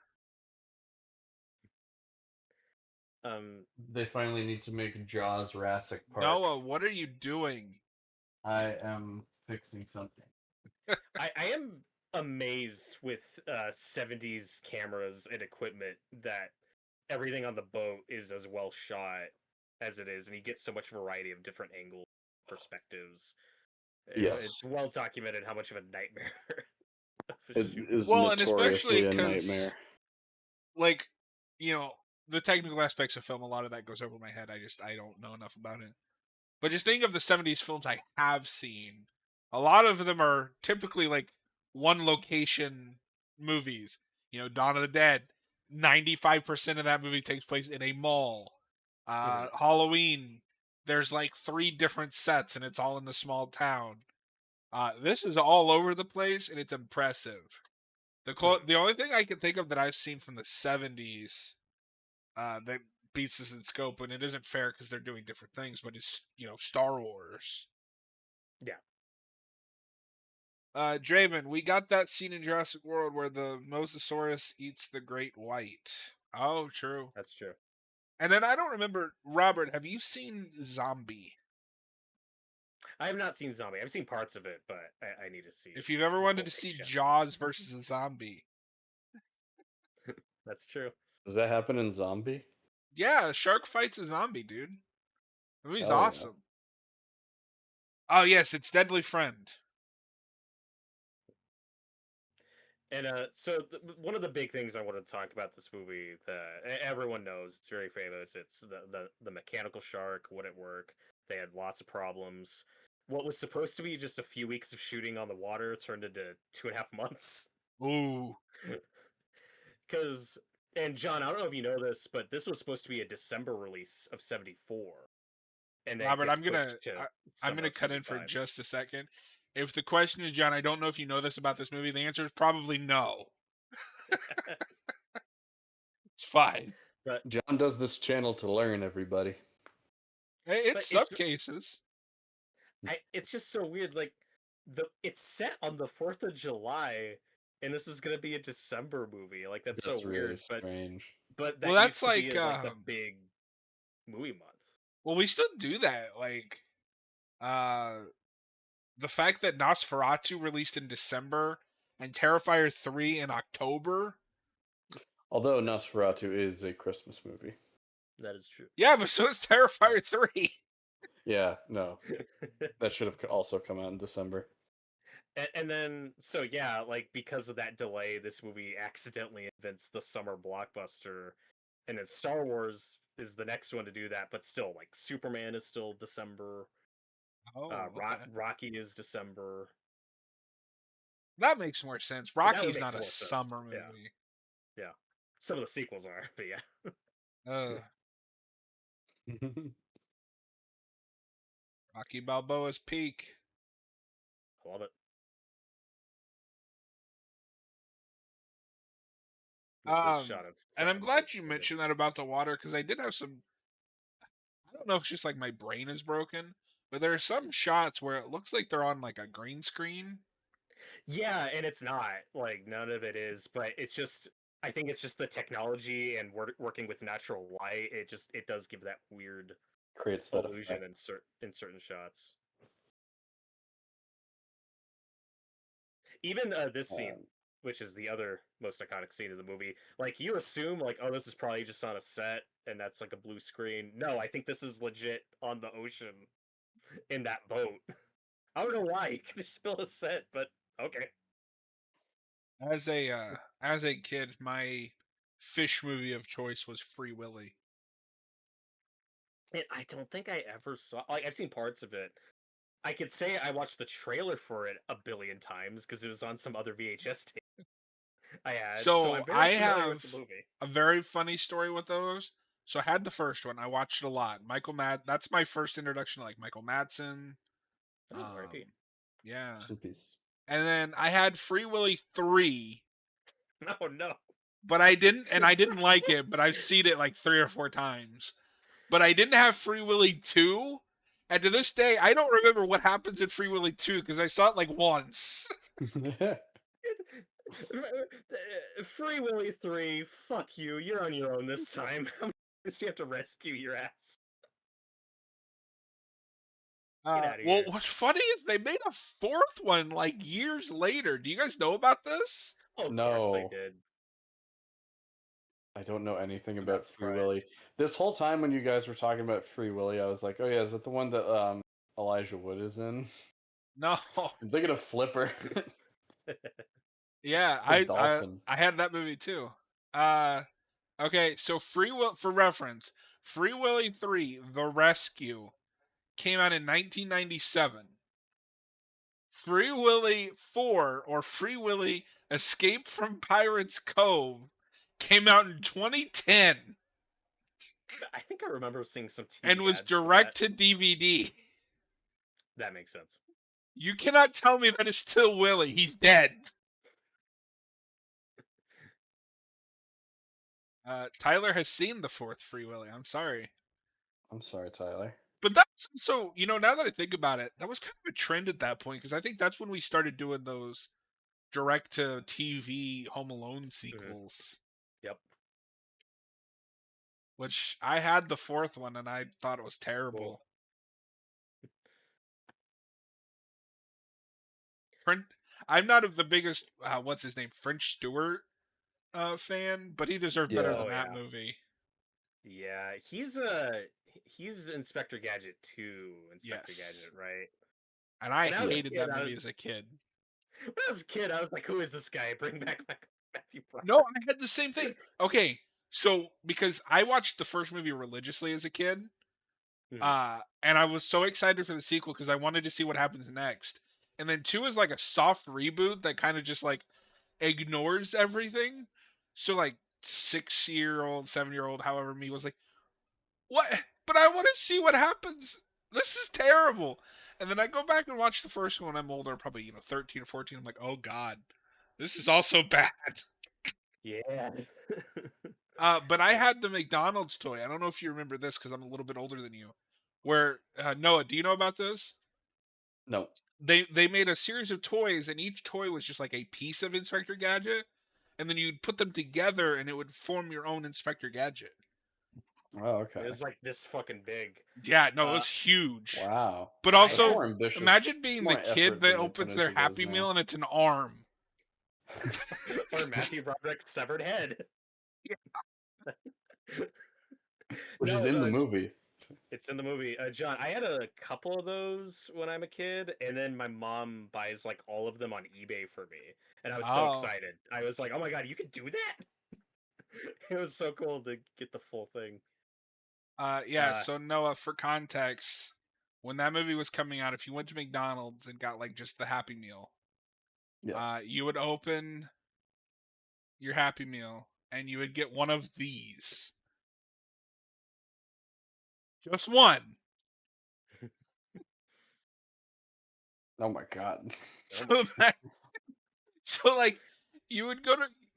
C: They finally need to make Jaws Jurassic Park.
A: Noah, what are you doing?
C: I am fixing something.
B: I am amazed with 70s cameras and equipment that everything on the boat is as well shot as it is, and you get so much variety of different angles, perspectives.
C: Yes.
B: It's well documented how much of a nightmare
C: it is
A: well, and
C: notoriously
A: especially
C: a nightmare.
A: Like, the technical aspects of film, a lot of that goes over my head. I don't know enough about it. But just think of the 70s films I have seen. A lot of them are typically like one location movies. Dawn of the Dead. 95% of that movie takes place in a mall. Halloween, there's like 3 different sets and it's all in the small town. This is all over the place and it's impressive. The only thing I can think of that I've seen from the 70s that beats this in scope, and it isn't fair because they're doing different things, but it's Star Wars.
B: Yeah.
A: Draven, we got that scene in Jurassic World where the Mosasaurus eats the Great White. Oh, true.
B: That's true.
A: And then I don't remember, Robert, have you seen Zombie?
B: I have not seen Zombie. I've seen parts of it, but I need to see.
A: If you've ever wanted to see Jaws versus a zombie.
B: That's true.
C: Does that happen in Zombie?
A: Yeah, a shark fights a zombie, dude. The movie's
C: Oh,
A: awesome. Yeah. Oh, yes, it's Deadly Friend.
B: And so one of the big things I want to talk about this movie that everyone knows, it's very famous. It's the mechanical shark wouldn't work. They had lots of problems. What was supposed to be just a few weeks of shooting on the water turned into 2.5 months.
A: Ooh.
B: And John, I don't know if you know this, but this was supposed to be a December release of '74. And
A: Robert, I'm gonna cut in for just a second. If the question is, John, I don't know if you know this about this movie, the answer is probably no. It's fine.
B: But
C: John does this channel to learn, everybody.
A: It's some cases.
B: It's just so weird. Like it's set on the 4th of July, and this is gonna be a December movie. Like that's so
C: really
B: weird.
C: Strange.
B: But
A: Well,
B: that
A: that's
B: used to be
A: like,
B: like the big movie month.
A: well, we still do that. Like, the fact that Nosferatu released in December and Terrifier 3 in October.
C: Although Nosferatu is a Christmas movie.
B: That is true.
A: Yeah, but so is Terrifier 3.
C: Yeah, no. That should have also come out in December.
B: And then, so yeah, like because of that delay, this movie accidentally invents the summer blockbuster. And then Star Wars is the next one to do that, but still, like Superman is still December.
A: Oh, okay.
B: Rocky is December.
A: That makes more sense.
B: That
A: Rocky's
B: makes
A: not a
B: more sense.
A: summer movie.
B: Yeah. Some of the sequels are, but yeah.
A: Rocky Balboa's peak.
B: I love it.
A: And I'm glad you mentioned that about the water, because I did have some. I don't know if it's just like my brain is broken, but there are some shots where it looks like they're on like a green screen.
B: Yeah, and it's not like none of it is, but it's just I think it's just the technology and working with natural light. It does give that weird
C: creates that
B: illusion
C: effect.
B: in certain shots. Even this scene, which is the other most iconic scene of the movie, like you assume like, oh, this is probably just on a set and that's like a blue screen. No, I think this is legit on the ocean in that boat. I don't know why you could just build a set, but okay.
A: As a kid, my fish movie of choice was Free Willy.
B: And I don't think I ever saw. Like I've seen parts of it. I could say I watched the trailer for it a billion times because it was on some other VHS tape I had. So I'm
A: I
B: very familiar with
A: have
B: the movie.
A: a very funny story with those. So I had the first one. I watched it a lot. That's my first introduction to like Michael Madsen.
B: Oh, RP.
A: Yeah.
C: Rest in peace.
A: And then I had Free Willy 3.
B: Oh no.
A: But I didn't like it, but I've seen it like 3 or 4 times. But I didn't have Free Willy 2. And to this day, I don't remember what happens in Free Willy 2 because I saw it like once.
B: Free Willy 3, fuck you. You're on your own this time. You have to rescue your ass. Get out of here.
A: Well, what's funny is they made a 4th one like years later. Do you guys know about this?
B: Oh, of
C: No.
B: course they did.
C: I don't know anything about Free Willy. This whole time when you guys were talking about Free Willy, I was like, oh yeah, is it the one that Elijah Wood is in?
A: No.
C: I'm thinking of Flipper.
A: Yeah, I had that movie too. Okay, so for reference, Free Willy 3: The Rescue came out in 1997. Free Willy 4, or Free Willy Escape from Pirates Cove, came out in 2010.
B: I think I remember seeing some TV
A: and was
B: ads
A: direct to DVD.
B: That makes sense.
A: You cannot tell me that is still Willy. He's dead. Tyler has seen the 4th Free Willy. I'm sorry.
C: I'm sorry, Tyler.
A: But that's so, now that I think about it, that was kind of a trend at that point because I think that's when we started doing those direct to TV Home Alone sequels.
B: Yep.
A: Which I had the 4th one and I thought it was terrible. Cool. I'm not of the biggest what's his name, French Stewart fan, but he deserved better than that movie.
B: Yeah, he's Inspector Gadget 2, Gadget, right?
A: And I hated that movie as a kid.
B: When I was a kid, I was like, who is this guy? Bring back Matthew Broderick.
A: No, I had the same thing. Okay, so because I watched the first movie religiously as a kid, and I was so excited for the sequel because I wanted to see what happens next. And then 2 is like a soft reboot that kind of just like ignores everything. So like 6-year-old, 7-year-old, however me was like, what? But I want to see what happens. This is terrible. And then I go back and watch the first one when I'm older, probably 13 or 14. I'm like, oh god, this is also bad.
B: Yeah.
A: But I had the McDonald's toy. I don't know if you remember this because I'm a little bit older than you. Where Noah, do you know about this?
C: No.
A: They made a series of toys, and each toy was just like a piece of Inspector Gadget. and then you'd put them together, and it would form your own Inspector Gadget.
C: Oh, okay.
B: It was like this fucking big.
A: Yeah, no, it was huge.
C: Wow.
A: But
B: I
A: also,
C: more ambitious.
A: imagine being
C: more
A: the kid
C: effort
A: that
C: than they put
A: opens their
C: into those
A: Happy
C: now.
A: Meal and it's an arm.
B: Or Matthew Broderick's severed head.
C: Which is in the movie.
B: It's in the movie. John, I had a couple of those when I'm a kid, and then my mom buys like all of them on eBay for me. And I was so excited. I was like, oh my god, you could do that? It was so cool to get the full thing.
A: So Noah, for context, when that movie was coming out, if you went to McDonald's and got like just the Happy Meal, you would open your Happy Meal and you would get one of these. Just one.
C: Oh my god.
A: So like you would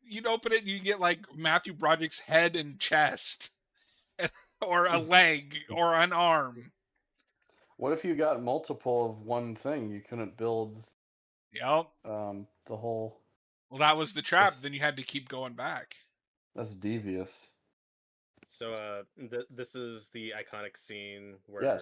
A: you'd open it and you get like Matthew Broderick's head and chest, or a leg or an arm.
C: What if you got multiple of one thing? You couldn't build.
A: Yep.
C: The whole.
A: Well, that was the trap. Then you had to keep going back.
C: That's devious.
B: So, this is the iconic scene where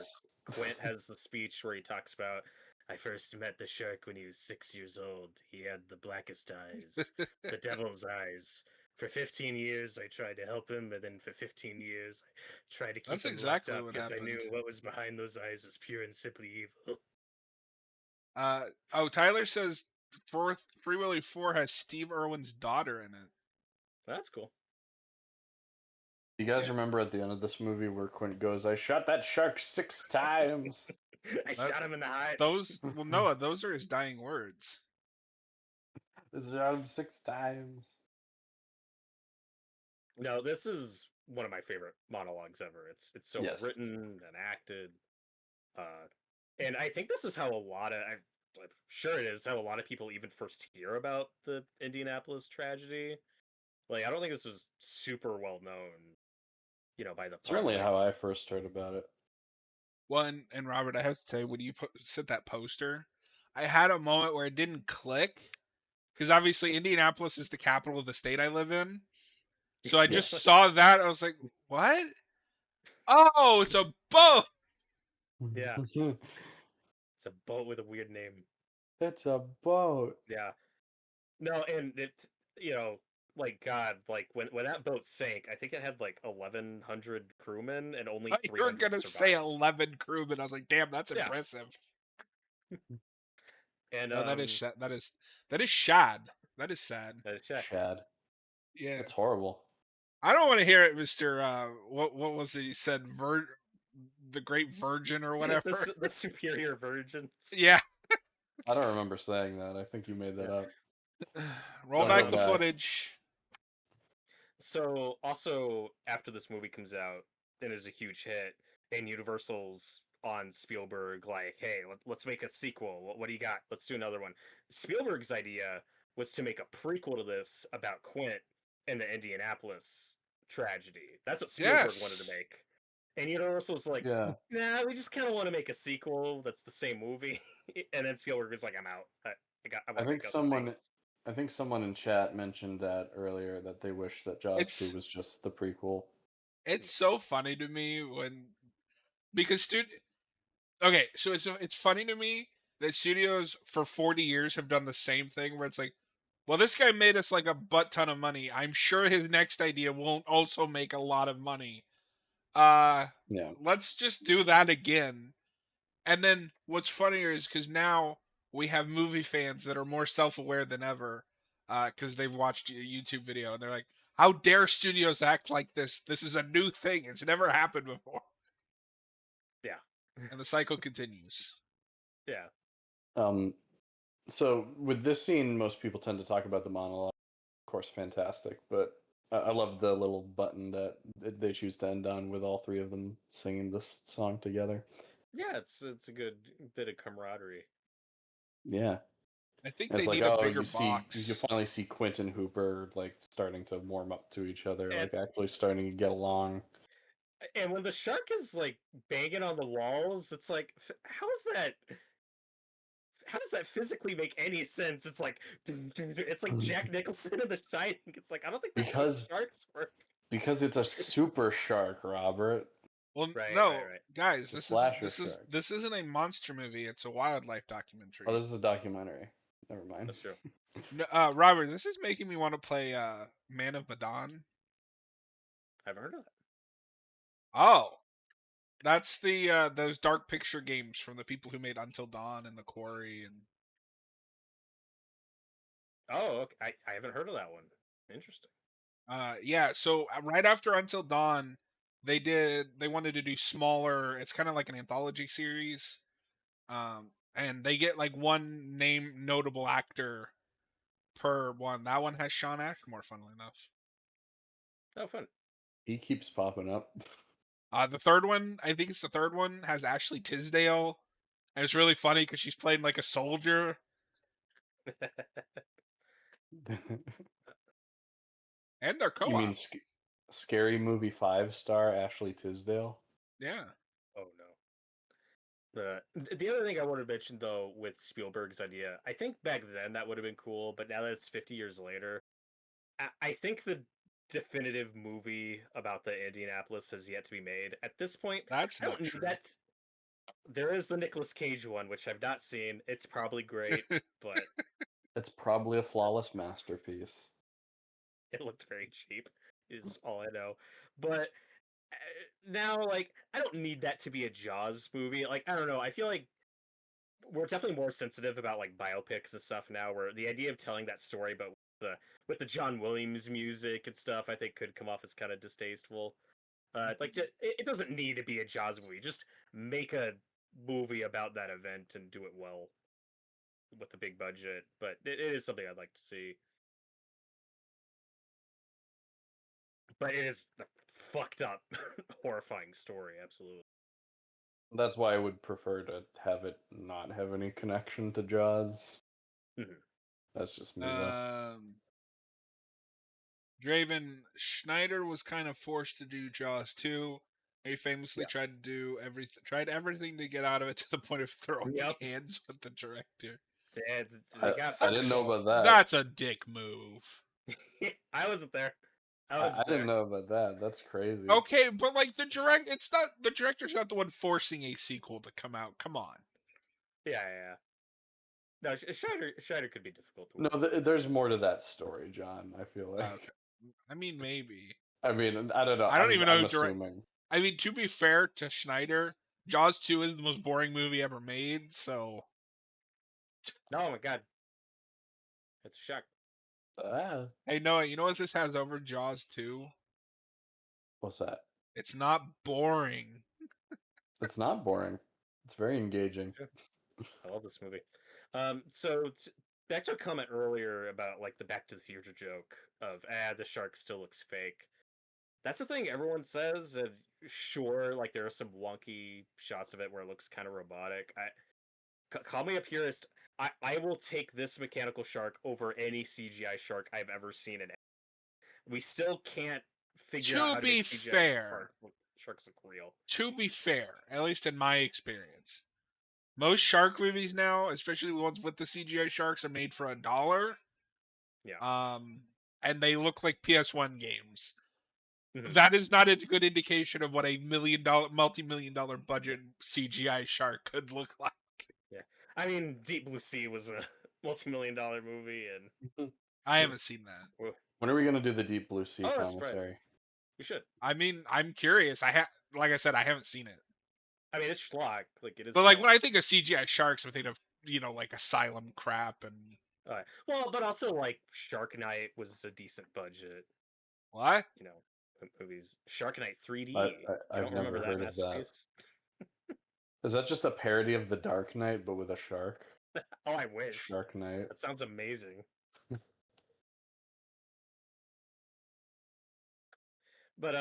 B: Quint has the speech where he talks about, I first met the shark when he was 6 years old. He had the blackest eyes, the devil's eyes. For 15 years, I tried to help him, and then for 15 years, I tried to keep him locked up because I knew what was behind those eyes was pure and simply evil.
A: Tyler says Free Willy 4 has Steve Irwin's daughter in it.
B: That's cool.
C: You guys remember at the end of this movie where Quint goes, I shot that shark 6 times.
B: I shot him in the eye.
A: Noah, those are his dying words.
C: I shot him 6 times.
B: No, this is one of my favorite monologues ever. It's so well written and acted. And I think this is how I'm sure it is how a lot of people even first hear about the Indianapolis tragedy. Like, I don't think this was super well known, by the public.
C: Certainly how I first heard about it.
A: Well, and Robert, I have to say, when you said that poster, I had a moment where it didn't click, because obviously Indianapolis is the capital of the state I live in. So I just saw that, I was like, what? Oh, it's a boat!
B: Yeah. It's a boat with a weird name.
C: It's a boat.
B: Yeah. No, and it, like, God, like, when that boat sank, I think it had, like, 1,100 crewmen, and only 300
A: You were going to say 11 crewmen. I was like, damn, that's impressive.
B: And
A: no, that is shad. That is sad.
B: That is
C: shad.
A: Yeah.
C: It's horrible.
A: I don't want to hear it, Mr. What was it you said? The Great Virgin or whatever?
B: the Superior Virgins.
A: Yeah.
C: I don't remember saying that. I think you made that up.
A: Roll back the footage.
B: So, also, after this movie comes out and is a huge hit, and Universal's on Spielberg, like, hey, let's make a sequel. What do you got? Let's do another one. Spielberg's idea was to make a prequel to this about Quint and the Indianapolis tragedy. That's what Spielberg wanted to make. And Universal's like, nah, we just kind of want to make a sequel that's the same movie. And then Spielberg was like, I'm out.
C: I think someone in chat mentioned that earlier, that they wish that Jaws 2 was just the prequel.
A: It's so funny to me because okay, so it's funny to me that studios for 40 years have done the same thing where it's like, well, this guy made us like a butt ton of money. I'm sure his next idea won't also make a lot of money. Let's just do that again. And then what's funnier is because now we have movie fans that are more self-aware than ever, because they've watched a YouTube video and they're like, how dare studios act like this? This is a new thing. It's never happened before.
B: Yeah.
A: And the cycle continues.
B: Yeah.
C: So with this scene, most people tend to talk about the monologue. Of course, fantastic. But I love the little button that they choose to end on with all three of them singing this song together.
B: Yeah, it's a good bit of camaraderie.
C: Yeah.
A: I think they need a bigger box.
C: You finally see Quint and Hooper like starting to warm up to each other, like actually starting to get along.
B: And when the shark is like banging on the walls, it's like, how is how does that physically make any sense? It's like Jack Nicholson in The Shining. It's like I don't think that's how
C: Because
B: sharks work.
C: because it's a super shark, Robert.
A: Well,
B: Right,
A: no,
B: right, right.
A: guys,
C: It's a slasher shark.
A: this isn't a monster movie. It's a wildlife documentary.
C: Oh, this is a documentary. Never mind.
B: That's true.
A: No, Robert, this is making me want to play Man of Medan.
B: I haven't heard of that.
A: Oh, that's the those dark picture games from the people who made Until Dawn and The Quarry and.
B: Oh, okay. I haven't heard of that one. Interesting.
A: Yeah. So right after Until Dawn, they wanted to do smaller. It's kind of like an anthology series. And they get like one notable actor per one. That one has Sean Ashmore, funnily enough.
B: Oh, fun.
C: He keeps popping up.
A: The third one, I think it's the third one, has Ashley Tisdale, and it's really funny because she's playing like a soldier, and they're
C: You mean
A: co-op.
C: Scary Movie 5 star Ashley Tisdale?
A: Yeah.
B: Oh no. The other thing I wanted to mention though with Spielberg's idea, I think back then that would have been cool, but now that it's 50 years later, I think the definitive movie about the Indianapolis has yet to be made. At this point,
A: That's
B: I
A: not
B: don't need
A: true.
B: that. There is the Nicolas Cage one, which I've not seen. It's probably great, but
C: It's probably a flawless masterpiece.
B: it looked very cheap, is all I know. But now, like, I don't need that to be a Jaws movie. Like, I don't know. I feel like we're definitely more sensitive about like biopics and stuff now. Where the idea of telling that story, but with the John Williams music and stuff, I think could come off as kind of distasteful. It doesn't need to be a Jaws movie. Just make a movie about that event and do it well with a big budget. But it is something I'd like to see. But it is a fucked up, horrifying story. Absolutely.
C: That's why I would prefer to have it not have any connection to Jaws.
B: Mm-hmm.
C: That's just me, though.
A: Draven Schneider was kind of forced to do Jaws 2. He famously tried everything to get out of it to the point of throwing hands with the director.
C: I didn't know about that.
A: That's a dick move.
B: I wasn't there.
C: I didn't know about that. That's crazy.
A: Okay, but like the director's not the one forcing a sequel to come out. Come on.
B: Yeah. No, Schneider could be difficult to
C: work. No, there's more to that story, John. I feel like.
A: Okay. I mean, maybe.
C: I mean, I don't know.
A: I don't even know.
C: Assuming.
A: I mean, to be fair to Schneider, Jaws 2 is the most boring movie ever made. So.
B: Oh my god. It's a shock.
A: Hey Noah, you know what this has over Jaws 2?
C: What's that?
A: It's not boring.
C: It's not boring. It's very engaging.
B: I love this movie. So back to a comment earlier about like the Back to the Future joke of the shark still looks fake. That's the thing everyone says. And sure, like there are some wonky shots of it where it looks kind of robotic. Call me a purist. I will take this mechanical shark over any CGI shark I've ever seen in. We still can't figure out how to make CGI sharks look real.
A: To be fair, at least in my experience, most shark movies now, especially the ones with the CGI sharks, are made for $1.
B: Yeah.
A: And they look like PS1 games. Mm-hmm. That is not a good indication of what a multi-million-dollar budget CGI shark could look like.
B: Yeah, I mean, Deep Blue Sea was a multi-million-dollar movie, and
A: I haven't seen that.
C: When are we gonna do the Deep Blue Sea commentary?
B: Right. We should.
A: I mean, I'm curious. Like I said, I haven't seen it.
B: I mean, it's schlock. Like it is.
A: But like when I think of CGI sharks, I think of like Asylum crap and.
B: Well, but also like Shark Night was a decent budget.
A: What?
B: Movies. Shark Night 3D.
C: I've never heard of that. Is that just a parody of The Dark Knight but with a shark?
B: Oh, I wish.
C: Shark Night.
B: That sounds amazing. But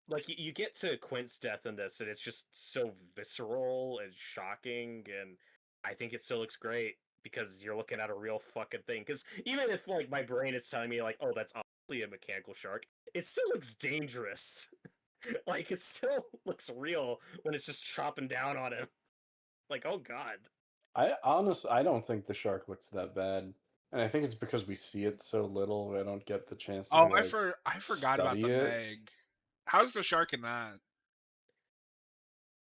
B: like you get to Quint's death in this, and it's just so visceral and shocking, and I think it still looks great because you're looking at a real fucking thing. Because even if like my brain is telling me like, oh, that's obviously a mechanical shark, it still looks dangerous. Like it still looks real when it's just chopping down on him. Like, oh god.
C: I don't think the shark looks that bad, and I think it's because we see it so little. I don't get the chance to
A: Oh,
C: like
A: I forgot about
C: study
A: the
C: it.
A: Meg. How's the shark in that?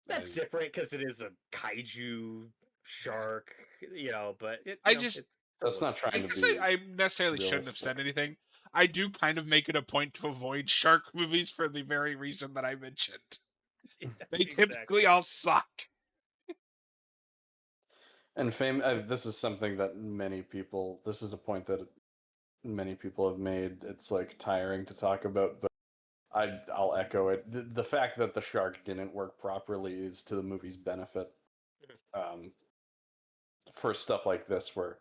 B: That's different because it is a kaiju shark, but
A: I just,
B: it still
C: That's not
B: looks.
A: I
C: trying to
A: guess
C: be
A: I necessarily shouldn't have
C: realistic.
A: said anything. I do kind of make it a point to avoid shark movies for the very reason that I mentioned. They typically
B: Exactly.
A: all suck.
C: And this is something that many people. This is a point that many people have made. It's like tiring to talk about, but I'll echo it. The fact that the shark didn't work properly is to the movie's benefit. Um, for stuff like this, where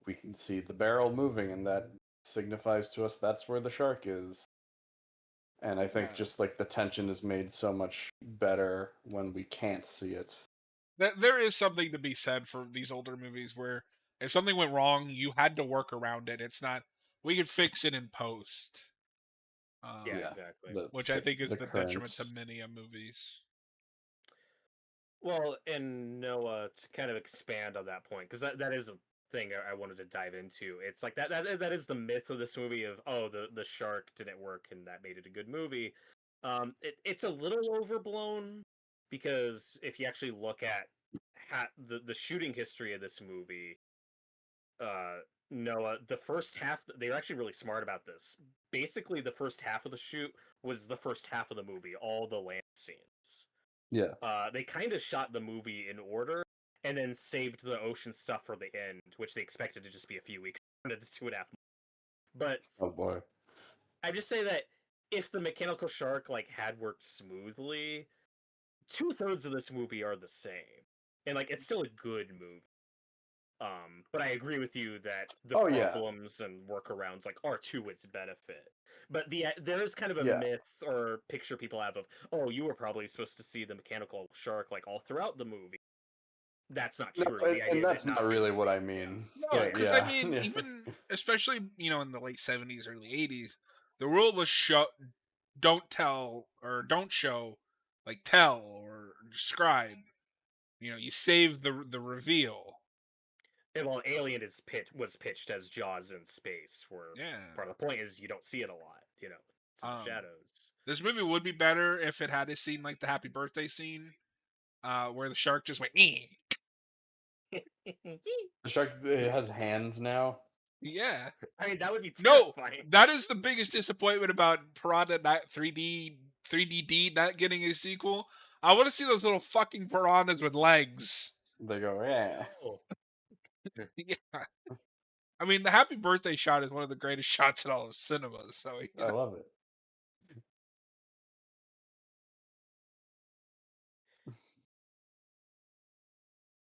C: we can see the barrel moving, and that signifies to us that's where the shark is. And I think
A: Yeah.
C: just like the tension is made so much better when we can't see it.
A: There is something to be said for these older movies where if something went wrong, you had to work around it. It's not we could fix it in post.
B: Yeah,
C: Yeah,
B: exactly.
A: Which I think is
C: the
A: the detriment
C: current.
A: to many movies.
B: Well, and Noah, to kind of expand on that point, because that is a thing I wanted to dive into. It's like that is the myth of this movie of, oh, the shark didn't work and that made it a good movie. It's a little overblown because if you actually look at the shooting history of this movie, uh, Noah, the first half, they were actually really smart about this. Basically, the first half of the shoot was the first half of the movie, all the land scenes.
C: Yeah.
B: They kind of shot the movie in order and then saved the ocean stuff for the end, which they expected to just be a few weeks. It's 2.5 months. But
C: Oh boy.
B: I just say that if the mechanical shark had worked smoothly, 2/3 of this movie are the same, and it's still a good movie. But I agree with you that the
C: Oh yeah.
B: problems and workarounds are to its benefit. But there is kind of a
C: Yeah.
B: myth or picture people have of, oh, you were probably supposed to see the mechanical shark all throughout the movie. That's not
C: No,
B: true. The idea
C: and
B: of it
C: that's not
B: not being
C: really
B: the
C: what
B: same.
C: I mean.
B: Yeah,
A: No,
B: yeah,
C: But
A: because I
C: yeah.
A: mean,
C: Yeah.
A: even especially in the late '70s, early '80s, the rule was don't tell or don't show, tell or describe. You save the reveal.
B: And while Alien was pitched as Jaws in space, where
A: Yeah.
B: part of the point is you don't see it a lot. It's in the
A: Um,
B: shadows.
A: this movie would be better if it had a scene like the Happy Birthday scene, where the shark just went. "Eh."
C: The shark it has hands now.
A: Yeah.
B: I mean, that would be
A: No,
B: terrifying.
A: that is the biggest disappointment about Piranha 3D not getting a sequel. I want to see those little fucking piranhas with legs.
C: They go, yeah.
B: Oh.
A: Yeah. I mean, the Happy Birthday shot is one of the greatest shots in all of cinema. So
C: I love it.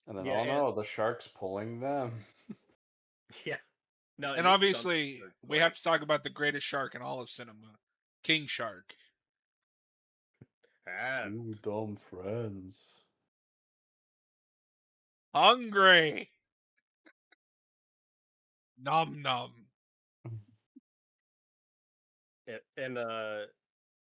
C: And then,
B: Yeah,
C: oh no, the shark's pulling them.
B: yeah. No,
A: and
B: and the stunts
A: obviously
B: are
A: we
B: great.
A: have to talk about the greatest shark in all of cinema, King Shark.
B: And
C: You dumb friends.
A: Hungry. Nom nom.
B: and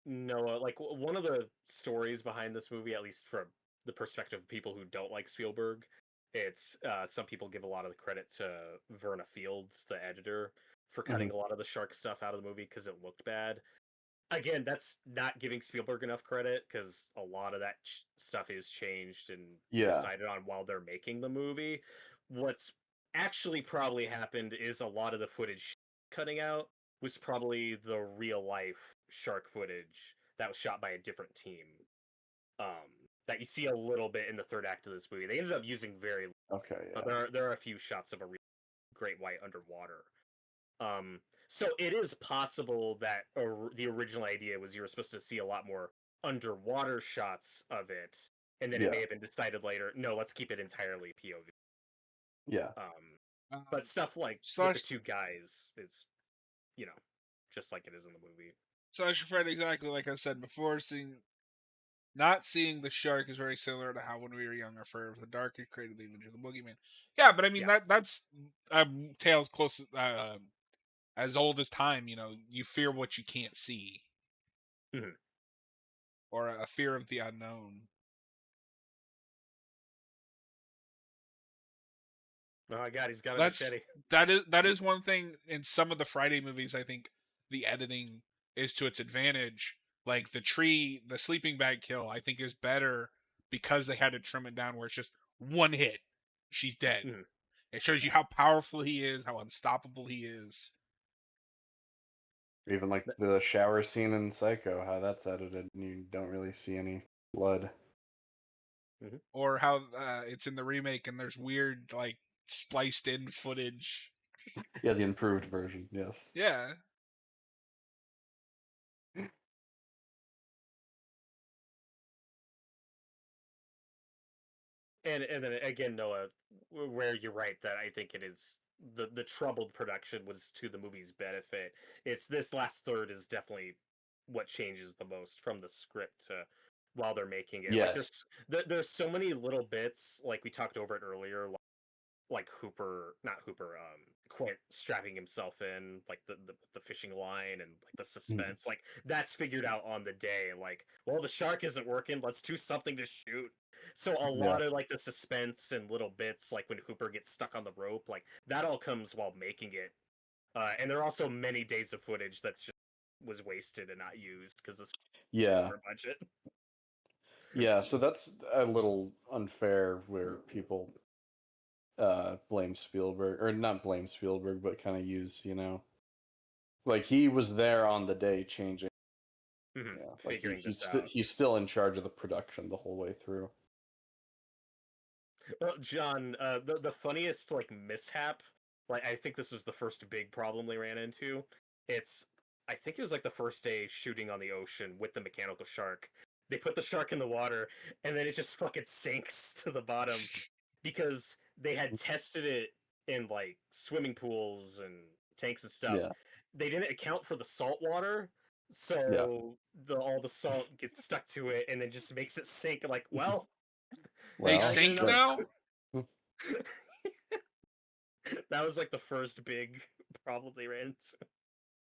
B: Noah, one of the stories behind this movie, at least from the perspective of people who don't like Spielberg, it's some people give a lot of the credit to Verna Fields, the editor, for cutting a lot of the shark stuff out of the movie because it looked bad. Again, that's not giving Spielberg enough credit because a lot of that stuff is changed and
C: Yeah.
B: decided on while they're making the movie. What's actually probably happened is a lot of the footage cutting out was probably the real life shark footage that was shot by a different team. That you see a little bit in the third act of this movie. They ended up using very.
C: Okay, yeah.
B: There are a few shots of a great white underwater. So it is possible that the original idea was you were supposed to see a lot more underwater shots of it, and then it
C: Yeah.
B: may have been decided later, no, let's keep it entirely POV.
C: Yeah.
B: But stuff like with the two guys is, just like it is in the movie.
A: Slasher Fred, exactly like I said before, not seeing the shark is very similar to how when we were younger, Fear of the Dark, it created the image of the boogeyman. Yeah, but I mean
B: Yeah.
A: that's tales close as old as time. You fear what you can't see,
B: Mhm.
A: or a fear of the unknown.
B: Oh my god, he's got a
A: That's
B: machete.
A: that is one thing in some of the Friday movies. I think the editing is to its advantage. Like the sleeping bag kill, I think is better because they had to trim it down where it's just one hit, she's dead.
B: Mhm.
A: It shows you how powerful he is, how unstoppable he is.
C: Even like the shower scene in Psycho, how that's edited, and you don't really see any blood.
B: Mhm.
A: Or how it's in the remake and there's weird like spliced in footage.
C: Yeah, the improved version, yes.
A: Yeah.
B: And then again, Noah, where you're right that I think it is the troubled production was to the movie's benefit. It's this last third is definitely what changes the most from the script to while they're making it. Like
C: Yes.
B: there's so many little bits, like we talked over it earlier, like Hooper, not Hooper, Quint strapping himself in, like the fishing line and like the suspense, like that's figured out on the day. Like, well, the shark isn't working, let's do something to shoot. So a
C: Yeah.
B: lot of like the suspense and little bits, like when Hooper gets stuck on the rope, like that all comes while making it. And there are also many days of footage that's just was wasted and not used because this was
C: Yeah.
B: over budget.
C: Yeah, so that's a little unfair where people blame Spielberg, or not blame Spielberg, but kind of use, like he was there on the day changing. Yeah, like
B: Figuring this out.
C: he's still in charge of the production the whole way through.
B: Well, John, the funniest like mishap, like I think this was the first big problem they ran into. It's I think it was like the first day shooting on the ocean with the mechanical shark. They put the shark in the water and then it just fucking sinks to the bottom because they had tested it in like swimming pools and tanks and stuff.
C: Yeah,
B: They didn't account for the salt water,
C: yeah.
B: so all the salt gets stuck to it and then just makes it sink. Like, well,
A: They
C: Well,
B: I didn't
A: sink
B: know.
C: shit.
A: now?
B: That was like the first big problem they ran into.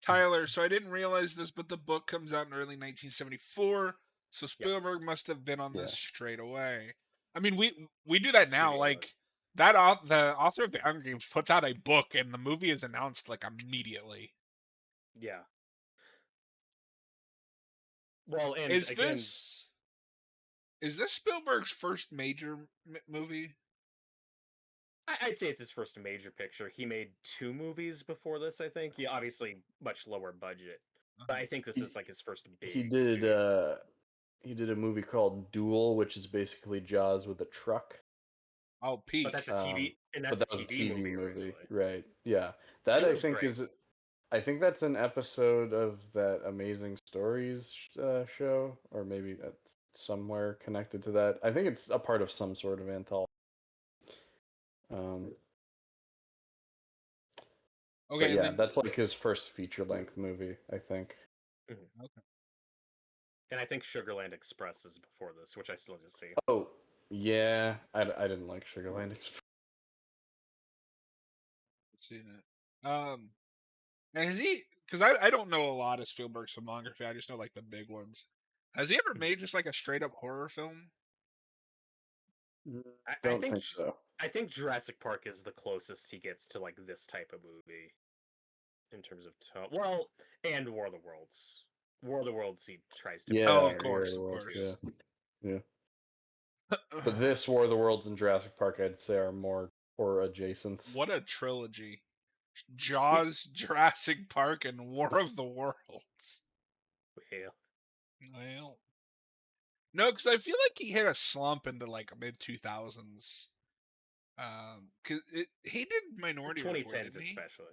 A: Tyler, so I didn't realize this, but the book comes out in early 1974, so
B: Yep.
A: Spielberg must have been on this
C: Yeah.
A: straight away. I mean, we do that now.
B: Studio.
A: Like the author of the Hunger Games puts out a book, and the movie is announced like immediately.
B: Yeah. Well, and
A: Is
B: again,
A: this Spielberg's first major movie?
B: I'd say it's his first major picture. He made 2 movies before this, I think. Yeah, obviously much lower budget. But I think this
C: He,
B: is like his first
C: he
B: big
C: did
B: studio.
C: he did a movie called Duel, which is basically Jaws with a truck.
A: Oh,
B: But
A: peak.
B: that's a TV, and
C: But
B: that's a
C: that was a
B: TV
C: TV
B: movie
C: movie,
B: originally.
C: right? Yeah, that I
B: Duel's
C: think
B: great.
C: is. I think that's an episode of that Amazing Stories show, or maybe that's somewhere connected to that. I think it's a part of some sort of anthology. Um, but
A: Okay, and
C: yeah,
A: then
C: that's like his first feature-length movie, I think.
A: okay.
B: And I think Sugarland Express is before this, which I still need to see.
C: Oh, yeah, I didn't like Sugarland Express.
A: Seen it. And has he? Because I don't know a lot of Spielberg's filmography. I just know like the big ones. Has he ever made just like a straight up horror film?
B: I
C: Don't
B: think
C: think so.
B: I think Jurassic Park is the closest he gets to like this type of movie in terms of tone. Well, and War of the Worlds. War of the Worlds he tries to be
C: Yeah,
A: Oh, of
B: scary
A: course,
C: of
A: of
C: Worlds,
A: course.
C: yeah, yeah. But this War of the Worlds and Jurassic Park, I'd say, are more horror adjacent.
A: What a trilogy! Jaws, Jurassic Park, and War of the Worlds.
B: Yeah.
A: Well, no, because I feel like he hit a slump into like mid 2000s. Because he did Minority Report,
B: 2010s
A: didn't he?
B: especially.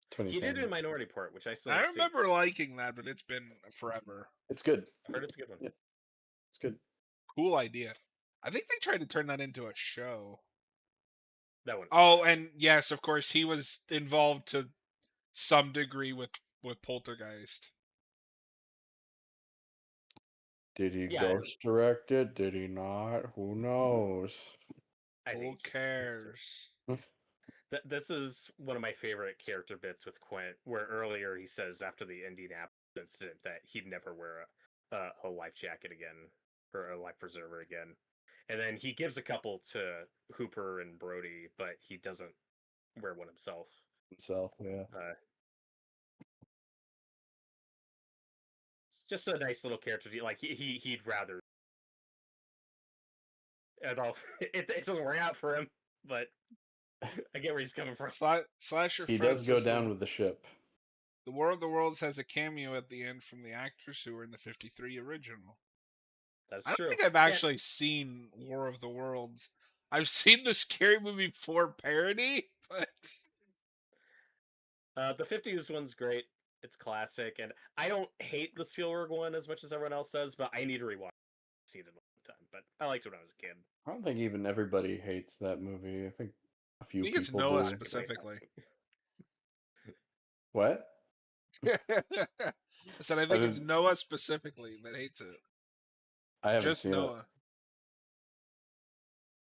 B: He
C: 2010.
B: did a Minority Report, which I still
A: I
B: need to see.
A: remember liking that, but it's been forever.
C: It's good.
B: I heard it's a good one.
C: Yeah, it's good.
A: Cool idea. I think they tried to turn that into a show.
B: That one's
A: Oh, and yes, of course, he was involved to some degree with Poltergeist.
C: Did he
B: Yeah,
C: ghost direct it? Did he not? Who knows?
B: I think
A: Who
B: he just
A: cares?
B: This is one of my favorite character bits with Quint, where earlier he says after the Indianapolis incident that he'd never wear a life jacket again or a life preserver again, and then he gives a couple to Hooper and Brody, but he doesn't wear one himself.
C: Yeah.
B: Just a nice little character. Like he'd rather. Although it doesn't work out for him, but I get where he's coming from.
A: Slasher
C: He
A: Fred
C: does go
A: says
C: down with the ship.
A: the War of the Worlds has a cameo at the end from the actors who were in the 53 original.
B: That's
A: I don't
B: true.
A: think I've actually seen War of the Worlds. I've seen the Scary Movie 4 parody, but
B: the 50s one's great. It's classic, and I don't hate the Spielberg one as much as everyone else does, but I need to rewatch it. Seen it a long time, but I liked it when I was a kid.
C: I don't think even everybody hates that movie. I think a few
A: I think it's
C: people
A: Noah
C: do.
A: specifically.
C: What?
A: I said I think it's Noah specifically that hates it.
C: I haven't
A: Just
C: seen
A: Noah.
C: it.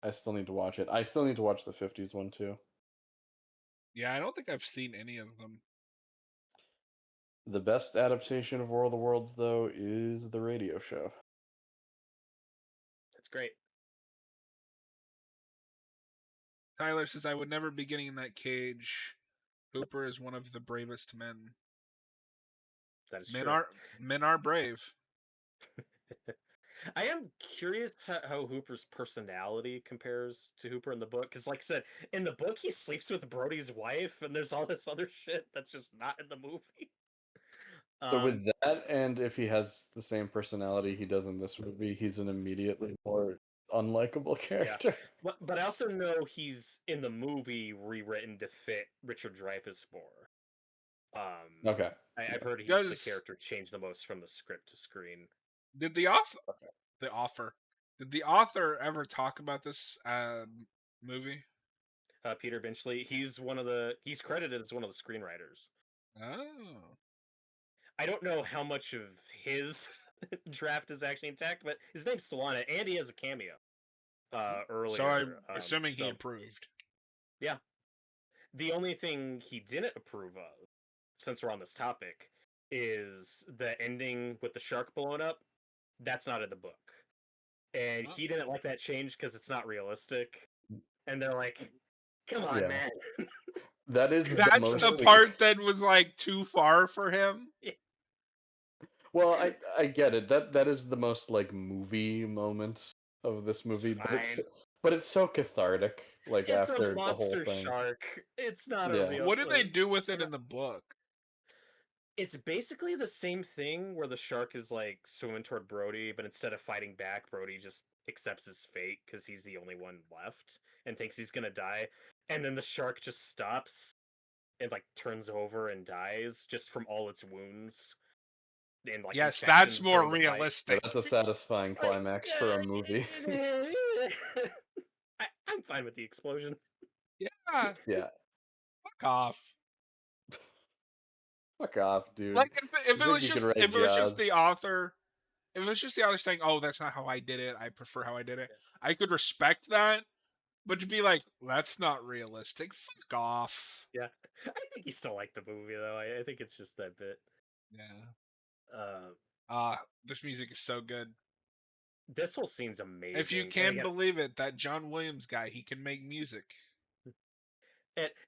C: I still need to watch it. I still need to watch the 50s one too.
A: Yeah, I don't think I've seen any of them.
C: The best adaptation of War of the Worlds, though, is the radio show.
B: That's great.
A: Tyler says, I would never be getting in that cage. Hooper is one of the bravest men.
B: That is
A: men
B: true.
A: Men are brave.
B: I am curious how Hooper's personality compares to Hooper in the book, because, like I said, in the book he sleeps with Brody's wife, and there's all this other shit that's just not in the movie.
C: So with that, and if he has the same personality he does in this movie, he's an immediately more unlikable character.
B: Yeah. But I also know he's in the movie rewritten to fit Richard Dreyfuss more.
C: Okay.
B: I've heard he's the character changed the most from the script to screen.
A: Did the author Did the author ever talk about this movie?
B: Peter Benchley, he's credited as one of the screenwriters.
A: Oh.
B: I don't know how much of his draft is actually intact, but his name's still on it, and he has a cameo earlier.
A: So I'm assuming he approved.
B: Yeah. The only thing he didn't approve of, since we're on this topic, is the ending with the shark blowing up. That's not in the book. And he didn't like that change because it's not realistic. And they're like, come on, man.
C: That's
A: the part that was like too far for him.
C: Well, I get it. That is the most like movie moment of this movie, but it's so cathartic. Like
B: it's
C: after
B: a
C: the
B: monster
C: whole thing.
B: Shark. It's not a real.
A: What did they do with it in the book?
B: It's basically the same thing where the shark is like swimming toward Brody, but instead of fighting back, Brody just accepts his fate because he's the only one left and thinks he's gonna die. And then the shark just stops and like turns over and dies just from all its wounds. And, like,
A: yes, that's more realistic.
C: That's a satisfying climax for a movie.
B: I'm fine with the explosion.
A: Yeah.
C: Yeah.
A: Fuck off.
C: Fuck off, dude.
A: Like if it was just the author, if it was just the author saying, "Oh, that's not how I did it. I prefer how I did it," I could respect that. But to be like, "That's not realistic," fuck off.
B: Yeah, I think he still liked the movie though. I think it's just that bit.
A: Yeah. This music is so good.
B: This whole scene's amazing.
A: If you can't believe it, that John Williams guy, he can make music.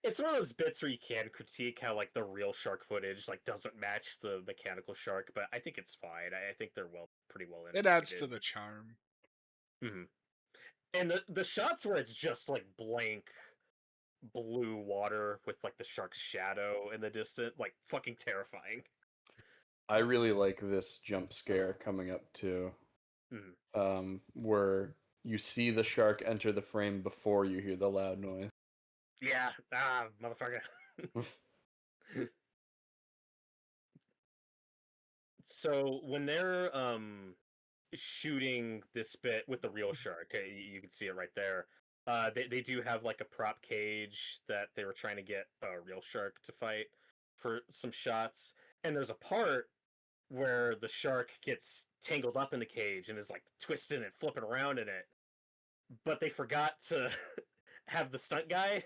B: It's one of those bits where you can critique how like the real shark footage like doesn't match the mechanical shark, but I think it's fine. I think they're pretty well integrated.
A: It adds to the charm.
B: Mm-hmm. And the shots where it's just like blank blue water with like the shark's shadow in the distance, like fucking terrifying.
C: I really like this jump scare coming up too, where you see the shark enter the frame before you hear the loud noise.
B: Yeah, motherfucker. So when they're shooting this bit with the real shark, you can see it right there. They do have like a prop cage that they were trying to get a real shark to fight for some shots, and there's a part where the shark gets tangled up in the cage and is like twisting and flipping around in it, but they forgot to have the stunt guy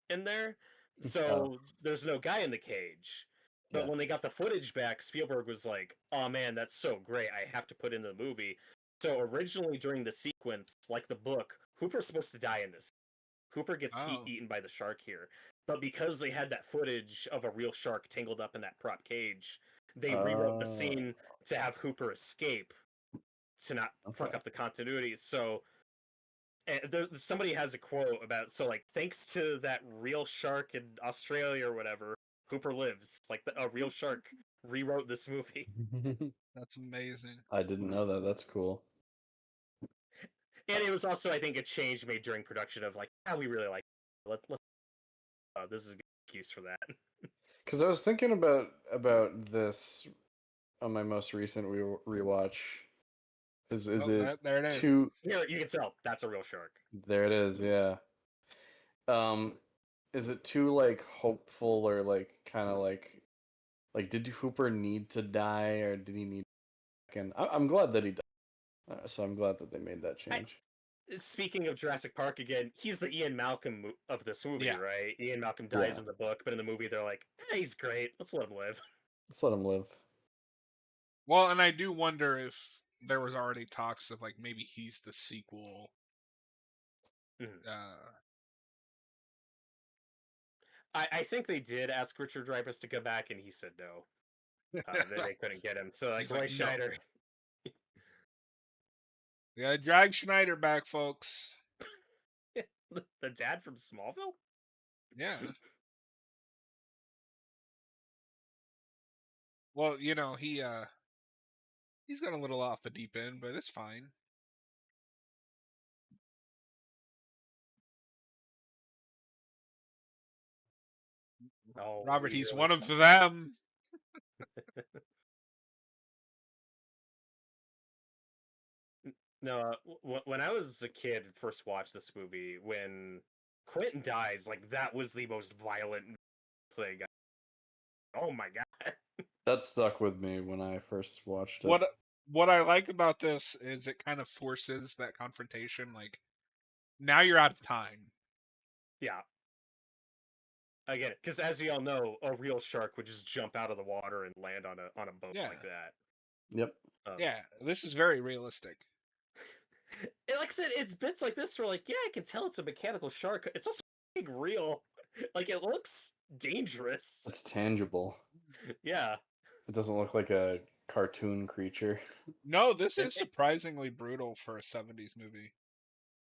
B: in there, so there's no guy in the cage. But when they got the footage back, Spielberg was like, "Oh man, that's so great! I have to put it in the movie." So originally during the sequence, like the book, Hooper's supposed to die in this. Hooper gets eaten by the shark here. But because they had that footage of a real shark tangled up in that prop cage, they rewrote the scene to have Hooper escape to not fuck up the continuity. So somebody has a quote about, so like, thanks to that real shark in Australia or whatever, Hooper lives. Like, a real shark rewrote this movie.
A: That's amazing.
C: I didn't know that. That's cool.
B: And it was also, I think, a change made during production of like, we really like let's this is a good excuse for that.
C: Because I was thinking about this on my most recent rewatch. Is it
A: there it is?
C: too?
B: Here you can tell that's a real shark.
C: There it is. Yeah. Is it too like hopeful or like kind of like did Hooper need to die or did he need? And I'm glad that he died. So I'm glad that they made that change.
B: Speaking of Jurassic Park again, he's the Ian Malcolm of this movie, right? Ian Malcolm dies in the book, but in the movie they're like, he's great. Let's let him live.
C: Let's let him live.
A: Well, and I do wonder if there was already talks of like maybe he's the sequel.
B: I think they did ask Richard Dreyfuss to come back, and he said no. They couldn't get him. So like Roy Scheider.
A: Yeah, drag Schneider back, folks.
B: The dad from Smallville?
A: Yeah. Well, you know, he's got a little off the deep end, but it's fine.
B: Oh,
A: Robert, he's one of them.
B: No, when I was a kid, first watched this movie, when Quentin dies, like, that was the most violent thing. Oh my god.
C: That stuck with me when I first watched it.
A: What I like about this is it kind of forces that confrontation. Like, now you're out of time.
B: Yeah. I get it, because as we all know, a real shark would just jump out of the water and land on a boat like that.
C: Yep.
A: Yeah, this is very realistic.
B: Like I said, it's bits like this where, like, yeah, I can tell it's a mechanical shark. It's also real. Like, it looks dangerous.
C: It's tangible.
B: Yeah.
C: It doesn't look like a cartoon creature.
A: No, this is surprisingly brutal for a 70s movie.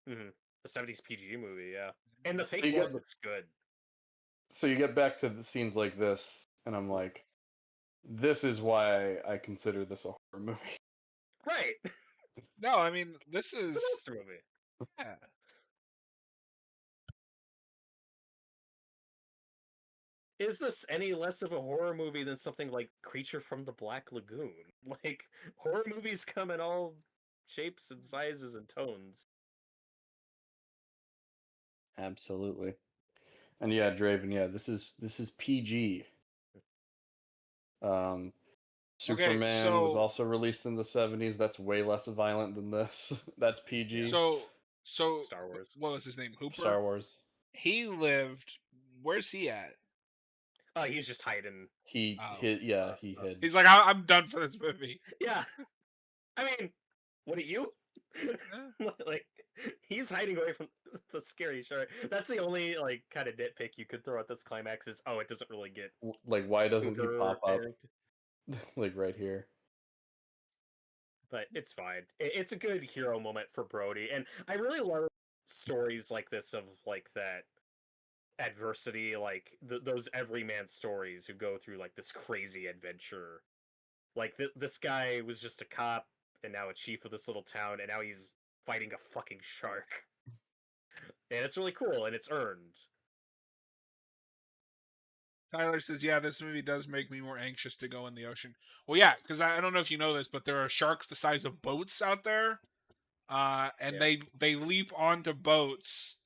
B: Mm-hmm. A 70s PG movie, yeah. And the fake blood looks good.
C: So you get back to the scenes like this, and I'm like, this is why I consider this a horror movie.
B: Right.
A: No, I mean, this is...
B: It's a monster movie.
A: Yeah.
B: Is this any less of a horror movie than something like Creature from the Black Lagoon? Like, horror movies come in all shapes and sizes and tones.
C: Absolutely. And yeah, Draven, yeah, this is PG. Superman was also released in the 70s. That's way less violent than this. That's PG.
A: So
B: Star Wars.
A: What was his name? Hooper?
C: Star Wars.
A: He lived... Where's he at?
B: He was just hiding.
C: He hid. Yeah, he hid.
A: He's like, I'm done for this movie.
B: Yeah. I mean, what are you? Like, he's hiding away from the scary shark. That's the only, like, kind of nitpick you could throw at this climax is, it doesn't really get...
C: Like, why doesn't he pop up? Like, right here.
B: But it's fine. It's a good hero moment for Brody. And I really love stories like this of, like, that adversity, like, those everyman stories who go through, like, this crazy adventure. Like, this guy was just a cop, and now a chief of this little town, and now he's fighting a fucking shark. And it's really cool, and it's earned.
A: Tyler says, yeah, this movie does make me more anxious to go in the ocean. Well, yeah, because I don't know if you know this, but there are sharks the size of boats out there. And they leap onto boats.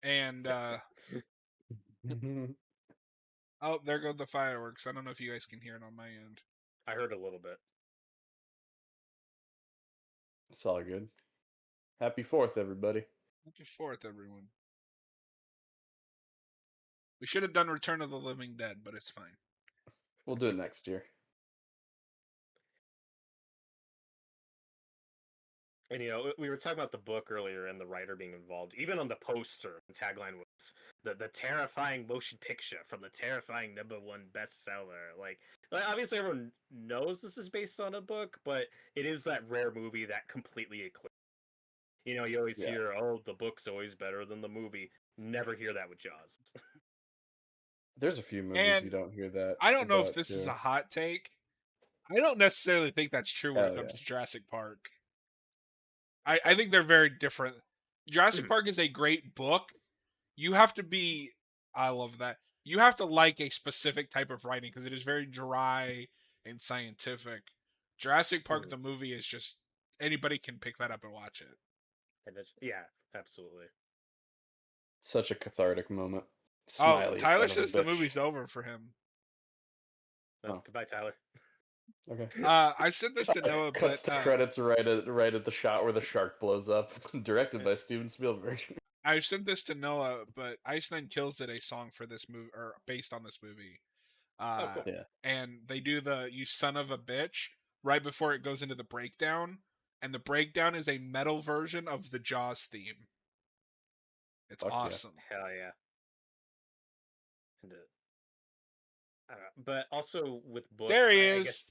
A: And, oh, there go the fireworks. I don't know if you guys can hear it on my end.
B: I heard a little bit.
C: It's all good. Happy 4th, everybody.
A: Happy 4th, everyone. We should have done Return of the Living Dead, but it's fine.
C: We'll do it next year.
B: And we were talking about the book earlier and the writer being involved. Even on the poster, the tagline was the terrifying motion picture from the terrifying #1 bestseller. Like obviously everyone knows this is based on a book, but it is that rare movie that completely eclipses. You always hear, oh, the book's always better than the movie. Never hear that with Jaws.
C: There's a few movies
A: And
C: you don't hear that
A: I don't know if
C: about
A: this is
C: too.
A: a hot take. I don't necessarily think that's true when it
C: Hell
A: comes
C: yeah.
A: to Jurassic Park. I think they're very different. Jurassic
B: Mhm.
A: Park is a great book. You have to be, I love that. You have to like a specific type of writing because it is very dry and scientific. Jurassic Park,
B: Mhm.
A: the movie, is just anybody can pick that up and watch it.
B: Yeah, absolutely.
C: Such a cathartic moment.
A: Oh,
C: Smiley,
A: Tyler
C: son of a
A: says the
C: bitch.
A: movie's over for him.
B: Oh, goodbye, Tyler.
C: Okay.
A: I said this to Noah,
C: Cuts
A: but
C: to credits right at the shot where the shark blows up. Directed by Steven Spielberg.
A: I sent this to Noah, but Iceland Kills did a song for this movie or based on this movie.
B: Oh, cool.
C: Yeah.
A: And they do the "You Son of a Bitch" right before it goes into the breakdown, and the breakdown is a metal version of the Jaws theme. It's
C: Fuck yeah.
A: awesome.
B: Hell yeah. And, but also with books,
A: There he
B: I
A: is.
B: guess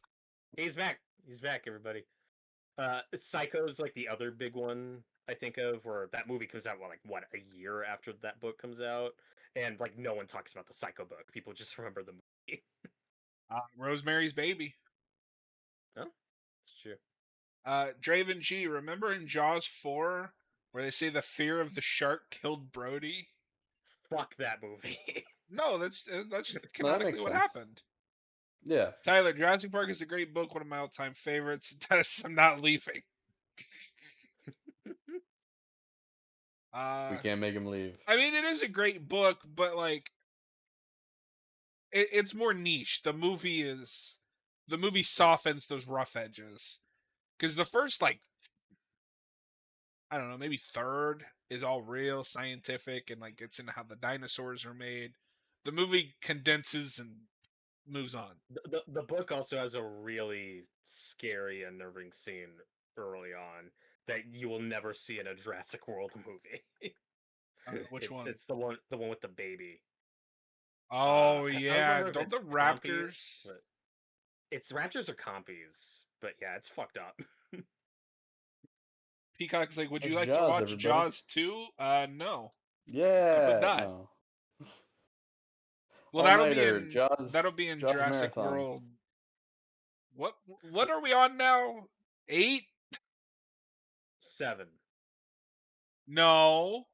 B: he's back. He's back, everybody. Psycho's like the other big one I think of, where that movie comes out a year after that book comes out, and like no one talks about the Psycho book. People just remember the movie.
A: Rosemary's Baby.
B: Oh, it's true.
A: Draven G, remember in Jaws 4 where they say the fear of the shark killed Brody?
B: Fuck that movie.
A: No, that's
C: No, that
A: canonically
C: makes
A: what
C: sense.
A: happened.
C: Yeah.
A: Tyler, Jurassic Park is a great book, one of my all-time favorites. I'm not leaving.
C: We can't make him leave.
A: I mean, it is a great book, but like, it's more niche. The movie softens those rough edges because the first like I don't know, maybe third is all real scientific and like gets into how the dinosaurs are made. The movie condenses and moves on.
B: The book also has a really scary, unnerving scene early on that you will never see in a Jurassic World movie.
A: Which one?
B: It's the one with the baby.
A: Oh
B: I don't
A: yeah,
B: remember if
A: don't
B: it's
A: the
B: compies,
A: raptors?
B: but it's raptors or compies. But yeah, it's fucked up.
A: Peacock's like, would you
C: That's
A: like to
C: Jaws,
A: watch
C: everybody.
A: Jaws 2? No, I would
C: Yeah.
A: not.
C: No.
A: Well,
C: All nighter.
A: that'll be in
C: Jaws
A: Jurassic
C: marathon.
A: World. What are we on now? 8?
B: 7.
A: No.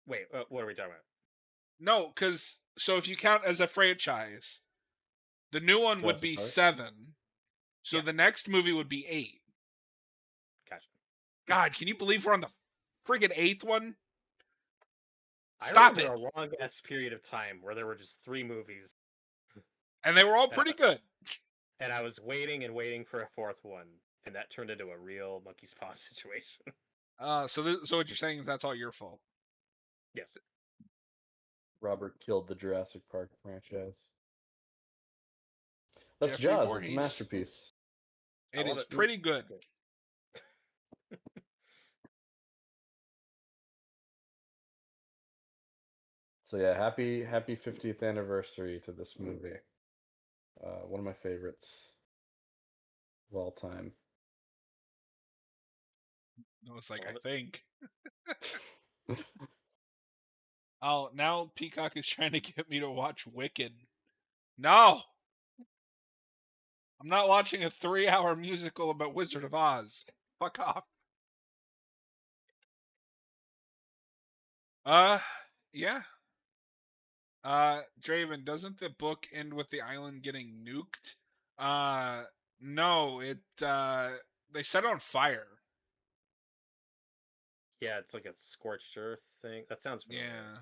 B: Wait, what are we talking about?
A: No, because so if you count as a franchise, the new one would
C: Jurassic
A: be
C: Park.
A: 7. So
B: Yeah.
A: the next movie would be 8.
B: Gotcha.
A: God, can you believe we're on the friggin' 8th one?
B: I
A: Stop
B: remember
A: it.
B: a long ass period of time where there were just 3 movies,
A: And they were all pretty good.
B: and I was waiting and waiting for a 4th one, and that turned into a real monkey's paw situation.
A: So what you're saying is that's all your fault.
B: Yes.
C: Robert killed the Jurassic Park franchise. That's
A: Jeffrey
C: Jaws. It's a
A: Voorhees.
C: masterpiece.
A: It
B: love
A: is
B: it.
A: pretty good.
C: So yeah, happy 50th anniversary to this movie. One of my favorites of all time.
A: I was like,
B: Love
A: I
B: it.
A: think. Oh, now Peacock is trying to get me to watch Wicked. No! I'm not watching a 3-hour musical about Wizard of Oz. Fuck off. Yeah. Draven, doesn't the book end with the island getting nuked? No, they set it on fire.
B: Yeah, it's like a scorched earth thing. That sounds familiar.
A: Yeah.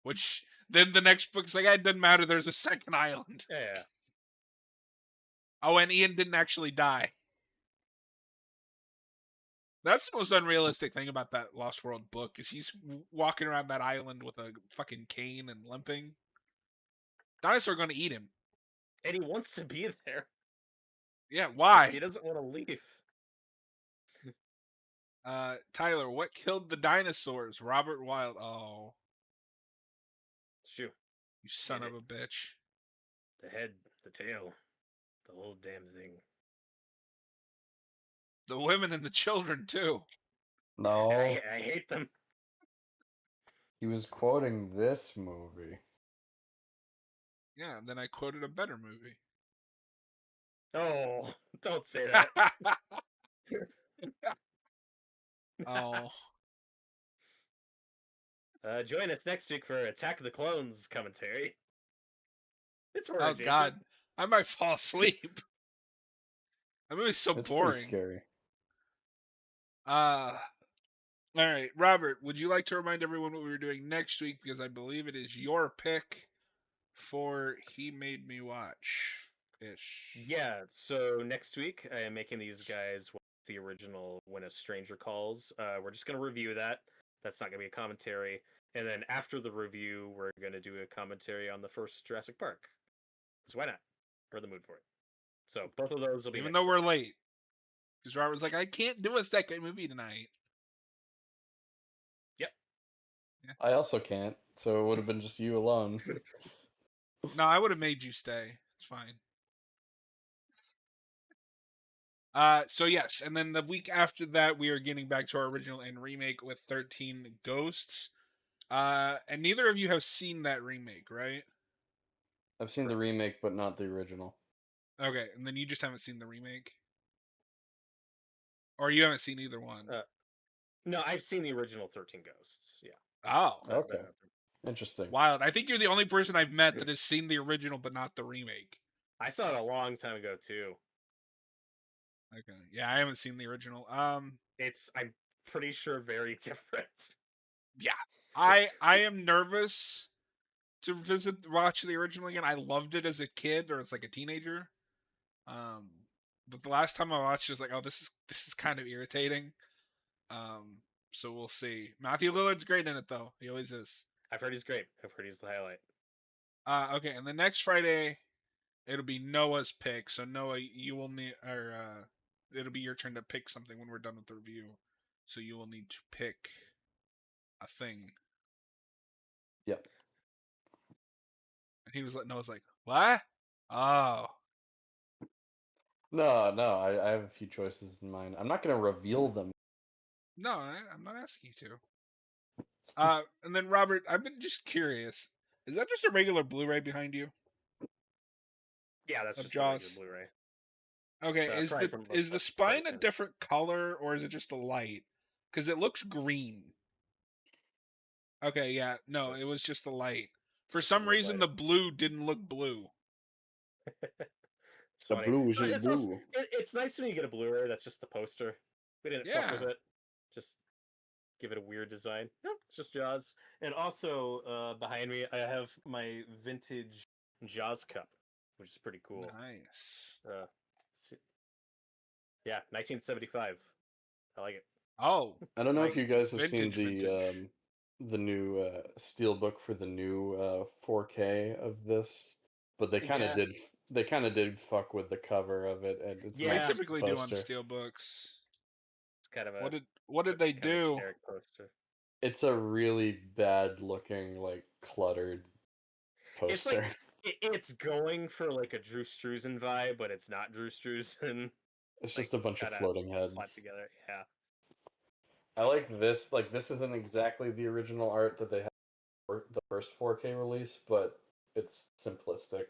A: Which, then the next book's like, it doesn't matter, there's a second island.
B: Yeah.
A: Oh, and Ian didn't actually die. That's the most unrealistic thing about that Lost World book, is he's walking around that island with a fucking cane and limping. Dinosaur gonna eat him.
B: And he wants to be there.
A: Yeah, why?
B: He doesn't want to leave.
A: Tyler, what killed the dinosaurs? Robert Wilde. Oh,
B: Shoot.
A: you son of a bitch.
B: The head, the tail, the whole damn thing.
A: The women and the children, too.
C: No,
B: I hate them.
C: he was quoting this movie.
A: Yeah, and then I quoted a better movie.
B: Oh, don't say that.
A: Oh.
B: Join us next week for Attack of the Clones commentary. It's horror,
A: Oh,
B: Jason.
A: God. I might fall asleep. That movie's so
C: It's
A: boring.
C: pretty scary.
A: All right, Robert, would you like to remind everyone what we were doing next week? Because I believe it is your pick for He Made Me Watch ish.
B: Yeah, so next week I am making these guys watch the original When a Stranger Calls. We're just going to review that. That's not going to be a commentary. And then after the review, we're going to do a commentary on the first Jurassic Park. So why not? We're in the mood for it. So both of those will be
A: Even
B: next
A: though we're
B: week.
A: late. Because Robert was like, I can't do a second movie tonight.
B: Yep.
A: Yeah.
C: I also can't, so it would have been just you alone.
A: No, I would have made you stay. It's fine. So yes, and then the week after that, we are getting back to our original and remake with 13 Ghosts. And neither of you have seen that remake, right?
C: I've seen the remake, but not the original.
A: Okay, and then you just haven't seen the remake? Or you haven't seen either one?
B: No, I've seen the original 13 Ghosts. Yeah.
A: Oh.
C: Okay. Interesting.
A: Wild. I think you're the only person I've met that has seen the original but not the remake.
B: I saw it a long time ago too.
A: Okay. Yeah, I haven't seen the original.
B: I'm pretty sure very different.
A: Yeah. I am nervous to watch the original again. I loved it as a kid or as like a teenager. But the last time I watched it, I was like, oh, this is kind of irritating. So we'll see. Matthew Lillard's great in it though. He always is.
B: I've heard he's great. I've heard he's the highlight.
A: Okay, and the next Friday it'll be Noah's pick. So Noah, you will need it'll be your turn to pick something when we're done with the review. So you will need to pick a thing.
C: Yep.
A: And Noah's like, what? Oh.
C: No, I have a few choices in mind. I'm not going to reveal them.
A: No, I'm not asking you to. And then Robert, I've been just curious. Is that just a regular Blu-ray behind you?
B: Yeah, that's
A: Of
B: just a regular
A: Jaws?
B: Blu-ray.
A: Okay, is the spine a different color or is it just a light? Because it looks green. Okay, yeah, no, it was just the light. For some reason, the blue didn't look blue.
B: It's
C: The
B: funny.
C: blue is just blue.
B: It's nice when you get a Blu-ray that's just the poster. We didn't fuck with it. Just give it a weird design. No, it's just Jaws. And also, behind me, I have my vintage Jaws cup, which is pretty cool.
A: Nice.
B: Yeah, 1975. I like it.
A: Oh.
C: I don't know if you guys have seen
A: vintage.
C: The new steelbook for the new 4K of this, but they kind of did. They kind of did fuck with the cover of it, and it's
A: They typically do on steelbooks.
B: It's kind of a
A: what did they do?
B: Generic poster.
C: It's a really bad looking, like cluttered poster.
B: It's like it's going for like a Drew Struzan vibe, but it's not Drew Struzan.
C: It's just a bunch of floating heads
B: slapped together. Yeah.
C: I like this. Like, this isn't exactly the original art that they had for the first 4K release, but it's simplistic.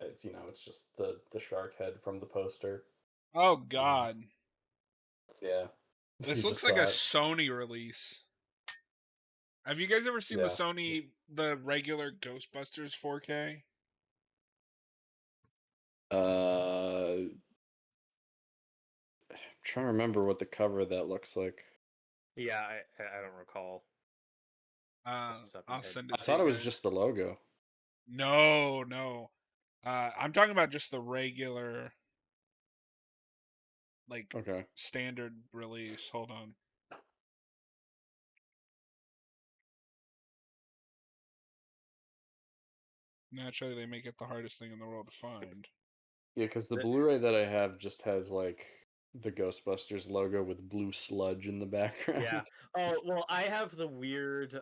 C: It's, it's just the shark head from the poster.
A: Oh God.
C: Yeah.
A: This looks like a Sony release. Have you guys ever seen the Sony, the regular Ghostbusters 4K?
C: I'm trying to remember what the cover of that looks like.
B: Yeah, I don't recall.
A: I'll send it.
C: I thought it was just the logo.
A: No. I'm talking about just the regular, like, standard release. Hold on. Naturally, they make it the hardest thing in the world to find.
C: Yeah, because the Blu-ray that I have just has, like, the Ghostbusters logo with blue sludge in the background.
B: Yeah. Oh well, I have the weird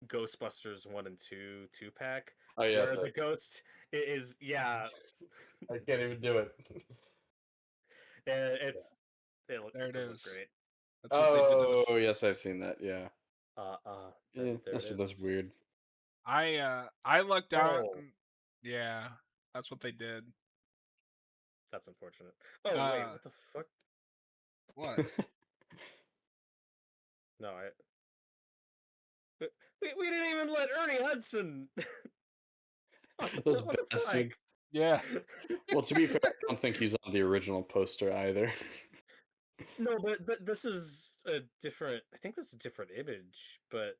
B: Ghostbusters 1 and 2 pack
C: Oh yeah,
B: where the ghost is
C: I can't even do it.
B: it's
A: There
B: it
A: it
B: does look
A: is.
B: great.
A: That's what they did to
C: Oh yes, I've seen that. Yeah.
B: There
C: That's
B: it
C: that's
B: is.
C: weird.
A: I lucked out.
B: Oh,
A: Yeah, that's what they did.
B: that's unfortunate. Oh wait, what the fuck?
A: What?
B: No, we didn't even let Ernie Hudson.
C: Those
B: What the fuck?
C: bastards.
A: Yeah.
C: Well, to be fair, I don't think he's on the original poster either.
B: No, but this is a different. I think this is a different image, but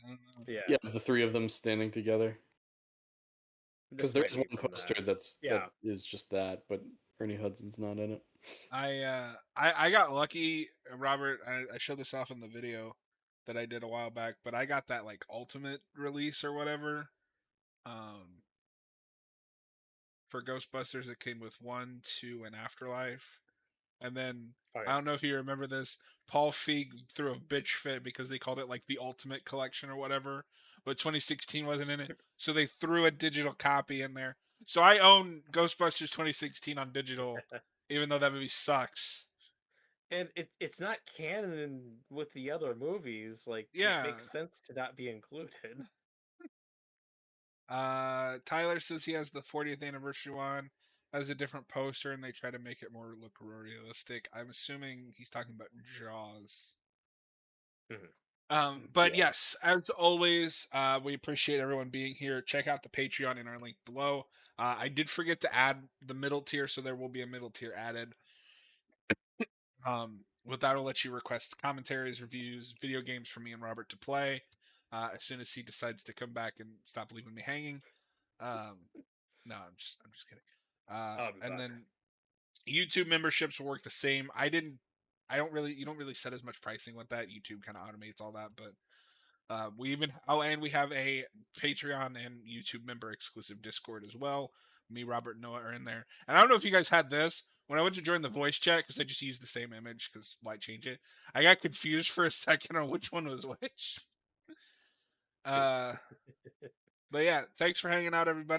A: I don't know.
B: yeah,
C: Yeah, the three of them standing together. Because
B: this might
C: there's
B: be
C: one
B: from
C: poster
B: that.
C: that
B: Yeah.
C: is just that, but Ernie Hudson's not in it.
A: I got lucky, Robert. I showed this off in the video that I did a while back, but I got that like ultimate release or whatever. For Ghostbusters, it came with 1, 2, and Afterlife. And then
B: Oh,
A: I
B: yeah.
A: don't know if you remember this. Paul Feig threw a bitch fit because they called it like the Ultimate Collection or whatever, but 2016 wasn't in it, so they threw a digital copy in there. So I own Ghostbusters 2016 on digital, even though that movie sucks.
B: And it's not canon with the other movies. Like it
A: Yeah.
B: makes sense to not be included.
A: Tyler says he has the 40th anniversary one, has a different poster, and they try to make it more look realistic. I'm assuming he's talking about Jaws. But
C: Yeah.
A: yes, as always, we appreciate everyone being here. Check out the Patreon in our link below. I did forget to add the middle tier, so there will be a middle tier added. With that, I'll let you request commentaries, reviews, video games for me and Robert to play as soon as he decides to come back and stop leaving me hanging. No, I'm just kidding.
B: I'll be
A: And
B: back.
A: then YouTube memberships will work the same. you don't really set as much pricing with that. YouTube kind of automates all that, but and we have a Patreon and YouTube member exclusive Discord as well. Me, Robert, and Noah are in there. And I don't know if you guys had this when I went to join the voice chat because I just used the same image because why change it? I got confused for a second on which one was which. But yeah, thanks for hanging out, everybody.